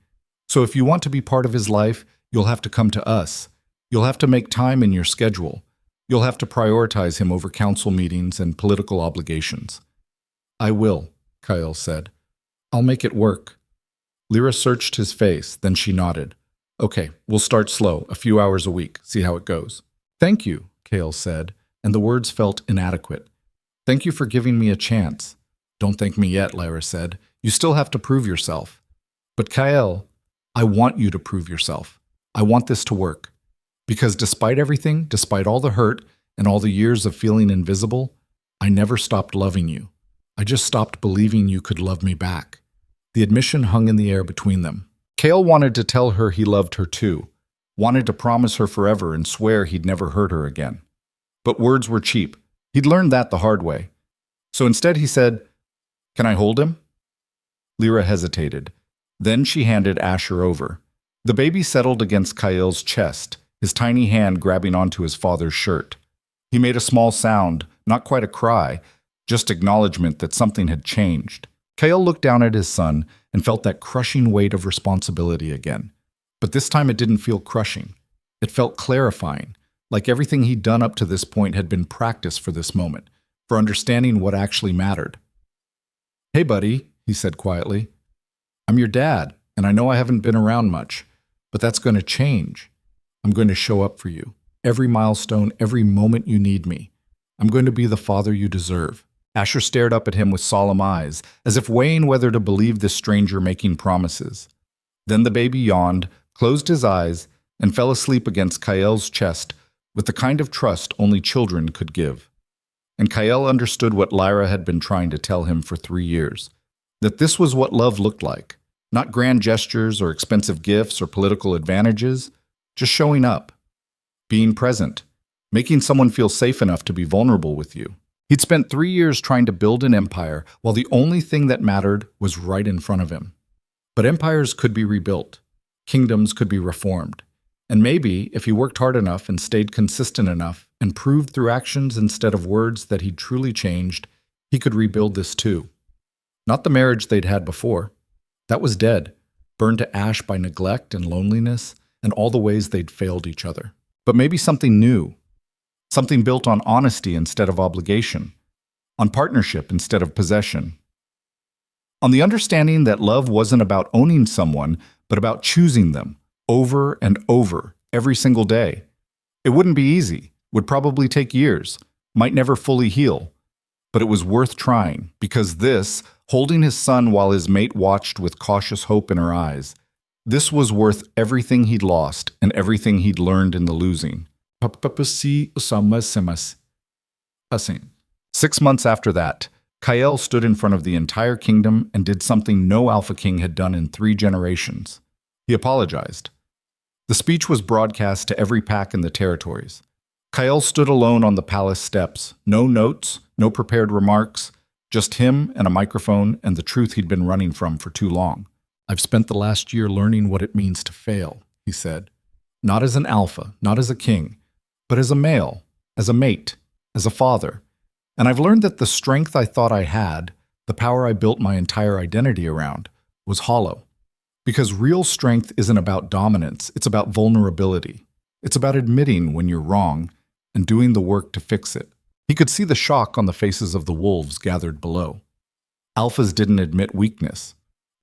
So if you want to be part of his life, you'll have to come to us. You'll have to make time in your schedule. You'll have to prioritize him over council meetings and political obligations." "I will," Kael said. "I'll make it work." Lyra searched his face, then she nodded. "Okay, we'll start slow, a few hours a week, see how it goes." "Thank you," Kael said, and the words felt inadequate. "Thank you for giving me a chance." "Don't thank me yet," Lyra said. "You still have to prove yourself." "But Kael, I want you to prove yourself. I want this to work. Because despite everything, despite all the hurt and all the years of feeling invisible, I never stopped loving you. I just stopped believing you could love me back." The admission hung in the air between them. Kael wanted to tell her he loved her too, wanted to promise her forever and swear he'd never hurt her again. But words were cheap. He'd learned that the hard way. So instead he said, "Can I hold him?" Lyra hesitated. Then she handed Asher over. The baby settled against Kael's chest, his tiny hand grabbing onto his father's shirt. He made a small sound, not quite a cry, just acknowledgement that something had changed. Kael looked down at his son and felt that crushing weight of responsibility again. But this time it didn't feel crushing. It felt clarifying, like everything he'd done up to this point had been practice for this moment, for understanding what actually mattered. "Hey, buddy," he said quietly. "I'm your dad, and I know I haven't been around much, but that's going to change. I'm going to show up for you. Every milestone, every moment you need me. I'm going to be the father you deserve." Asher stared up at him with solemn eyes, as if weighing whether to believe this stranger making promises. Then the baby yawned, closed his eyes, and fell asleep against Kael's chest with the kind of trust only children could give. And Kael understood what Lyra had been trying to tell him for 3 years, that this was what love looked like. Not grand gestures or expensive gifts or political advantages, just showing up, being present, making someone feel safe enough to be vulnerable with you. He'd spent 3 years trying to build an empire while the only thing that mattered was right in front of him. But empires could be rebuilt. Kingdoms could be reformed. And maybe, if he worked hard enough and stayed consistent enough and proved through actions instead of words that he'd truly changed, he could rebuild this too. Not the marriage they'd had before. That was dead, burned to ash by neglect and loneliness and all the ways they'd failed each other. But maybe something new. Something built on honesty instead of obligation, on partnership instead of possession, on the understanding that love wasn't about owning someone, but about choosing them over and over every single day. It wouldn't be easy, would probably take years, might never fully heal, but it was worth trying because this, holding his son while his mate watched with cautious hope in her eyes, this was worth everything he'd lost and everything he'd learned in the losing. 6 months after that, Kael stood in front of the entire kingdom and did something no Alpha King had done in 3 generations. He apologized. The speech was broadcast to every pack in the territories. Kael stood alone on the palace steps, no notes, no prepared remarks, just him and a microphone and the truth he'd been running from for too long. "I've spent the last year learning what it means to fail," he said. "Not as an alpha, not as a king, but as a male, as a mate, as a father. And I've learned that the strength I thought I had, the power I built my entire identity around, was hollow. Because real strength isn't about dominance, it's about vulnerability. It's about admitting when you're wrong and doing the work to fix it." He could see the shock on the faces of the wolves gathered below. Alphas didn't admit weakness.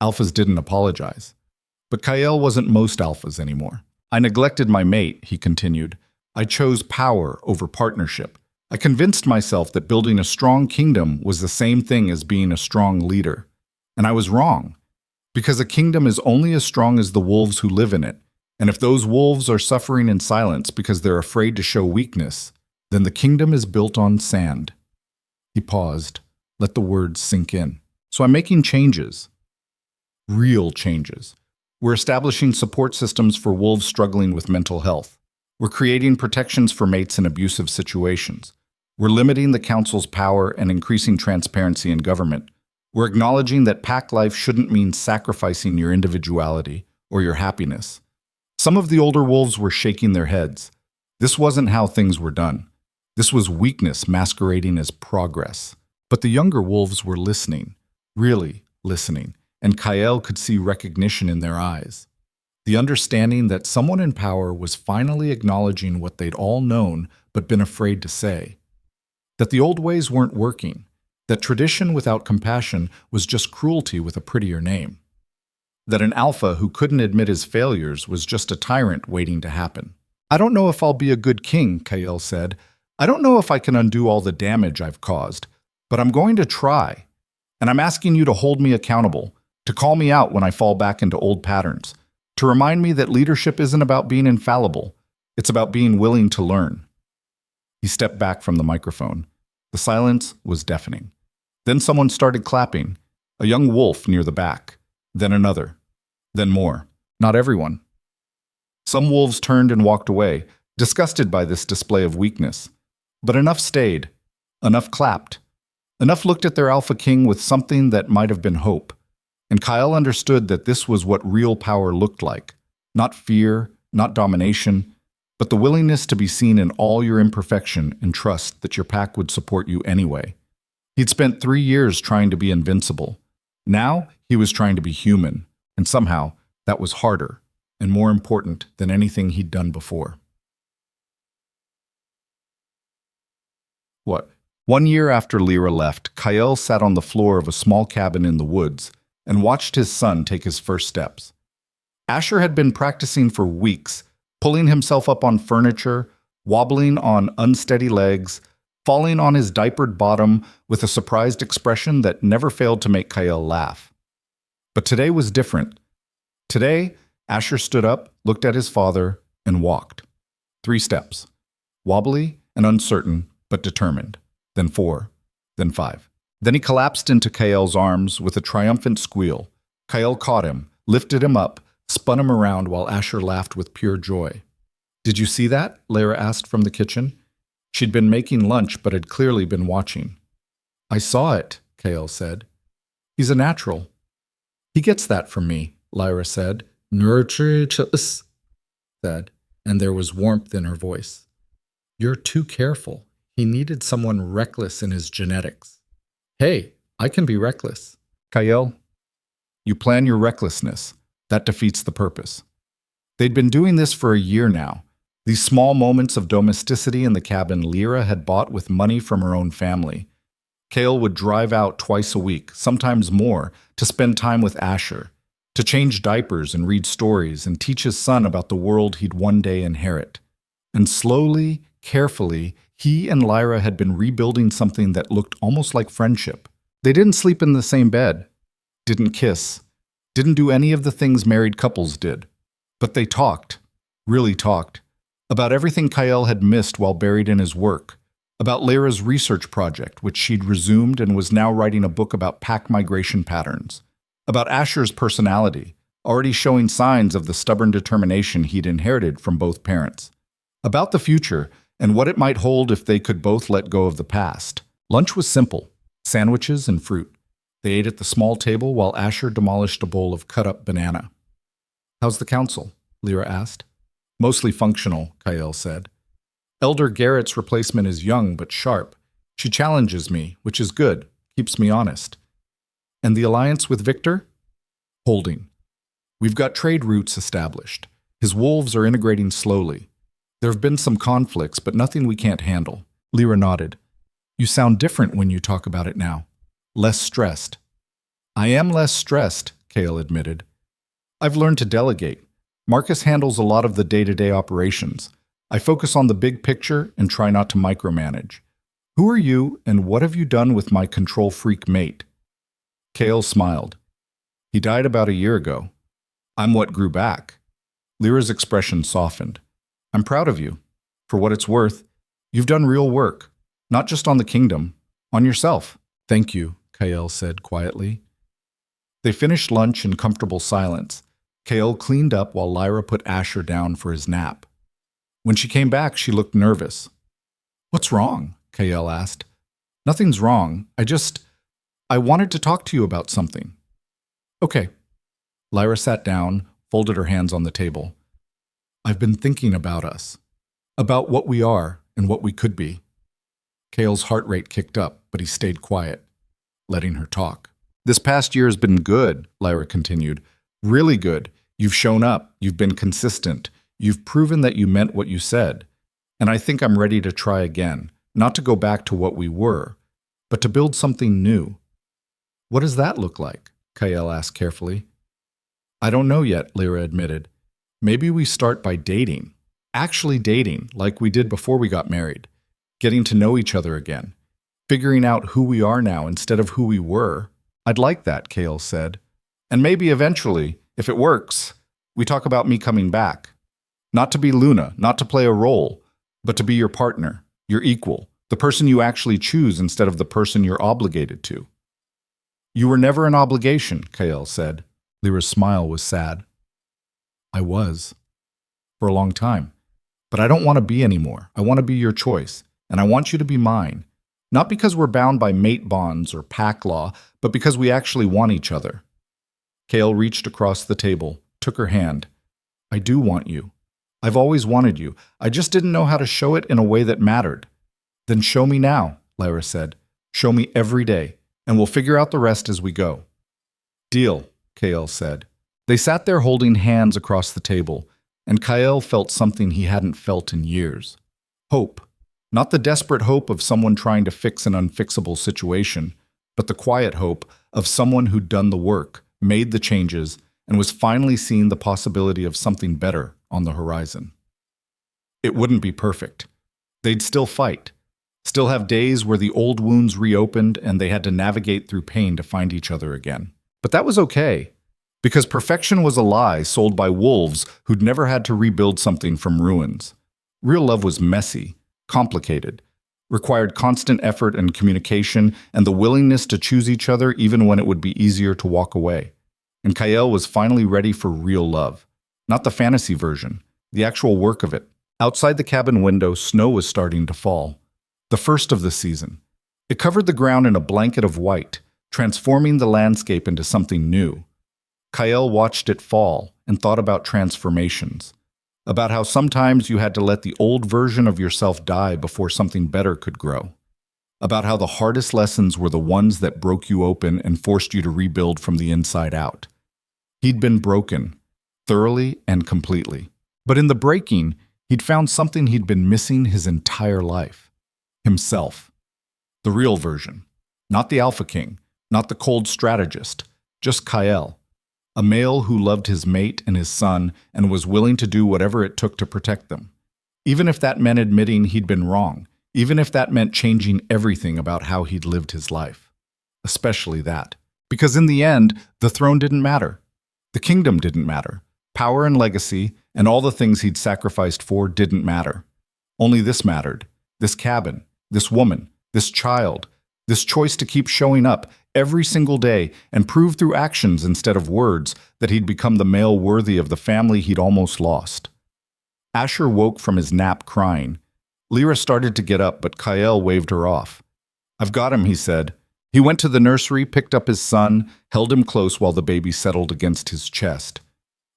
Alphas didn't apologize. But Kael wasn't most alphas anymore. "I neglected my mate," he continued. "I chose power over partnership. I convinced myself that building a strong kingdom was the same thing as being a strong leader. And I was wrong. Because a kingdom is only as strong as the wolves who live in it. And if those wolves are suffering in silence because they're afraid to show weakness, then the kingdom is built on sand." He paused, let the words sink in. "So I'm making changes. Real changes. We're establishing support systems for wolves struggling with mental health. We're creating protections for mates in abusive situations. We're limiting the council's power and increasing transparency in government. We're acknowledging that pack life shouldn't mean sacrificing your individuality or your happiness." Some of the older wolves were shaking their heads. This wasn't how things were done. This was weakness masquerading as progress. But the younger wolves were listening, really listening, and Kael could see recognition in their eyes. The understanding that someone in power was finally acknowledging what they'd all known but been afraid to say. That the old ways weren't working. That tradition without compassion was just cruelty with a prettier name. That an alpha who couldn't admit his failures was just a tyrant waiting to happen. "I don't know if I'll be a good king," Kael said. "I don't know if I can undo all the damage I've caused, but I'm going to try. And I'm asking you to hold me accountable, to call me out when I fall back into old patterns, to remind me that leadership isn't about being infallible, it's about being willing to learn." He stepped back from the microphone. The silence was deafening. Then someone started clapping, a young wolf near the back, then another, then more. Not everyone. Some wolves turned and walked away, disgusted by this display of weakness. But enough stayed. Enough clapped. Enough looked at their alpha king with something that might have been hope. And Kyle understood that this was what real power looked like. Not fear, not domination, but the willingness to be seen in all your imperfection and trust that your pack would support you anyway. He'd spent 3 years trying to be invincible. Now he was trying to be human, and somehow that was harder and more important than anything he'd done before. What? 1 year after Lyra left, Kyle sat on the floor of a small cabin in the woods and watched his son take his first steps. Asher had been practicing for weeks, pulling himself up on furniture, wobbling on unsteady legs, falling on his diapered bottom with a surprised expression that never failed to make Kyle laugh. But today was different. Today, Asher stood up, looked at his father, and walked. 3 steps. Wobbly and uncertain, but determined. Then 4. Then 5. Then he collapsed into Kyle's arms with a triumphant squeal. Kyle caught him, lifted him up, spun him around while Asher laughed with pure joy. "Did you see that?" Lyra asked from the kitchen. She'd been making lunch but had clearly been watching. "I saw it," Kyle said. "He's a natural." "He gets that from me," Lyra said. "Nurturous," said, and there was warmth in her voice. "You're too careful. He needed someone reckless in his genetics." "Hey, I can be reckless." "Kyle, you plan your recklessness. That defeats the purpose." They'd been doing this for a year now. These small moments of domesticity in the cabin Lyra had bought with money from her own family. Kyle would drive out twice a week, sometimes more, to spend time with Asher, to change diapers and read stories and teach his son about the world he'd one day inherit. And slowly, carefully, he and Lyra had been rebuilding something that looked almost like friendship. They didn't sleep in the same bed, didn't kiss, didn't do any of the things married couples did. But they talked, really talked, about everything Kyle had missed while buried in his work, about Lyra's research project, which she'd resumed and was now writing a book about pack migration patterns, about Asher's personality, already showing signs of the stubborn determination he'd inherited from both parents, about the future and what it might hold if they could both let go of the past. Lunch was simple, sandwiches and fruit. They ate at the small table while Asher demolished a bowl of cut-up banana. "How's the council?" Lyra asked. "Mostly functional," Kyle said. "Elder Garrett's replacement is young but sharp. She challenges me, which is good, keeps me honest." "And the alliance with Victor?" "Holding. We've got trade routes established. His wolves are integrating slowly. There have been some conflicts, but nothing we can't handle." Lyra nodded. "You sound different when you talk about it now. Less stressed." "I am less stressed," Kale admitted. "I've learned to delegate. Marcus handles a lot of the day-to-day operations. I focus on the big picture and try not to micromanage. Who are you, and what have you done with my control freak mate?" Kale smiled. "He died about a year ago. I'm what grew back." Lyra's expression softened. "I'm proud of you. For what it's worth, you've done real work, not just on the kingdom, on yourself." "Thank you," Kyle said quietly. They finished lunch in comfortable silence. Kale cleaned up while Lyra put Asher down for his nap. When she came back, she looked nervous. "What's wrong?" Kale asked. "Nothing's wrong. I wanted to talk to you about something." "Okay." Lyra sat down, folded her hands on the table. "I've been thinking about us, about what we are and what we could be." Kale's heart rate kicked up, but he stayed quiet, letting her talk. "This past year has been good," Lyra continued. "Really good. You've shown up. You've been consistent. You've proven that you meant what you said. And I think I'm ready to try again, not to go back to what we were, but to build something new." "What does that look like?" Kyle asked carefully. "I don't know yet," Lyra admitted. "Maybe we start by dating. Actually dating, like we did before we got married. Getting to know each other again. Figuring out who we are now instead of who we were." "I'd like that," Kale said. "And maybe eventually, if it works, we talk about me coming back. Not to be Luna, not to play a role, but to be your partner, your equal, the person you actually choose instead of the person you're obligated to." "You were never an obligation," Kale said. Lyra's smile was sad. "I was." for a long time. But I don't want to be anymore. I want to be your choice, and I want you to be mine. Not because we're bound by mate bonds or pack law, but because we actually want each other. Kael reached across the table, took her hand. I do want you. I've always wanted you. I just didn't know how to show it in a way that mattered. Then show me now, Lyra said. Show me every day, and we'll figure out the rest as we go. Deal, Kael said. They sat there holding hands across the table, and Kael felt something he hadn't felt in years. Hope. Not the desperate hope of someone trying to fix an unfixable situation, but the quiet hope of someone who'd done the work, made the changes, and was finally seeing the possibility of something better on the horizon. It wouldn't be perfect. They'd still fight, still have days where the old wounds reopened and they had to navigate through pain to find each other again. But that was okay, because perfection was a lie sold by wolves who'd never had to rebuild something from ruins. Real love was messy, complicated, required constant effort and communication and the willingness to choose each other even when it would be easier to walk away. And Kael was finally ready for real love. Not the fantasy version, the actual work of it. Outside the cabin window, snow was starting to fall. The first of the season. It covered the ground in a blanket of white, transforming the landscape into something new. Kael watched it fall and thought about transformations. About how sometimes you had to let the old version of yourself die before something better could grow. About how the hardest lessons were the ones that broke you open and forced you to rebuild from the inside out. He'd been broken, thoroughly and completely. But in the breaking, he'd found something he'd been missing his entire life. Himself. The real version. Not the Alpha King, not the cold strategist, just Kael. A male who loved his mate and his son and was willing to do whatever it took to protect them. Even if that meant admitting he'd been wrong, even if that meant changing everything about how he'd lived his life. Especially that. Because in the end, the throne didn't matter. The kingdom didn't matter. Power and legacy, and all the things he'd sacrificed for didn't matter. Only this mattered. This cabin, this woman, this child, this choice to keep showing up every single day and prove through actions instead of words that he'd become the male worthy of the family he'd almost lost. Asher woke from his nap crying. Lyra started to get up, but Kael waved her off. I've got him, he said. He went to the nursery, picked up his son, held him close while the baby settled against his chest.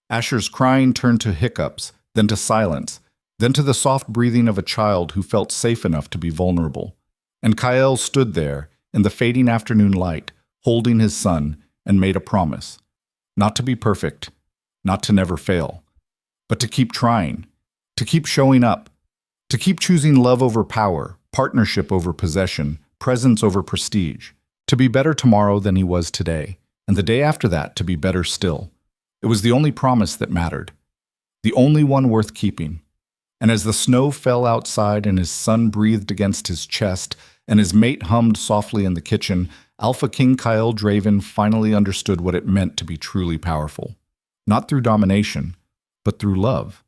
Asher's crying turned to hiccups, then to silence, then to the soft breathing of a child who felt safe enough to be vulnerable. And Kael stood there, in the fading afternoon light, holding his son, and made a promise. Not to be perfect, not to never fail, but to keep trying, to keep showing up, to keep choosing love over power, partnership over possession, presence over prestige, to be better tomorrow than he was today, and the day after that to be better still. It was the only promise that mattered, the only one worth keeping. And as the snow fell outside and his son breathed against his chest and his mate hummed softly in the kitchen, Alpha King Kael Draven finally understood what it meant to be truly powerful. Not through domination, but through love.